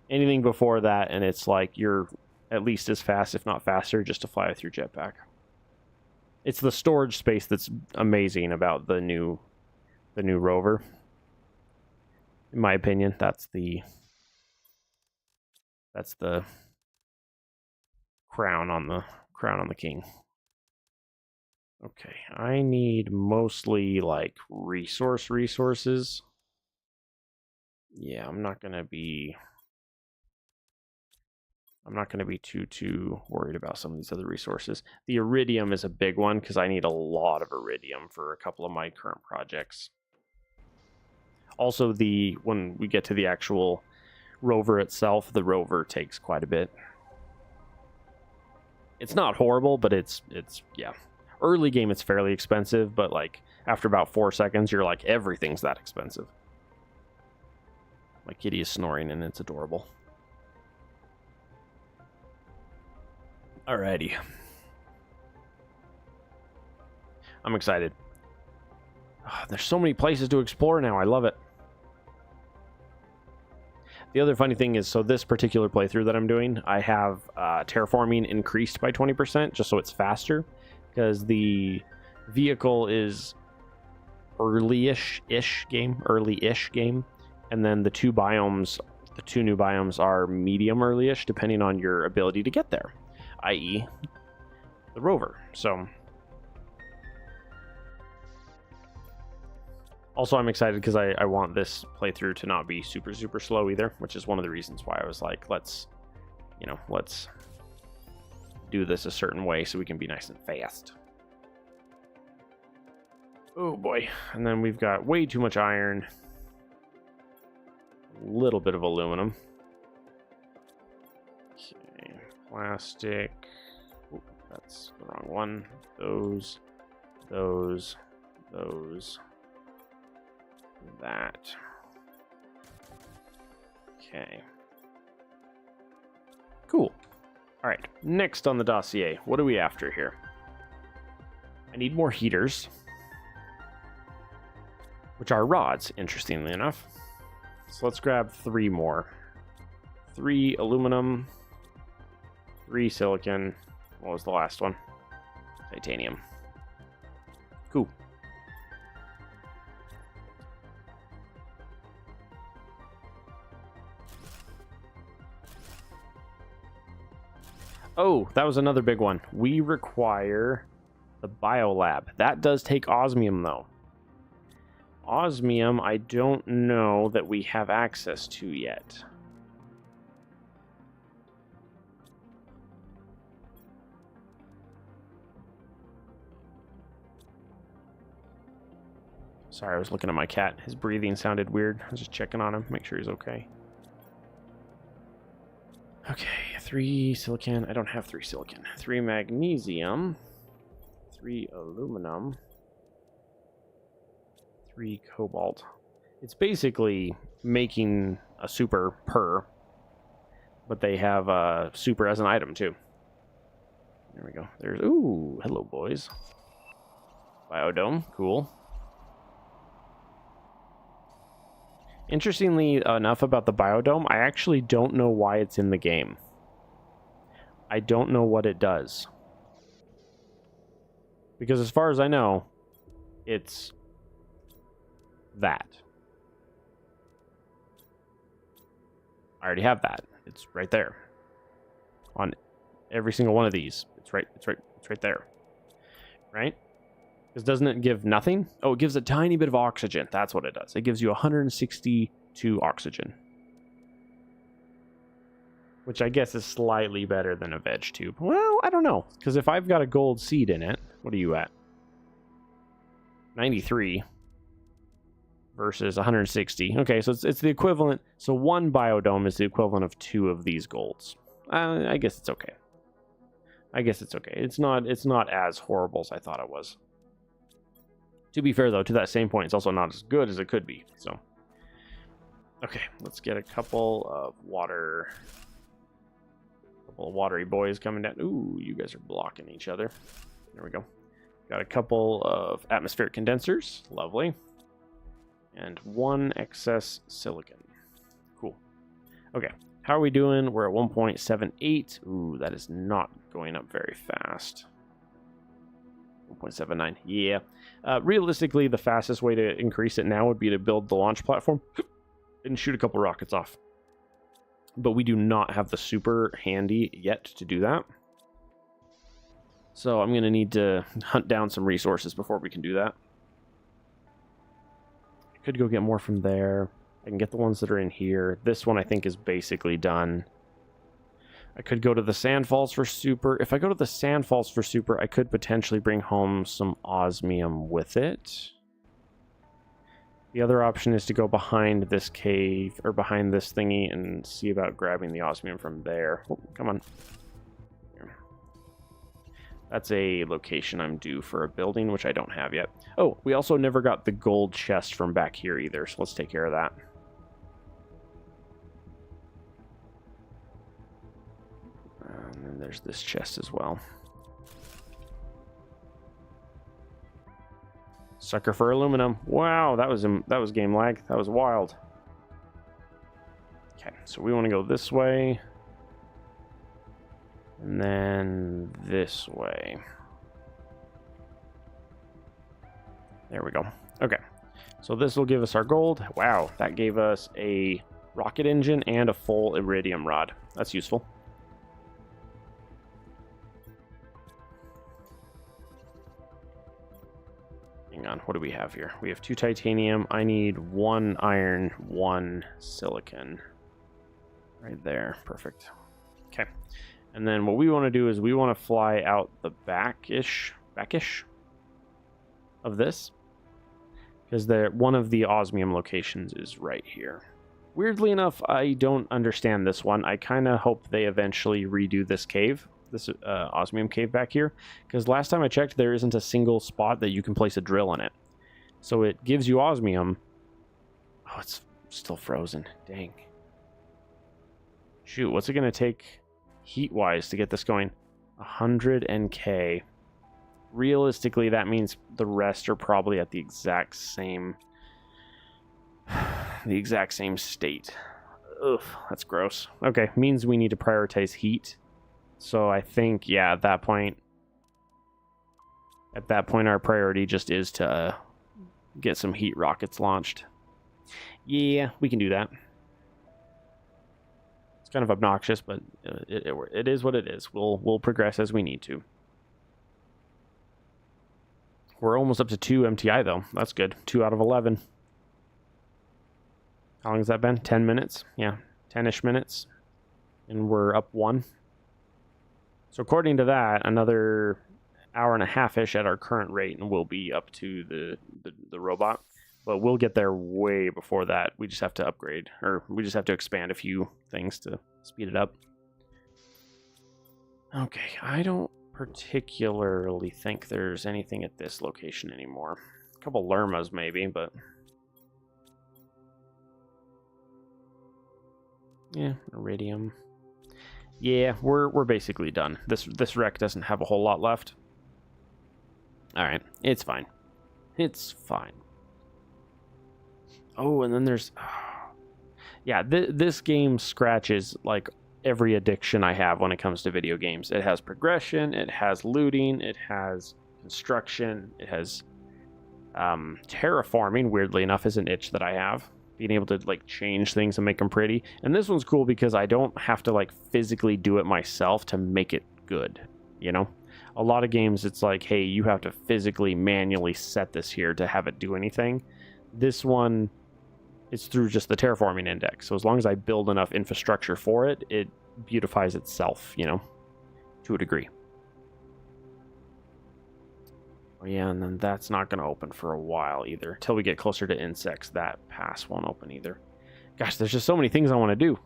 anything before that, and it's like you're at least as fast, if not faster, just to fly with your jetpack. It's the storage space that's amazing about the new rover. In my opinion, that's the crown on the king. Okay, I need mostly like resources. Yeah, I'm not gonna be too worried about some of these other resources. The iridium is a big one because I need a lot of iridium for a couple of my current projects. Also, when we get to the actual rover itself, the rover takes quite a bit. It's not horrible, but it's yeah. Early game, it's fairly expensive, but like after about 4 seconds, you're like, everything's that expensive. My kitty is snoring, and it's adorable. Alrighty. I'm excited. There's so many places to explore now. I love it. The other funny thing is, so this particular playthrough that I'm doing, I have terraforming increased by 20%, just so it's faster, because the vehicle is early-ish game, and then the two new biomes are medium early-ish, depending on your ability to get there, i.e. the rover. So also, I'm excited because I want this playthrough to not be super slow either, which is one of the reasons why I was like, let's do this a certain way so we can be nice and fast. Oh boy. And then we've got way too much iron. A little bit of aluminum. Okay, plastic. Ooh, that's the wrong one. Those. That. Okay. Cool. All right, next on the dossier, what are we after here? I need more heaters, which are rods, interestingly enough. So let's grab 3 more. 3 aluminum, 3 silicon. What was the last one? Titanium. Cool. Oh, that was another big one. We require the biolab. That does take osmium, though. Osmium, I don't know that we have access to yet. Sorry, I was looking at my cat. His breathing sounded weird. I was just checking on him, make sure he's okay. Okay, 3 silicon. I don't have 3 silicon. 3 magnesium. 3 aluminum. 3 cobalt. It's basically making a super per, but they have a super as an item too. There we go. There's, ooh, hello boys. Biodome, cool. Interestingly enough about the biodome, I actually don't know why it's in the game. I don't know what it does. Because as far as I know, it's that. I already have that. It's right there. On every single one of these. It's right there. Right? Because doesn't it give nothing? Oh, it gives a tiny bit of oxygen. That's what it does. It gives you 162 oxygen. Which I guess is slightly better than a veg tube. Well, I don't know. Because if I've got a gold seed in it, what are you at? 93 versus 160. Okay, so it's the equivalent. So one biodome is the equivalent of 2 of these golds. I guess it's okay. It's not as horrible as I thought it was. To be fair, though, to that same point, it's also not as good as it could be. So, okay, let's get a couple of water. A couple of watery boys coming down. Ooh, you guys are blocking each other. There we go. Got a couple of atmospheric condensers. Lovely. And 1 excess silicon. Cool. Okay, how are we doing? We're at 1.78. Ooh, that is not going up very fast. 1.79. Yeah. Realistically, the fastest way to increase it now would be to build the launch platform and shoot a couple rockets off. But we do not have the super handy yet to do that. So I'm going to need to hunt down some resources before we can do that. I could go get more from there. I can get the ones that are in here. This one I think is basically done. I could go to the Sandfalls for super. If I go to the Sandfalls for super, I could potentially bring home some osmium with it. The other option is to go behind this cave, or behind this thingy, and see about grabbing the osmium from there. Oh, come on. Here. That's a location I'm due for a building, which I don't have yet. Oh, we also never got the gold chest from back here either, so let's take care of that. And then there's this chest as well. Sucker for aluminum. Wow, that was game lag. That was wild. Okay, so we want to go this way. And then this way. There we go. Okay, so this will give us our gold. Wow, that gave us a rocket engine and a full iridium rod. That's useful. Hang on, what do we have here? We have 2 titanium. I need 1 iron, 1 silicon. Right there. Perfect. Okay. And then what we want to do is we want to fly out the backish of this. Because one of the osmium locations is right here. Weirdly enough, I don't understand this one. I kind of hope they eventually redo this cave. This osmium cave back here, because last time I checked there isn't a single spot that you can place a drill in it, so it gives you osmium. Oh, it's still frozen. Dang. Shoot, what's it gonna take heat wise to get this going? 100 NK. Realistically, that means the rest are probably at the exact same state. Ugh, that's gross. Okay, means we need to prioritize heat. So I think, yeah, at that point, our priority just is to get some heat rockets launched. Yeah, we can do that. It's kind of obnoxious, but it is what it is. We'll progress as we need to. We're almost up to 2 MTI, though. That's good. 2 out of 11. How long has that been? 10 minutes? Yeah, 10-ish minutes. And we're up 1. So according to that, another hour and a half-ish at our current rate, and we'll be up to the robot. But we'll get there way before that. We just have to upgrade, or we just have to expand a few things to speed it up. Okay, I don't particularly think there's anything at this location anymore. A couple lermas maybe, but yeah, iridium. Yeah, we're basically done. This wreck doesn't have a whole lot left. All right, it's fine. It's fine. Oh, and then there's yeah, this game scratches like every addiction I have when it comes to video games. It has progression, it has looting, it has construction, it has terraforming, weirdly enough, is an itch that I have. Being able to like change things and make them pretty. And this one's cool because I don't have to like physically do it myself to make it good, you know? A lot of games it's like, hey, you have to physically manually set this here to have it do anything. This one, it's through just the terraforming index. So as long as I build enough infrastructure for it, it beautifies itself, you know, to a degree. Oh yeah, and then that's not going to open for a while either. Until we get closer to insects, that pass won't open either. Gosh, there's just so many things I want to do.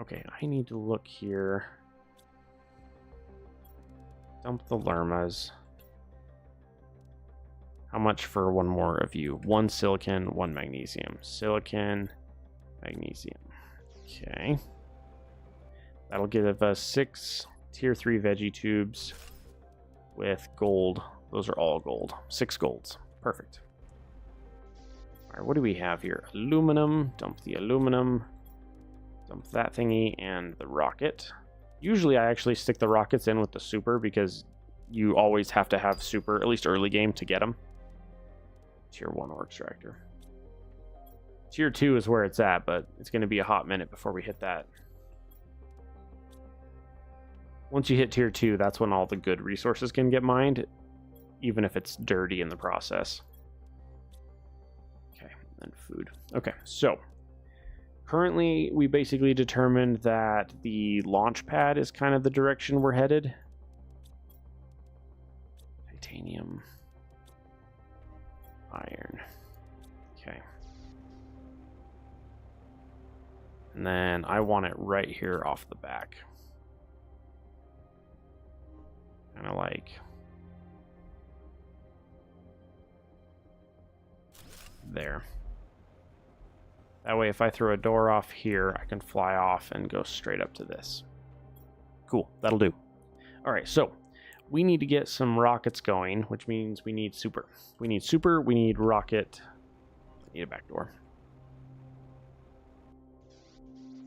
Okay, I need to look here. Dump the lermas. How much for one more of you? 1 silicon, 1 magnesium. Silicon, magnesium. Okay. That'll give us 6 tier 3 veggie tubes with gold. Those are all gold. 6 golds. Perfect. All right, what do we have here? Aluminum. Dump the aluminum. Dump that thingy and the rocket. Usually I actually stick the rockets in with the super because you always have to have super, at least early game, to get them. Tier 1 ore extractor. Tier 2 is where it's at, but it's going to be a hot minute before we hit that. Once you hit tier 2, that's when all the good resources can get mined, even if it's dirty in the process. Okay, and food. Okay, so currently we basically determined that the launch pad is kind of the direction we're headed. Titanium. Iron. Okay. And then I want it right here off the back. Kind of like there. That way if I throw a door off here, I can fly off and go straight up to this. Cool, that'll do. All right, so we need to get some rockets going, which means we need super. We need super, we need rocket. I need a back door.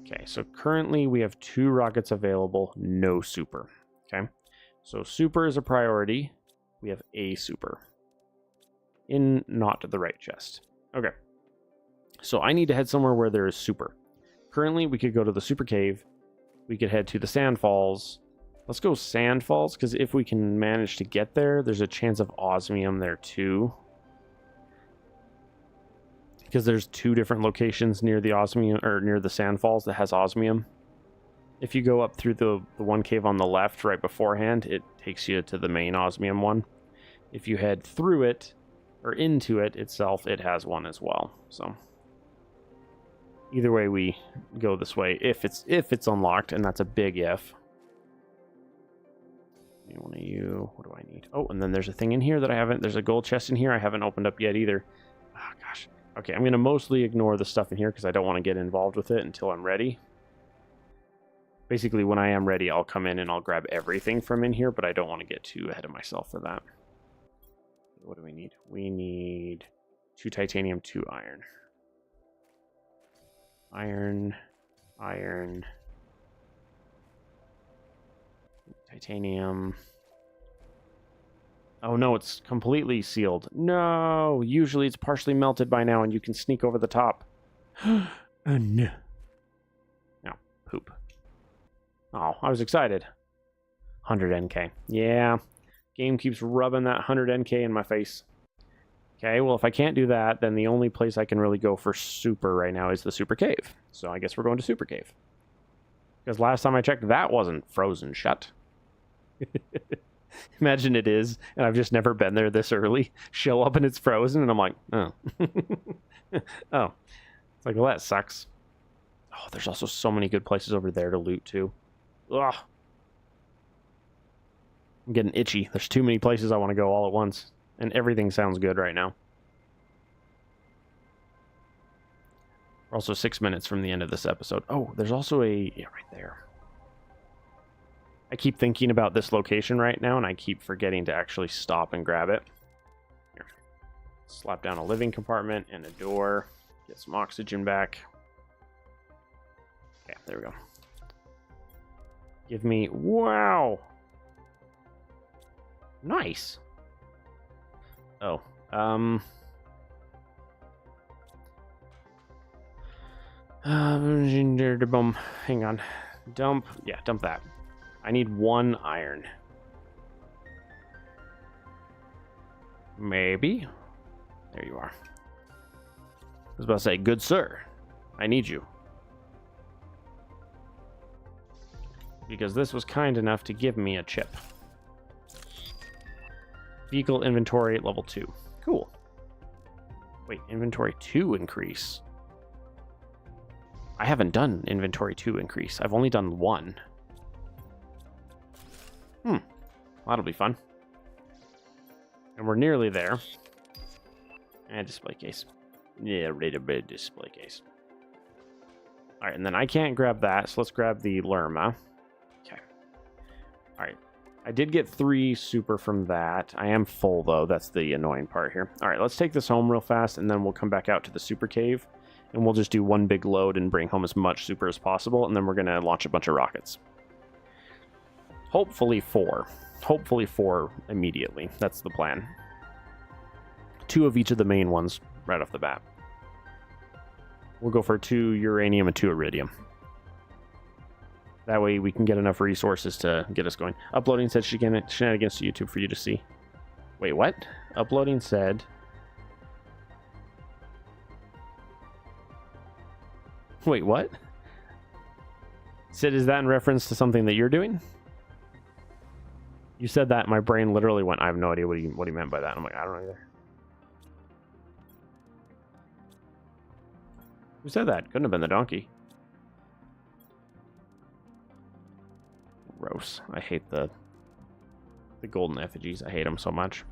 Okay, so currently we have 2 rockets available, no super. Okay, so super is a priority. We have a super. In not the right chest. Okay. So I need to head somewhere where there is super. Currently, we could go to the super cave. We could head to the sand falls. Let's go sand falls, because if we can manage to get there, there's a chance of osmium there too. Because there's 2 different locations near the osmium, or near the sand falls that has osmium. If you go up through the one cave on the left right beforehand, it takes you to the main osmium one. If you head through it, or into it itself, it has one as well. So either way we go this way, if it's unlocked, and that's a big if. One of you, what do I need? Oh, and then there's a thing in here that I haven't, there's a gold chest in here I haven't opened up yet either. Oh gosh. Okay, I'm going to mostly ignore the stuff in here because I don't want to get involved with it until I'm ready. Basically, when I am ready, I'll come in and I'll grab everything from in here, but I don't want to get too ahead of myself for that. What do we need? We need 2 titanium, 2 iron. Iron, iron, titanium. Oh no, it's completely sealed. No, usually it's partially melted by now and you can sneak over the top. Oh no. No, poop. Oh, I was excited. 100 NK. Yeah. Game keeps rubbing that 100 NK in my face. Okay, well, if I can't do that, then the only place I can really go for super right now is the super cave. So I guess we're going to super cave. Because last time I checked, that wasn't frozen shut. Imagine it is, and I've just never been there this early. Show up and it's frozen, and I'm like, oh. Oh. It's like, well, that sucks. Oh, there's also so many good places over there to loot, too. Ugh. I'm getting itchy. There's too many places I want to go all at once. And everything sounds good right now. We're also 6 minutes from the end of this episode. Oh, there's also a... Yeah, right there. I keep thinking about this location right now, and I keep forgetting to actually stop and grab it. Here. Slap down a living compartment and a door. Get some oxygen back. Okay, there we go. Give me... Wow! Nice! Oh, hang on. Dump. Yeah, dump that. I need 1 iron. Maybe. There you are. I was about to say, good sir, I need you. Because this was kind enough to give me a chip. Vehicle inventory at level 2. Cool. Wait, inventory 2 increase. I haven't done inventory 2 increase. I've only done 1. That'll be fun. And we're nearly there. And display case. Yeah, right a bit display case. Alright, and then I can't grab that, so let's grab the Lerma. Okay. Alright. I did get 3 super from that. I am full, though. That's the annoying part here. Alright, let's take this home real fast, and then we'll come back out to the super cave. And we'll just do 1 big load and bring home as much super as possible, and then we're going to launch a bunch of rockets. Hopefully 4. Hopefully 4 immediately. That's the plan. 2 of each of the main ones right off the bat. We'll go for 2 uranium and 2 iridium. That way we can get enough resources to get us going. Uploading said shenanigans to YouTube for you to see. Wait, what? Uploading said... Wait, what? Sid, is that in reference to something that you're doing? You said that, my brain literally went, I have no idea what he meant by that. I'm like, I don't know either. Who said that? Couldn't have been the donkey. Gross. I hate the golden effigies. I hate them so much.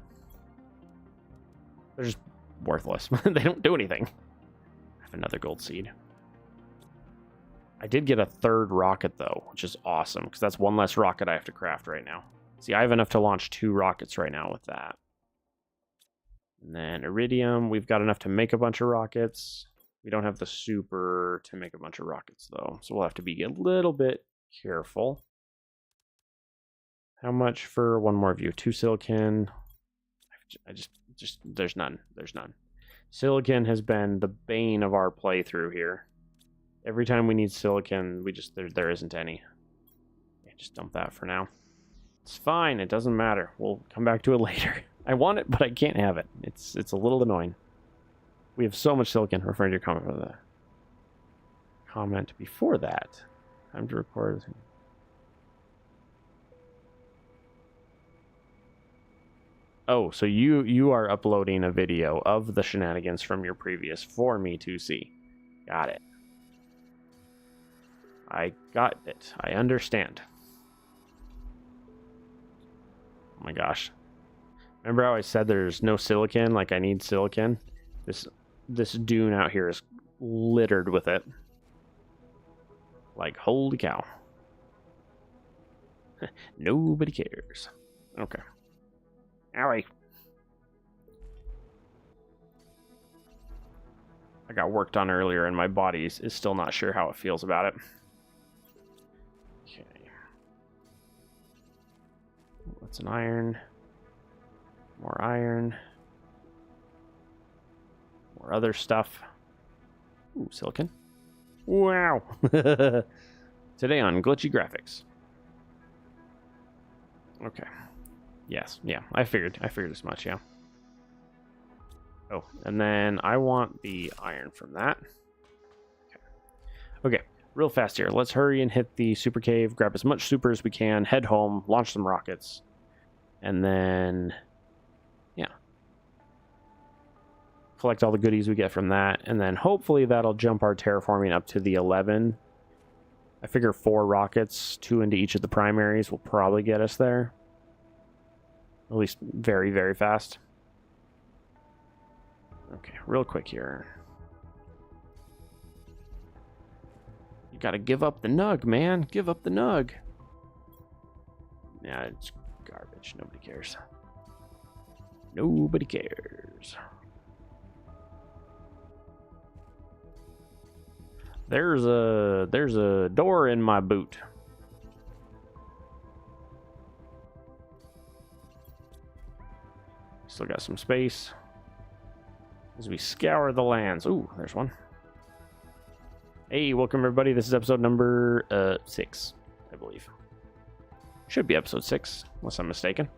They're just worthless. They don't do anything. I have another gold seed. I did get a 3rd rocket, though, which is awesome, because that's 1 less rocket I have to craft right now. See, I have enough to launch 2 rockets right now with that. And then iridium, we've got enough to make a bunch of rockets. We don't have the super to make a bunch of rockets, though, so we'll have to be a little bit careful. How much for 1 more view? 2 silicon. I just there's none. There's none. Silicon has been the bane of our playthrough here. Every time we need silicon, there isn't any. Yeah, just dump that for now. It's fine. It doesn't matter. We'll come back to it later. I want it, but I can't have it. It's a little annoying. We have so much silicon. Referring to your comment for the comment before that. Time to record. Oh, so you are uploading a video of the shenanigans from your previous for me to see. Got it. I got it. I understand. Oh my gosh. Remember how I said there's no silicon? Like I need silicon? This dune out here is littered with it. Like, holy cow. Nobody cares. Okay. Owie. I got worked on earlier and my body is still not sure how it feels about it. Okay. What's an iron? More iron. More other stuff. Ooh, silicon. Wow. Today on Glitchy Graphics. Okay. Yes, yeah, I figured as much, yeah. Oh, and then I want the iron from that. Okay, real fast here. Let's hurry and hit the super cave, grab as much super as we can, head home, launch some rockets, and then, yeah. Collect all the goodies we get from that, and then hopefully that'll jump our terraforming up to the 11. I figure 4 rockets, 2 into each of the primaries, will probably get us there. At least very, very fast. Okay, real quick here. You gotta give up the nug, man. Give up the nug. Yeah, it's garbage. Nobody cares. Nobody cares. There's a door in my boot. Still got some space as we scour the lands. Ooh, there's one. Hey, welcome everybody. This is episode number 6, I believe. Should be episode 6, unless I'm mistaken.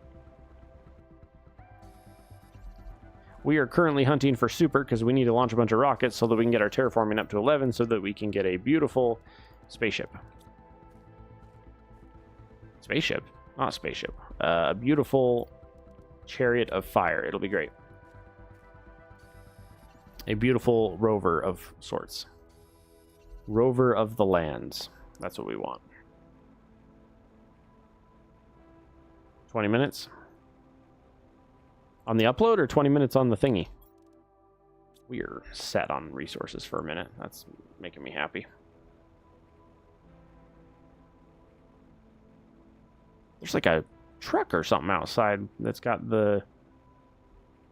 We are currently hunting for super because we need to launch a bunch of rockets so that we can get our terraforming up to 11 so that we can get a beautiful spaceship. Spaceship? Not a spaceship. A beautiful chariot of fire. It'll be great. A beautiful rover of sorts. Rover of the lands. That's what we want. 20 minutes? On the upload or 20 minutes on the thingy? We're set on resources for a minute. That's making me happy. There's like a truck or something outside that's got the...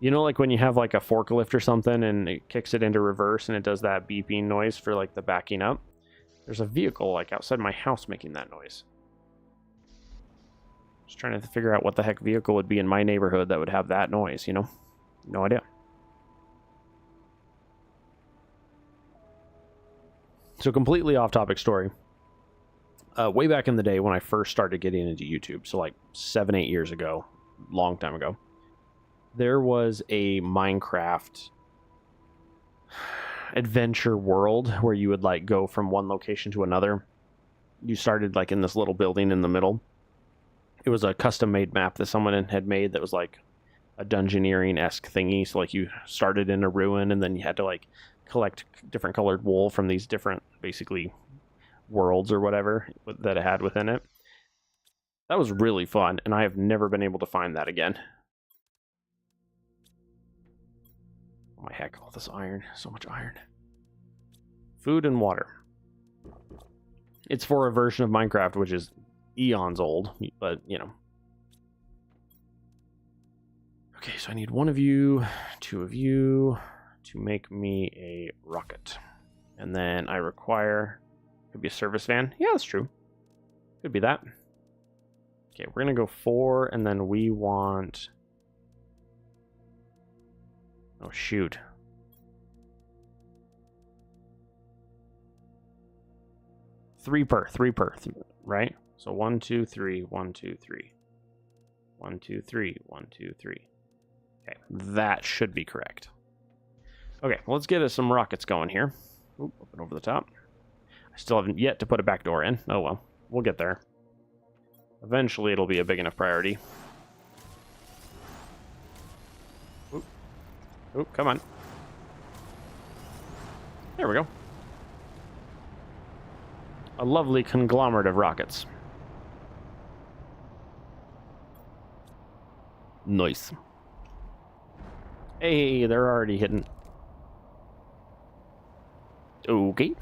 You know, like when you have like a forklift or something and it kicks it into reverse and it does that beeping noise for like the backing up? There's a vehicle like outside my house making that noise. Just trying to figure out what the heck vehicle would be in my neighborhood that would have that noise, you know? No idea. So completely off-topic story. Way back in the day when I first started getting into YouTube, so like 7-8 years ago, long time ago, there was a Minecraft adventure world where you would like go from one location to another. You started like in this little building in the middle. It was a custom-made map that someone had made that was like a dungeoneering-esque thingy. So like you started in a ruin and then you had to like collect different colored wool from these different, basically, worlds or whatever that it had within it. That was really fun, and I have never been able to find that again. Oh my heck, all this iron. So much iron. Food and water. It's for a version of Minecraft, which is eons old, but you know. Okay, so I need one of you, two of you to make me a rocket. And then I require, could be a service van. Yeah, that's true. Could be that. Okay, we're gonna go 4, and then we want, oh shoot. Three per, right? So 1, 2, 3, 1, 2, 3. 1, 2, 3, 1, 2, 3. Okay, that should be correct. Okay, well, let's get us some rockets going here. Oop, open over the top. I still haven't yet to put a back door in. Oh well, we'll get there. Eventually, it'll be a big enough priority. Oop, oop, come on. There we go. A lovely conglomerate of rockets. Nice. Hey, they're already hitting. Okay.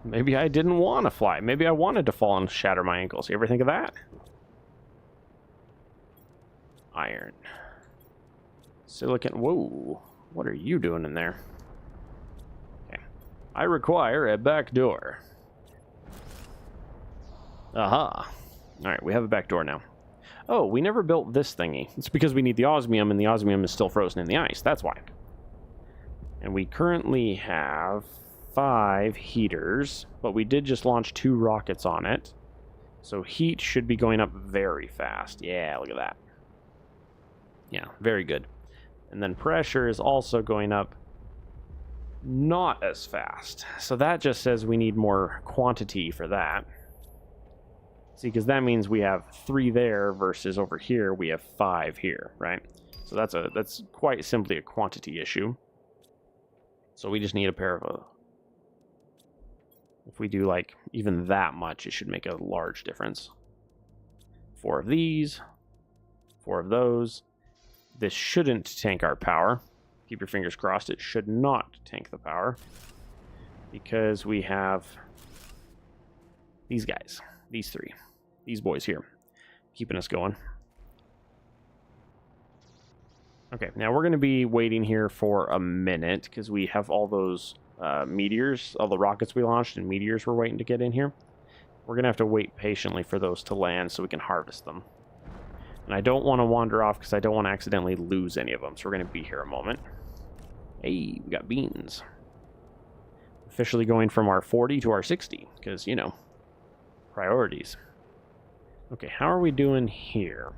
Maybe I didn't want to fly. Maybe I wanted to fall and shatter my ankles. You ever think of that? Iron. Silicon. Whoa. What are you doing in there? Okay. I require a back door. Aha. Alright, we have a back door now. Oh, we never built this thingy. It's because we need the osmium, and the osmium is still frozen in the ice. That's why. And we currently have 5 heaters, but we did just launch 2 rockets on it. So heat should be going up very fast. Yeah, look at that. Yeah, very good. And then pressure is also going up not as fast. So that just says we need more quantity for that. See, because that means we have 3 there versus over here we have 5 here, right? So that's quite simply a quantity issue. So we just need a pair of if we do like even that much, it should make a large difference. 4 of these, 4 of those. This shouldn't tank our power. Keep your fingers crossed. It should not tank the power because we have these guys, these 3. These boys here, keeping us going. Okay, now we're going to be waiting here for a minute because we have all those meteors, all the rockets we launched and meteors we're waiting to get in here. We're going to have to wait patiently for those to land so we can harvest them. And I don't want to wander off because I don't want to accidentally lose any of them. So we're going to be here a moment. Hey, we got beans. Officially going from our 40 to our 60 because, you know, priorities. Okay, how are we doing here?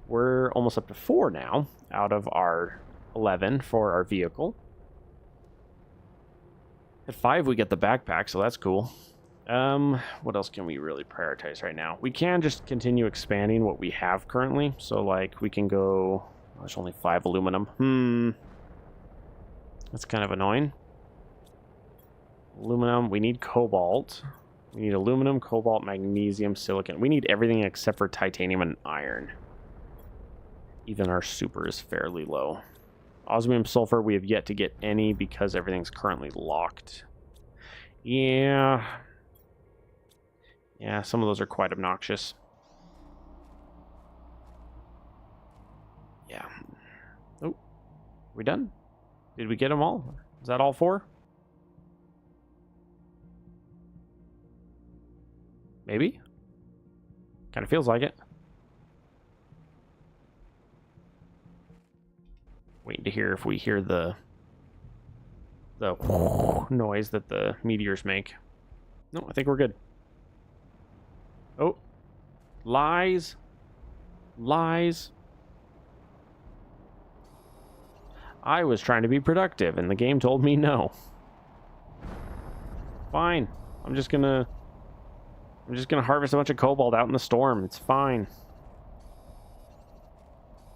We're almost up to 4 now out of our 11 for our vehicle. At 5, we get the backpack, so that's cool. What else can we really prioritize right now? We can just continue expanding what we have currently. So, like, we can go... Oh, there's only 5 aluminum. That's kind of annoying. Aluminum. We need cobalt. We need aluminum, cobalt, magnesium, silicon. We need everything except for titanium and iron. Even our super is fairly low. Osmium sulfur, we have yet to get any because everything's currently locked. Yeah, some of those are quite obnoxious. Yeah. Oh, we done? Did we get them all? Is that all 4? Maybe? Kind of feels like it. Waiting to hear if we hear the noise that the meteors make. No, I think we're good. Oh. Lies. Lies. I was trying to be productive, and the game told me no. Fine. I'm just gonna harvest a bunch of cobalt out in the storm. It's fine.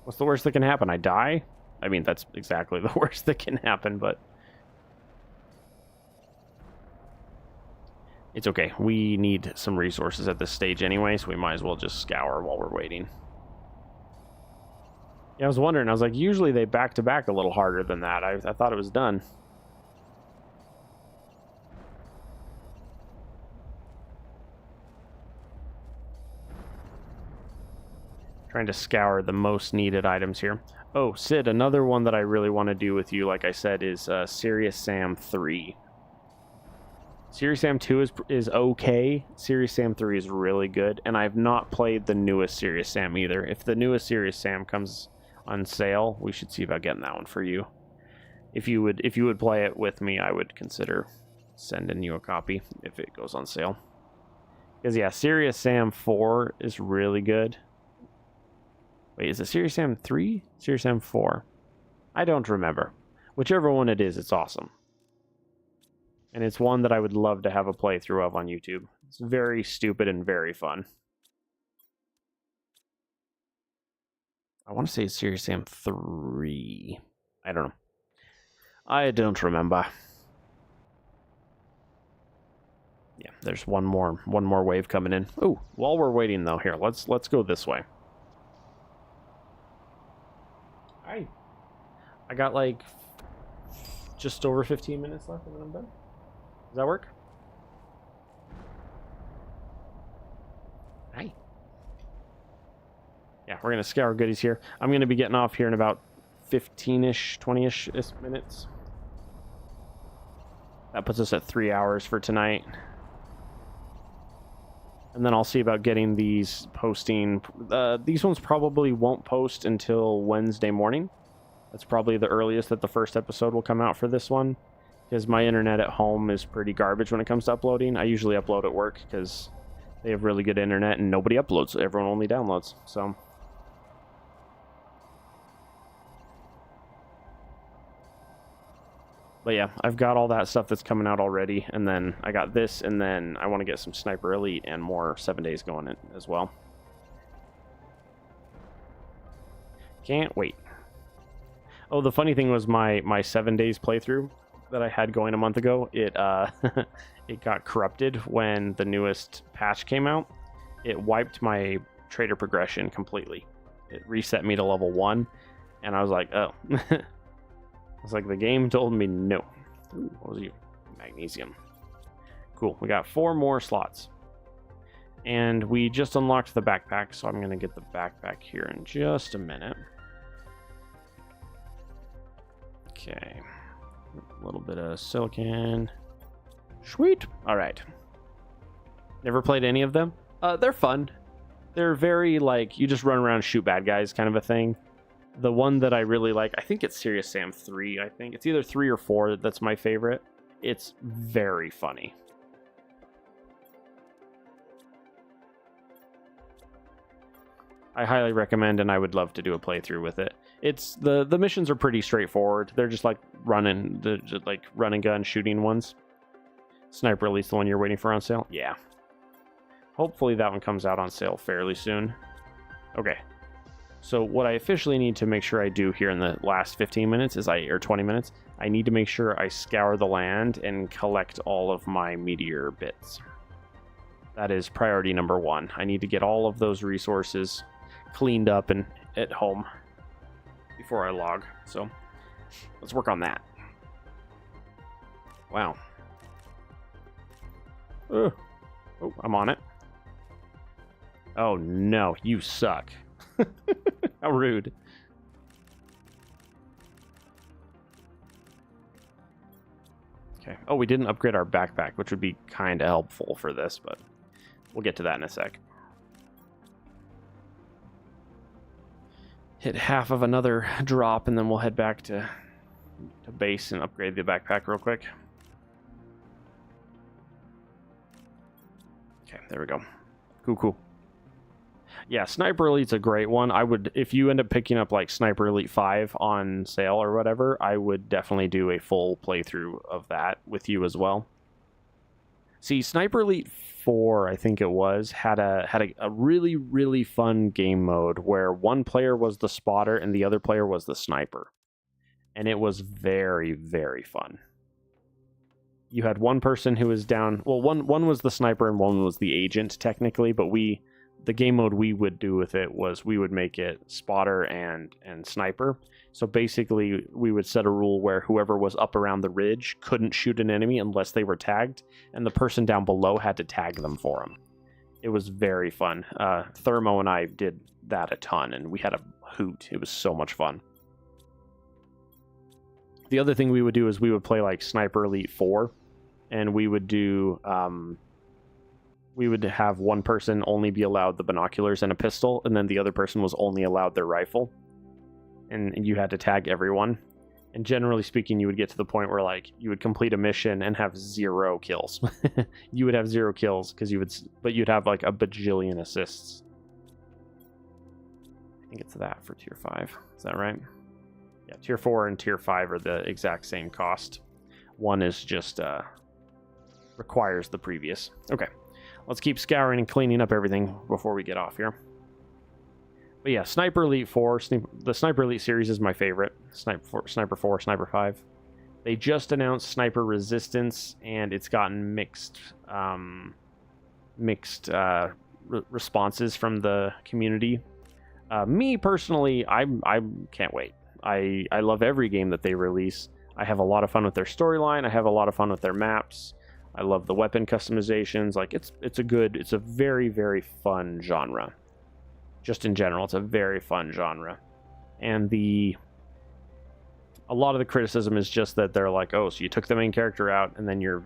What's the worst that can happen? I die? I mean, that's exactly the worst that can happen, but... It's okay. We need some resources at this stage anyway, so we might as well just scour while we're waiting. Yeah, I was wondering. I was like, usually they back-to-back a little harder than that. I thought it was done. Trying to scour the most needed items here. Oh, Sid, another one that I really want to do with you, like I said, is Serious Sam 3. Serious Sam 2 is okay. Serious Sam 3 is really good, and I've not played the newest Serious Sam either. If the newest Serious Sam comes on sale, we should see about getting that one for you. If you would play it with me, I would consider sending you a copy if it goes on sale. Because yeah, Serious Sam 4 is really good. Wait, is it Serious Sam 3? Serious Sam 4? I don't remember. Whichever one it is, it's awesome. And it's one that I would love to have a playthrough of on YouTube. It's very stupid and very fun. I want to say it's Serious Sam 3. I don't know. I don't remember. Yeah, there's one more wave coming in. Oh, while we're waiting though, here, let's go this way. I got like just over 15 minutes left and then I'm done. Does that work? Hi. Yeah, we're going to scour goodies here. I'm going to be getting off here in about 15-ish, 20-ish minutes. That puts us at 3 hours for tonight. And then I'll see about getting these posting. These ones probably won't post until Wednesday morning. That's probably the earliest that the first episode will come out for this one. Because my internet at home is pretty garbage when it comes to uploading. I usually upload at work because they have really good internet and nobody uploads. Everyone only downloads. So... But yeah, I've got all that stuff that's coming out already, and then I got this, and then I want to get some Sniper Elite and more 7 days going in as well. Can't wait. Oh, the funny thing was my 7 days playthrough that I had going a month ago, it it got corrupted when the newest patch came out. It wiped my trader progression completely. It reset me to level 1, and I was like, oh. It's like the game told me no. Ooh, what was you? Magnesium. Cool. We got 4 more slots. And we just unlocked the backpack, so I'm going to get the backpack here in just a minute. Okay. A little bit of silicon. Sweet. All right. Never played any of them. They're fun. They're very, like, you just run around and shoot bad guys kind of a thing. The one that I really like, I think it's Serious Sam 3, I think. It's either 3 or 4 that's my favorite. It's very funny. I highly recommend, and I would love to do a playthrough with it. It's the missions are pretty straightforward. They're just like run and gun shooting ones. Sniper Elite's the one you're waiting for on sale? Yeah. Hopefully that one comes out on sale fairly soon. Okay. So what I officially need to make sure I do here in the last 15 minutes is or 20 minutes, I need to make sure I scour the land and collect all of my meteor bits. That is priority number 1. I need to get all of those resources cleaned up and at home before I log. So let's work on that. Wow. Oh, I'm on it. Oh no, you suck. How rude. Okay. Oh, we didn't upgrade our backpack, which would be kind of helpful for this, but we'll get to that in a sec. Hit half of another drop, and then we'll head back to base and upgrade the backpack real quick. Okay, there we go. Cool. Yeah, Sniper Elite's a great one. I would, if you end up picking up like Sniper Elite 5 on sale or whatever, I would definitely do a full playthrough of that with you as well. See, Sniper Elite 4, I think it was, had a really, really fun game mode where one player was the spotter and the other player was the sniper. And it was very, very fun. You had one person who was down, well, one was the sniper and one was the agent technically, but the game mode we would do with it was we would make it spotter and sniper. So basically we would set a rule where whoever was up around the ridge couldn't shoot an enemy unless they were tagged, and the person down below had to tag them for them. It was very fun. Thermo and I did that a ton, and we had a hoot. It was so much fun. The other thing we would do is we would play like Sniper Elite 4, and we would do... we would have one person only be allowed the binoculars and a pistol, and then the other person was only allowed their rifle. And you had to tag everyone. And generally speaking, you would get to the point where like you would complete a mission and have 0 kills. You would have 0 kills because you'd have like a bajillion assists. I think it's that for tier 5. Is that right? Yeah, tier 4 and tier 5 are the exact same cost. One is just requires the previous. Okay. Let's keep scouring and cleaning up everything before we get off here. But yeah, Sniper Elite 4, the Sniper Elite series is my favorite. Sniper 4, Sniper 5. They just announced Sniper Resistance, and it's gotten mixed responses from the community. Me personally, I can't wait. I love every game that they release. I have a lot of fun with their storyline. I have a lot of fun with their maps. I love the weapon customizations. Like it's a very, very fun genre. Just in general, it's a very fun genre. And a lot of the criticism is just that they're like, oh, so you took the main character out and then you're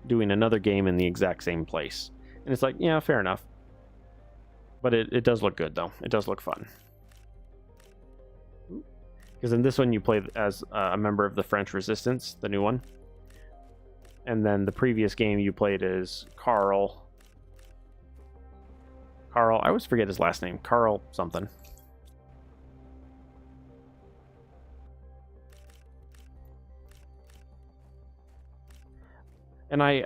doing another game in the exact same place. And it's like, yeah, fair enough. But it does look good though. It does look fun. Because in this one you play as a member of the French Resistance, the new one. And then the previous game you played as Carl, I always forget his last name. Carl something. And I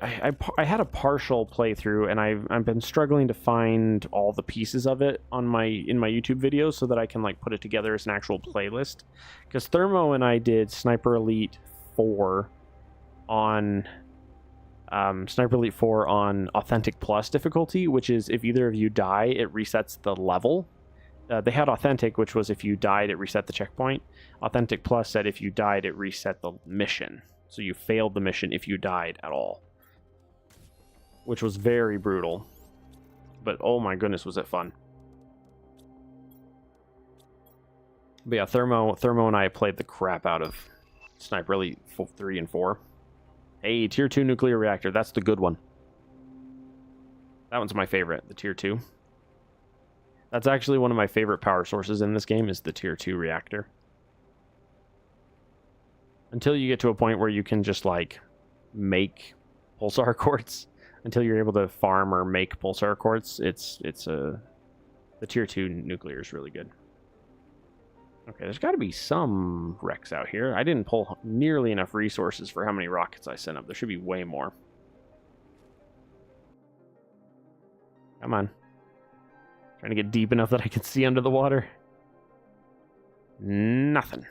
had a partial playthrough, and I've been struggling to find all the pieces of it in my YouTube videos so that I can like put it together as an actual playlist. Because Thermo and I did Sniper Elite 4 on Authentic Plus difficulty, which is if either of you die, it resets the level. They had Authentic, which was if you died, it reset the checkpoint. Authentic Plus said if you died, it reset the mission. So you failed the mission if you died at all. Which was very brutal. But oh my goodness, was it fun. But yeah, Thermo and I played the crap out of snipe really 3 and 4. Hey, tier 2 nuclear reactor. That's the good one. That one's my favorite, the tier 2. That's actually one of my favorite power sources in this game is the tier 2 reactor. Until you get to a point where you can just, like, make pulsar quartz. Until you're able to farm or make pulsar quartz, the tier 2 nuclear is really good. Okay, there's got to be some wrecks out here. I didn't pull nearly enough resources for how many rockets I sent up. There should be way more. Come on. Trying to get deep enough that I can see under the water. Nothing.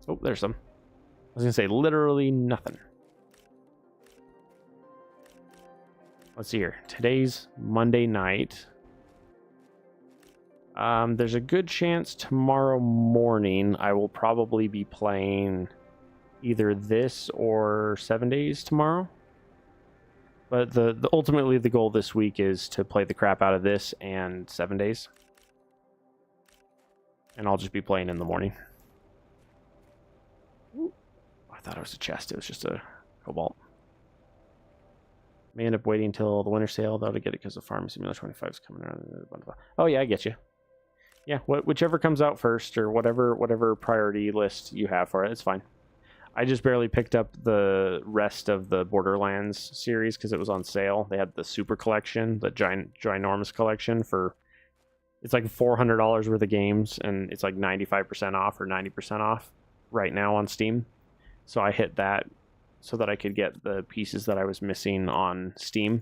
Oh, there's some. I was going to say literally nothing. Let's see here. Today's Monday night. There's a good chance tomorrow morning I will probably be playing either this or 7 days tomorrow. But ultimately the goal this week is to play the crap out of this and 7 days. And I'll just be playing in the morning. Ooh, I thought it was a chest. It was just a cobalt. May end up waiting until the winter sale though to get it because the Farm Simulator 25 is coming around. Oh yeah, I get you. Yeah, whichever comes out first or whatever priority list you have for it, it's fine. I just barely picked up the rest of the Borderlands series because it was on sale. They had the Super Collection, the ginormous collection for... It's like $400 worth of games, and it's like 95% off or 90% off right now on Steam. So I hit that so that I could get the pieces that I was missing on Steam.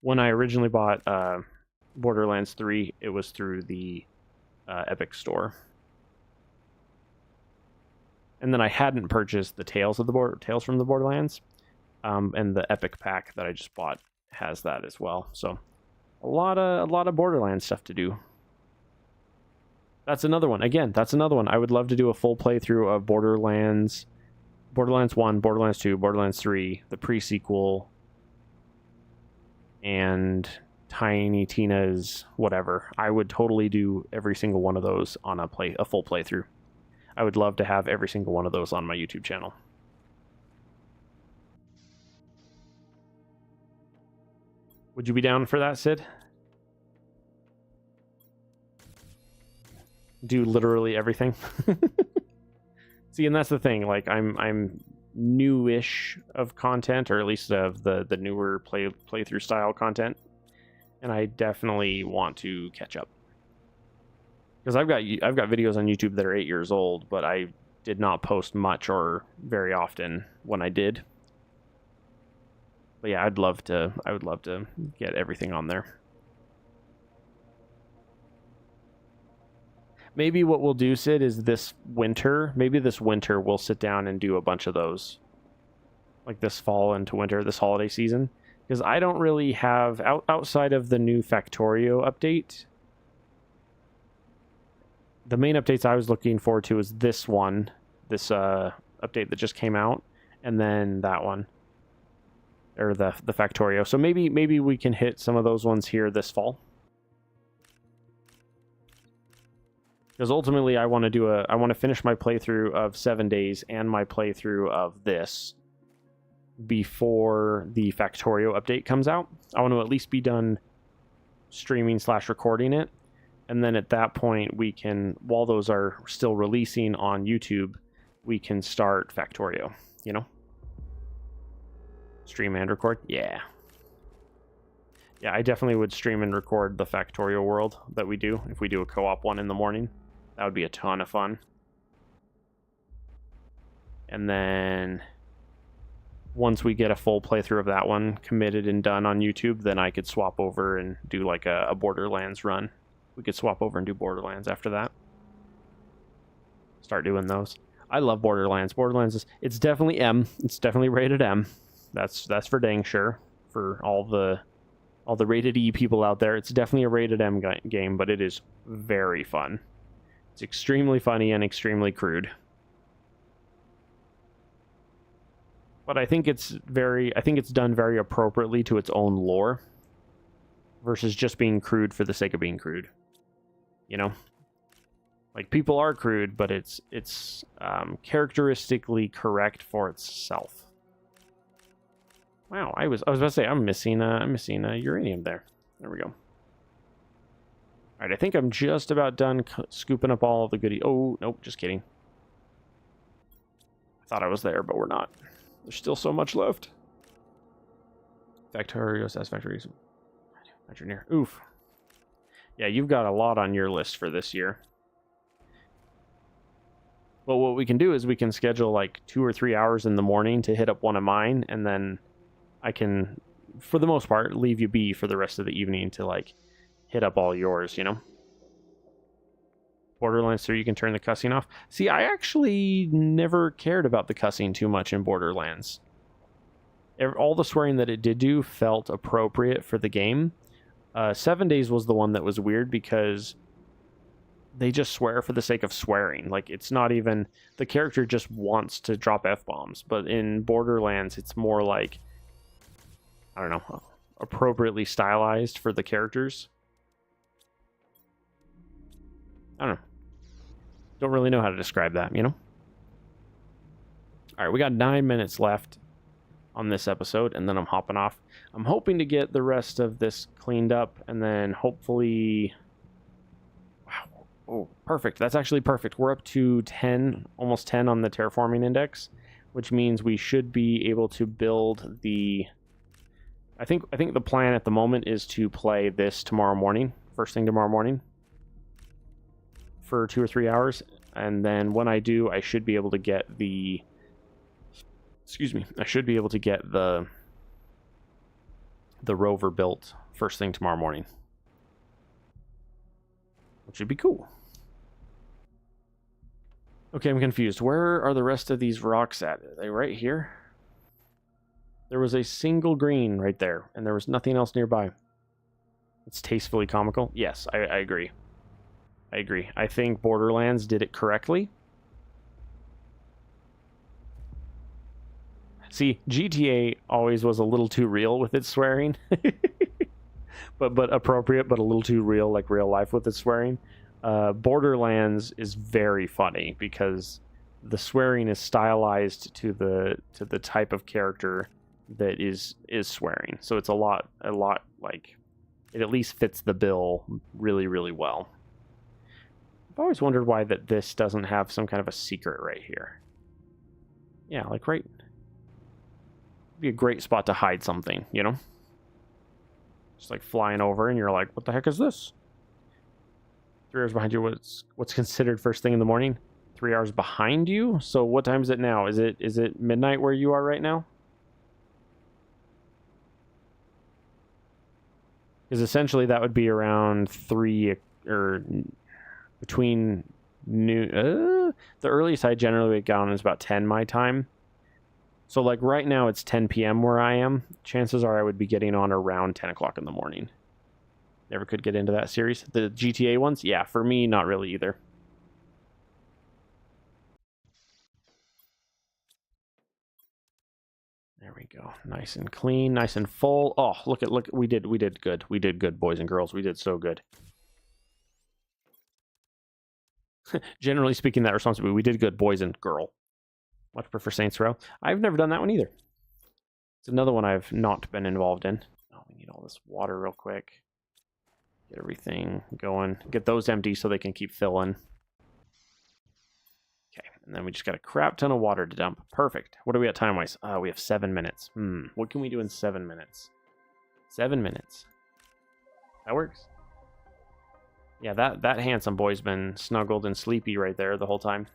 When I originally bought Borderlands 3, it was through the Epic Store. And then I hadn't purchased the Tales from the Borderlands, and the Epic pack that I just bought has that as well. So a lot of Borderlands stuff to do. That's another one. Again, that's another one. I would love to do a full playthrough of Borderlands 1, Borderlands 2, Borderlands 3, the pre-sequel, and Tiny Tina's whatever. I would totally do every single one of those on a full playthrough. I would love to have every single one of those on my YouTube channel. Would you be down for that, Sid? Do literally everything. See, and that's the thing. Like, I'm newish of content, or at least of the newer playthrough style content, and I definitely want to catch up. Because I've got videos on YouTube that are 8 years old, but I did not post much or very often when I did. But yeah, I would love to get everything on there. Maybe what we'll do, Sid, is this winter we'll sit down and do a bunch of those. Like this fall into winter, this holiday season. Because I don't really have, outside of the new Factorio update, the main updates I was looking forward to is this one, this update that just came out, and then that one, or the Factorio. So maybe we can hit some of those ones here this fall. Because ultimately, I want to finish my playthrough of 7 days and my playthrough of this before the Factorio update comes out. I want to at least be done streaming/recording it. And then at that point, we can, while those are still releasing on YouTube, we can start Factorio, you know? Stream and record? Yeah. Yeah, I definitely would stream and record the Factorio world that we do, if we do a co-op one in the morning. That would be a ton of fun. And then once we get a full playthrough of that one committed and done on YouTube, then I could swap over and do like a Borderlands run. We could swap over and do Borderlands after that. Start doing those. I love Borderlands. Borderlands it's definitely M. It's definitely rated M. That's for dang sure. For all the rated E people out there, it's definitely a rated M game, but it is very fun. It's extremely funny and extremely crude. But I think it's done very appropriately to its own lore versus just being crude for the sake of being crude. You know? Like, people are crude, but it's characteristically correct for itself. Wow, I was about to say I'm missing uranium there. There we go. All right, I think I'm just about done scooping up all of the goodies. Oh, nope, just kidding. I thought I was there, but we're not. There's still so much left. Factorio satisfactory. Engineer. Oof. Yeah, you've got a lot on your list for this year. Well, what we can do is we can schedule like 2 or 3 hours in the morning to hit up one of mine, and then I can, for the most part, leave you be for the rest of the evening to like hit up all yours, you know? Borderlands 3, you can turn the cussing off. See, I actually never cared about the cussing too much in Borderlands. All the swearing that it did do felt appropriate for the game. 7 Days was the one that was weird because they just swear for the sake of swearing. Like, it's not even... The character just wants to drop F-bombs. But in Borderlands, it's more like... I don't know. Appropriately stylized for the characters. I don't know. Don't really know how to describe that, you know? Alright, we got 9 minutes left on this episode, and then I'm hopping off. I'm hoping to get the rest of this cleaned up, and then hopefully... Wow. Oh, perfect. That's actually perfect. We're up to 10, almost 10 on the terraforming index, which means we should be able to build the... I think the plan at the moment is to play this tomorrow morning, first thing tomorrow morning, for 2 or 3 hours, and then when I do, I should be able to get the... Excuse me. I should be able to get the Rover built first thing tomorrow morning, which would be cool. Okay, I'm confused. Where are the rest of these rocks at? Are they right here? There was a single green right there, and there was nothing else nearby. It's tastefully comical. Yes, I agree. I agree. I think Borderlands did it correctly. See, GTA always was a little too real with its swearing. but appropriate, but a little too real, like real life with its swearing. Borderlands is very funny because the swearing is stylized to the type of character that is swearing. So it's a lot like it at least fits the bill really, really well. I've always wondered why that this doesn't have some kind of a secret right here. Yeah, like right... Be a great spot to hide something, you know? Just like flying over and you're like, what the heck is this? 3 hours behind you, what's considered first thing in the morning? 3 hours behind you? So what time is it now? Is it midnight where you are right now? Because essentially that would be around 3 or between noon. The earliest I generally get on is about 10 my time. So, like, right now it's 10 p.m. where I am. Chances are I would be getting on around 10 o'clock in the morning. Never could get into that series. The GTA ones? Yeah, for me, not really either. There we go. Nice and clean, nice and full. Oh, look, we did good. We did good, boys and girls. We did so good. Generally speaking, that response would be, we did good, boys and girl. Much prefer Saints Row. I've never done that one either. It's another one I've not been involved in. Oh, we need all this water real quick. Get everything going. Get those empty so they can keep filling. Okay, and then we just got a crap ton of water to dump. Perfect. What are we at time-wise? We have 7 minutes. What can we do in 7 minutes? 7 minutes. That works. Yeah, that handsome boy's been snuggled and sleepy right there the whole time.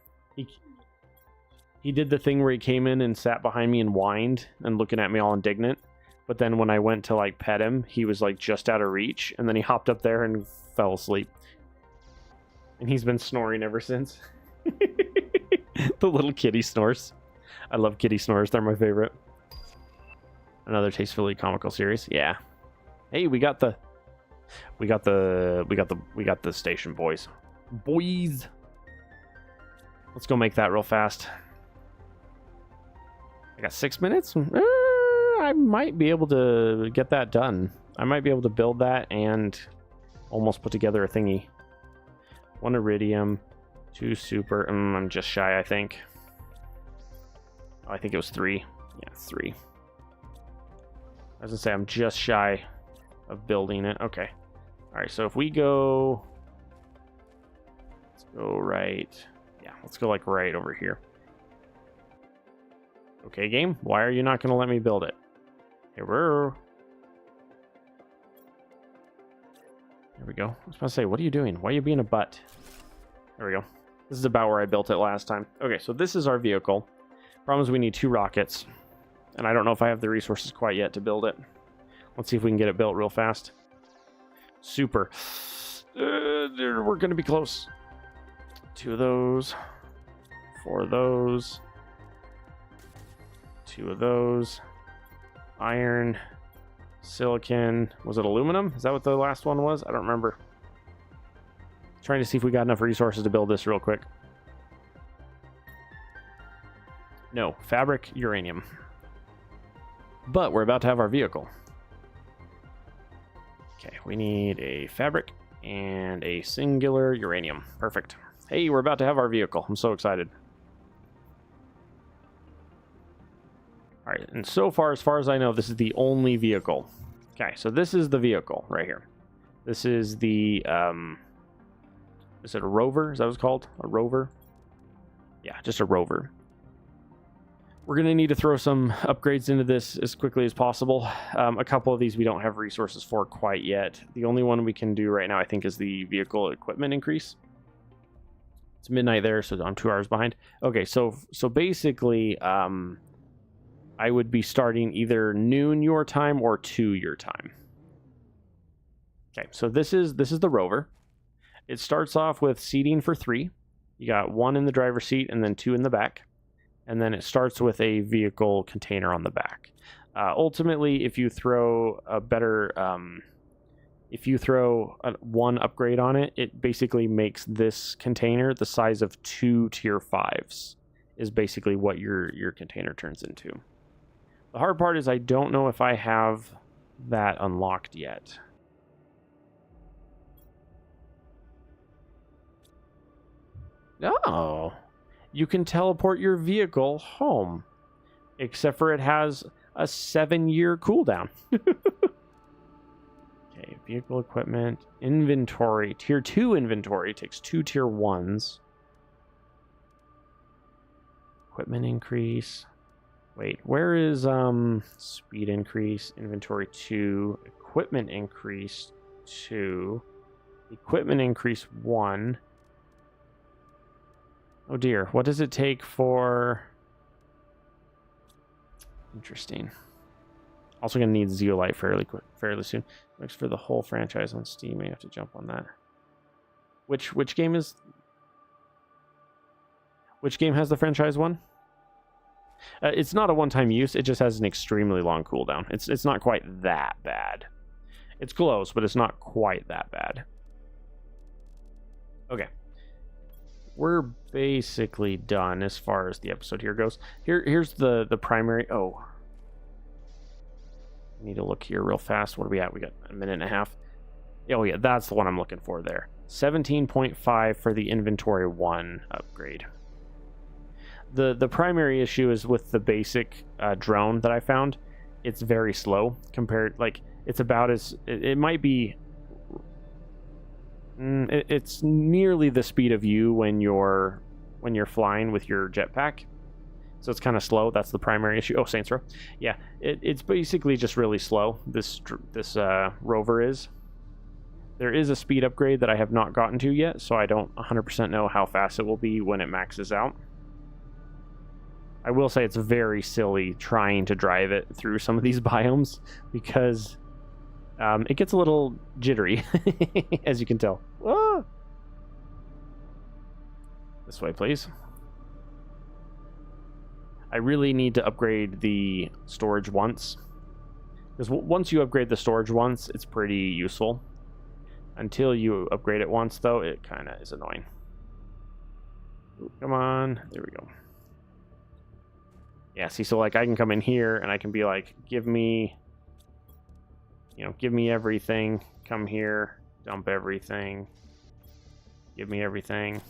He did the thing where he came in and sat behind me and whined and looking at me all indignant. But then when I went to like pet him, he was like just out of reach. And then he hopped up there and fell asleep. And he's been snoring ever since. The little kitty snores. I love kitty snores. They're my favorite. Another tastefully comical series. Yeah. Hey, we got the station, boys. Boys. Let's go make that real fast. I got 6 minutes? I might be able to get that done. I might be able to build that and almost put together a thingy. 1 iridium. 2 super. I'm just shy, I think. Oh, I think it was 3. Yeah, 3. I was gonna say I'm just shy of building it. Okay. All right, so if we go... Let's go right... Yeah, let's go like right over here. Okay, game. Why are you not going to let me build it? Here we go. I was about to say, what are you doing? Why are you being a butt? There we go. This is about where I built it last time. Okay, so this is our vehicle. Problem is we need 2 rockets. And I don't know if I have the resources quite yet to build it. Let's see if we can get it built real fast. Super. We're going to be close. 2 of those. 4 of those. 2 of those. Iron. Silicon. Was it aluminum? Is that what the last one was? I don't remember. Trying to see if we got enough resources to build this real quick. No. Fabric, uranium. But we're about to have our vehicle. Okay, we need a fabric and a singular uranium. Perfect. Hey, we're about to have our vehicle. I'm so excited. All right, and so far, as far as I know, this is the only vehicle. Okay, so this is the vehicle right here. This is the, is it a Rover? Is that what it's called? A Rover? Yeah, just a Rover. We're going to need to throw some upgrades into this as quickly as possible. A couple of these we don't have resources for quite yet. The only one we can do right now, I think, is the vehicle equipment increase. It's midnight there, so I'm 2 hours behind. Okay, so basically, I would be starting either noon your time or 2 your time. Okay, so this is the Rover. It starts off with seating for 3. You got 1 in the driver's seat and then 2 in the back. And then it starts with a vehicle container on the back. Ultimately, if you throw a better... if you throw one upgrade on it, it basically makes this container the size of 2 tier 5s. Is basically what your container turns into. The hard part is I don't know if I have that unlocked yet. Oh, you can teleport your vehicle home, except for it has a 7-year cooldown. Okay, vehicle equipment, inventory, tier 2 inventory takes 2 tier 1s. Equipment increase. Wait, where is speed increase, inventory 2, equipment increase 2, equipment increase 1. Oh dear, what does it take for... Interesting. Also gonna need zeolite fairly soon. Looks for the whole franchise on Steam. I have to jump on that. Which game is... Which game has the franchise one? It's not a one-time use. It just has an extremely long cooldown. It's not quite that bad. It's close, but it's not quite that bad. Okay. We're basically done as far as the episode here goes. Here's the primary... Oh. I need to look here real fast. What are we at? We got a minute and a half. Oh, yeah, that's the one I'm looking for there. 17.5 for the inventory 1 upgrade. The primary issue is with the basic drone that I found. It's very slow compared, like, it's about as, it might be, it's nearly the speed of you when you're flying with your jetpack. So it's kind of slow. That's the primary issue. Oh, Saints Row. Yeah, it's basically just really slow. This Rover is. There is a speed upgrade that I have not gotten to yet, so I don't 100% know how fast it will be when it maxes out. I will say it's very silly trying to drive it through some of these biomes because it gets a little jittery, as you can tell. Ah! This way, please. I really need to upgrade the storage once. Because once you upgrade the storage once, it's pretty useful. Until you upgrade it once, though, it kind of is annoying. Ooh, come on. There we go. Yeah, see, so, like, I can come in here, and I can be like, give me everything. Come here. Dump everything. Give me everything.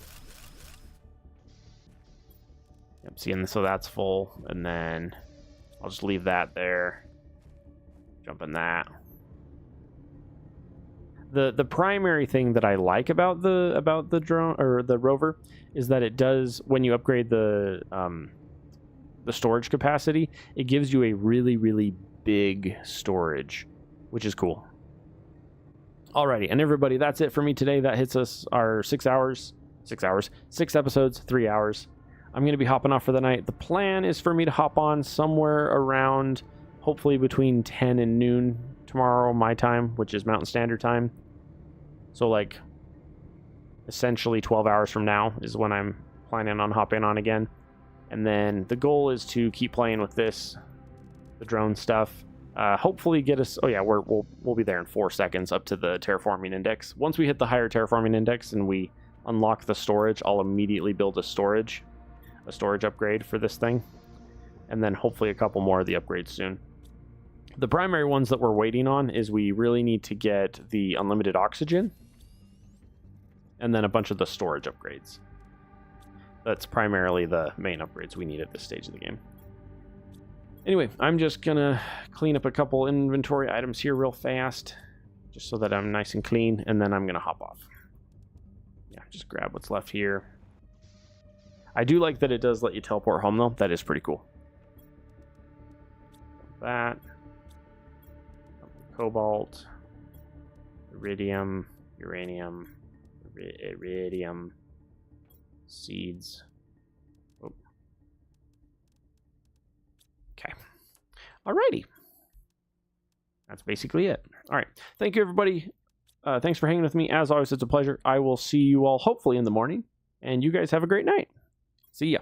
Yep, see, and so that's full, and then I'll just leave that there. Jump in that. The primary thing that I like about the drone or the rover is that it does, when you upgrade the storage capacity, it gives you a really big storage, which is cool. Alrighty, and everybody, that's it for me today. That hits us our 6 episodes, 3 hours. I'm going to be hopping off for the night. The plan is for me to hop on somewhere around, hopefully between 10 and noon tomorrow, my time, which is Mountain Standard Time. So, like, essentially 12 hours from now is when I'm planning on hopping on again. And then the goal is to keep playing with this, the drone stuff. Hopefully get us... Oh, yeah, we'll be there in 4 seconds up to the terraforming index. Once we hit the higher terraforming index and we unlock the storage, I'll immediately build a storage upgrade for this thing. And then hopefully a couple more of the upgrades soon. The primary ones that we're waiting on is we really need to get the unlimited oxygen and then a bunch of the storage upgrades. That's primarily the main upgrades we need at this stage of the game. Anyway, I'm just gonna clean up a couple inventory items here real fast, just so that I'm nice and clean, and then I'm gonna hop off. Yeah, just grab what's left here. I do like that it does let you teleport home, though. That is pretty cool. That. Cobalt. Iridium. Uranium. Iridium. Seeds. Oh. Okay. Alrighty. That's basically it. Alright. Thank you, everybody. Thanks for hanging with me. As always, it's a pleasure. I will see you all hopefully in the morning. And you guys have a great night. See ya.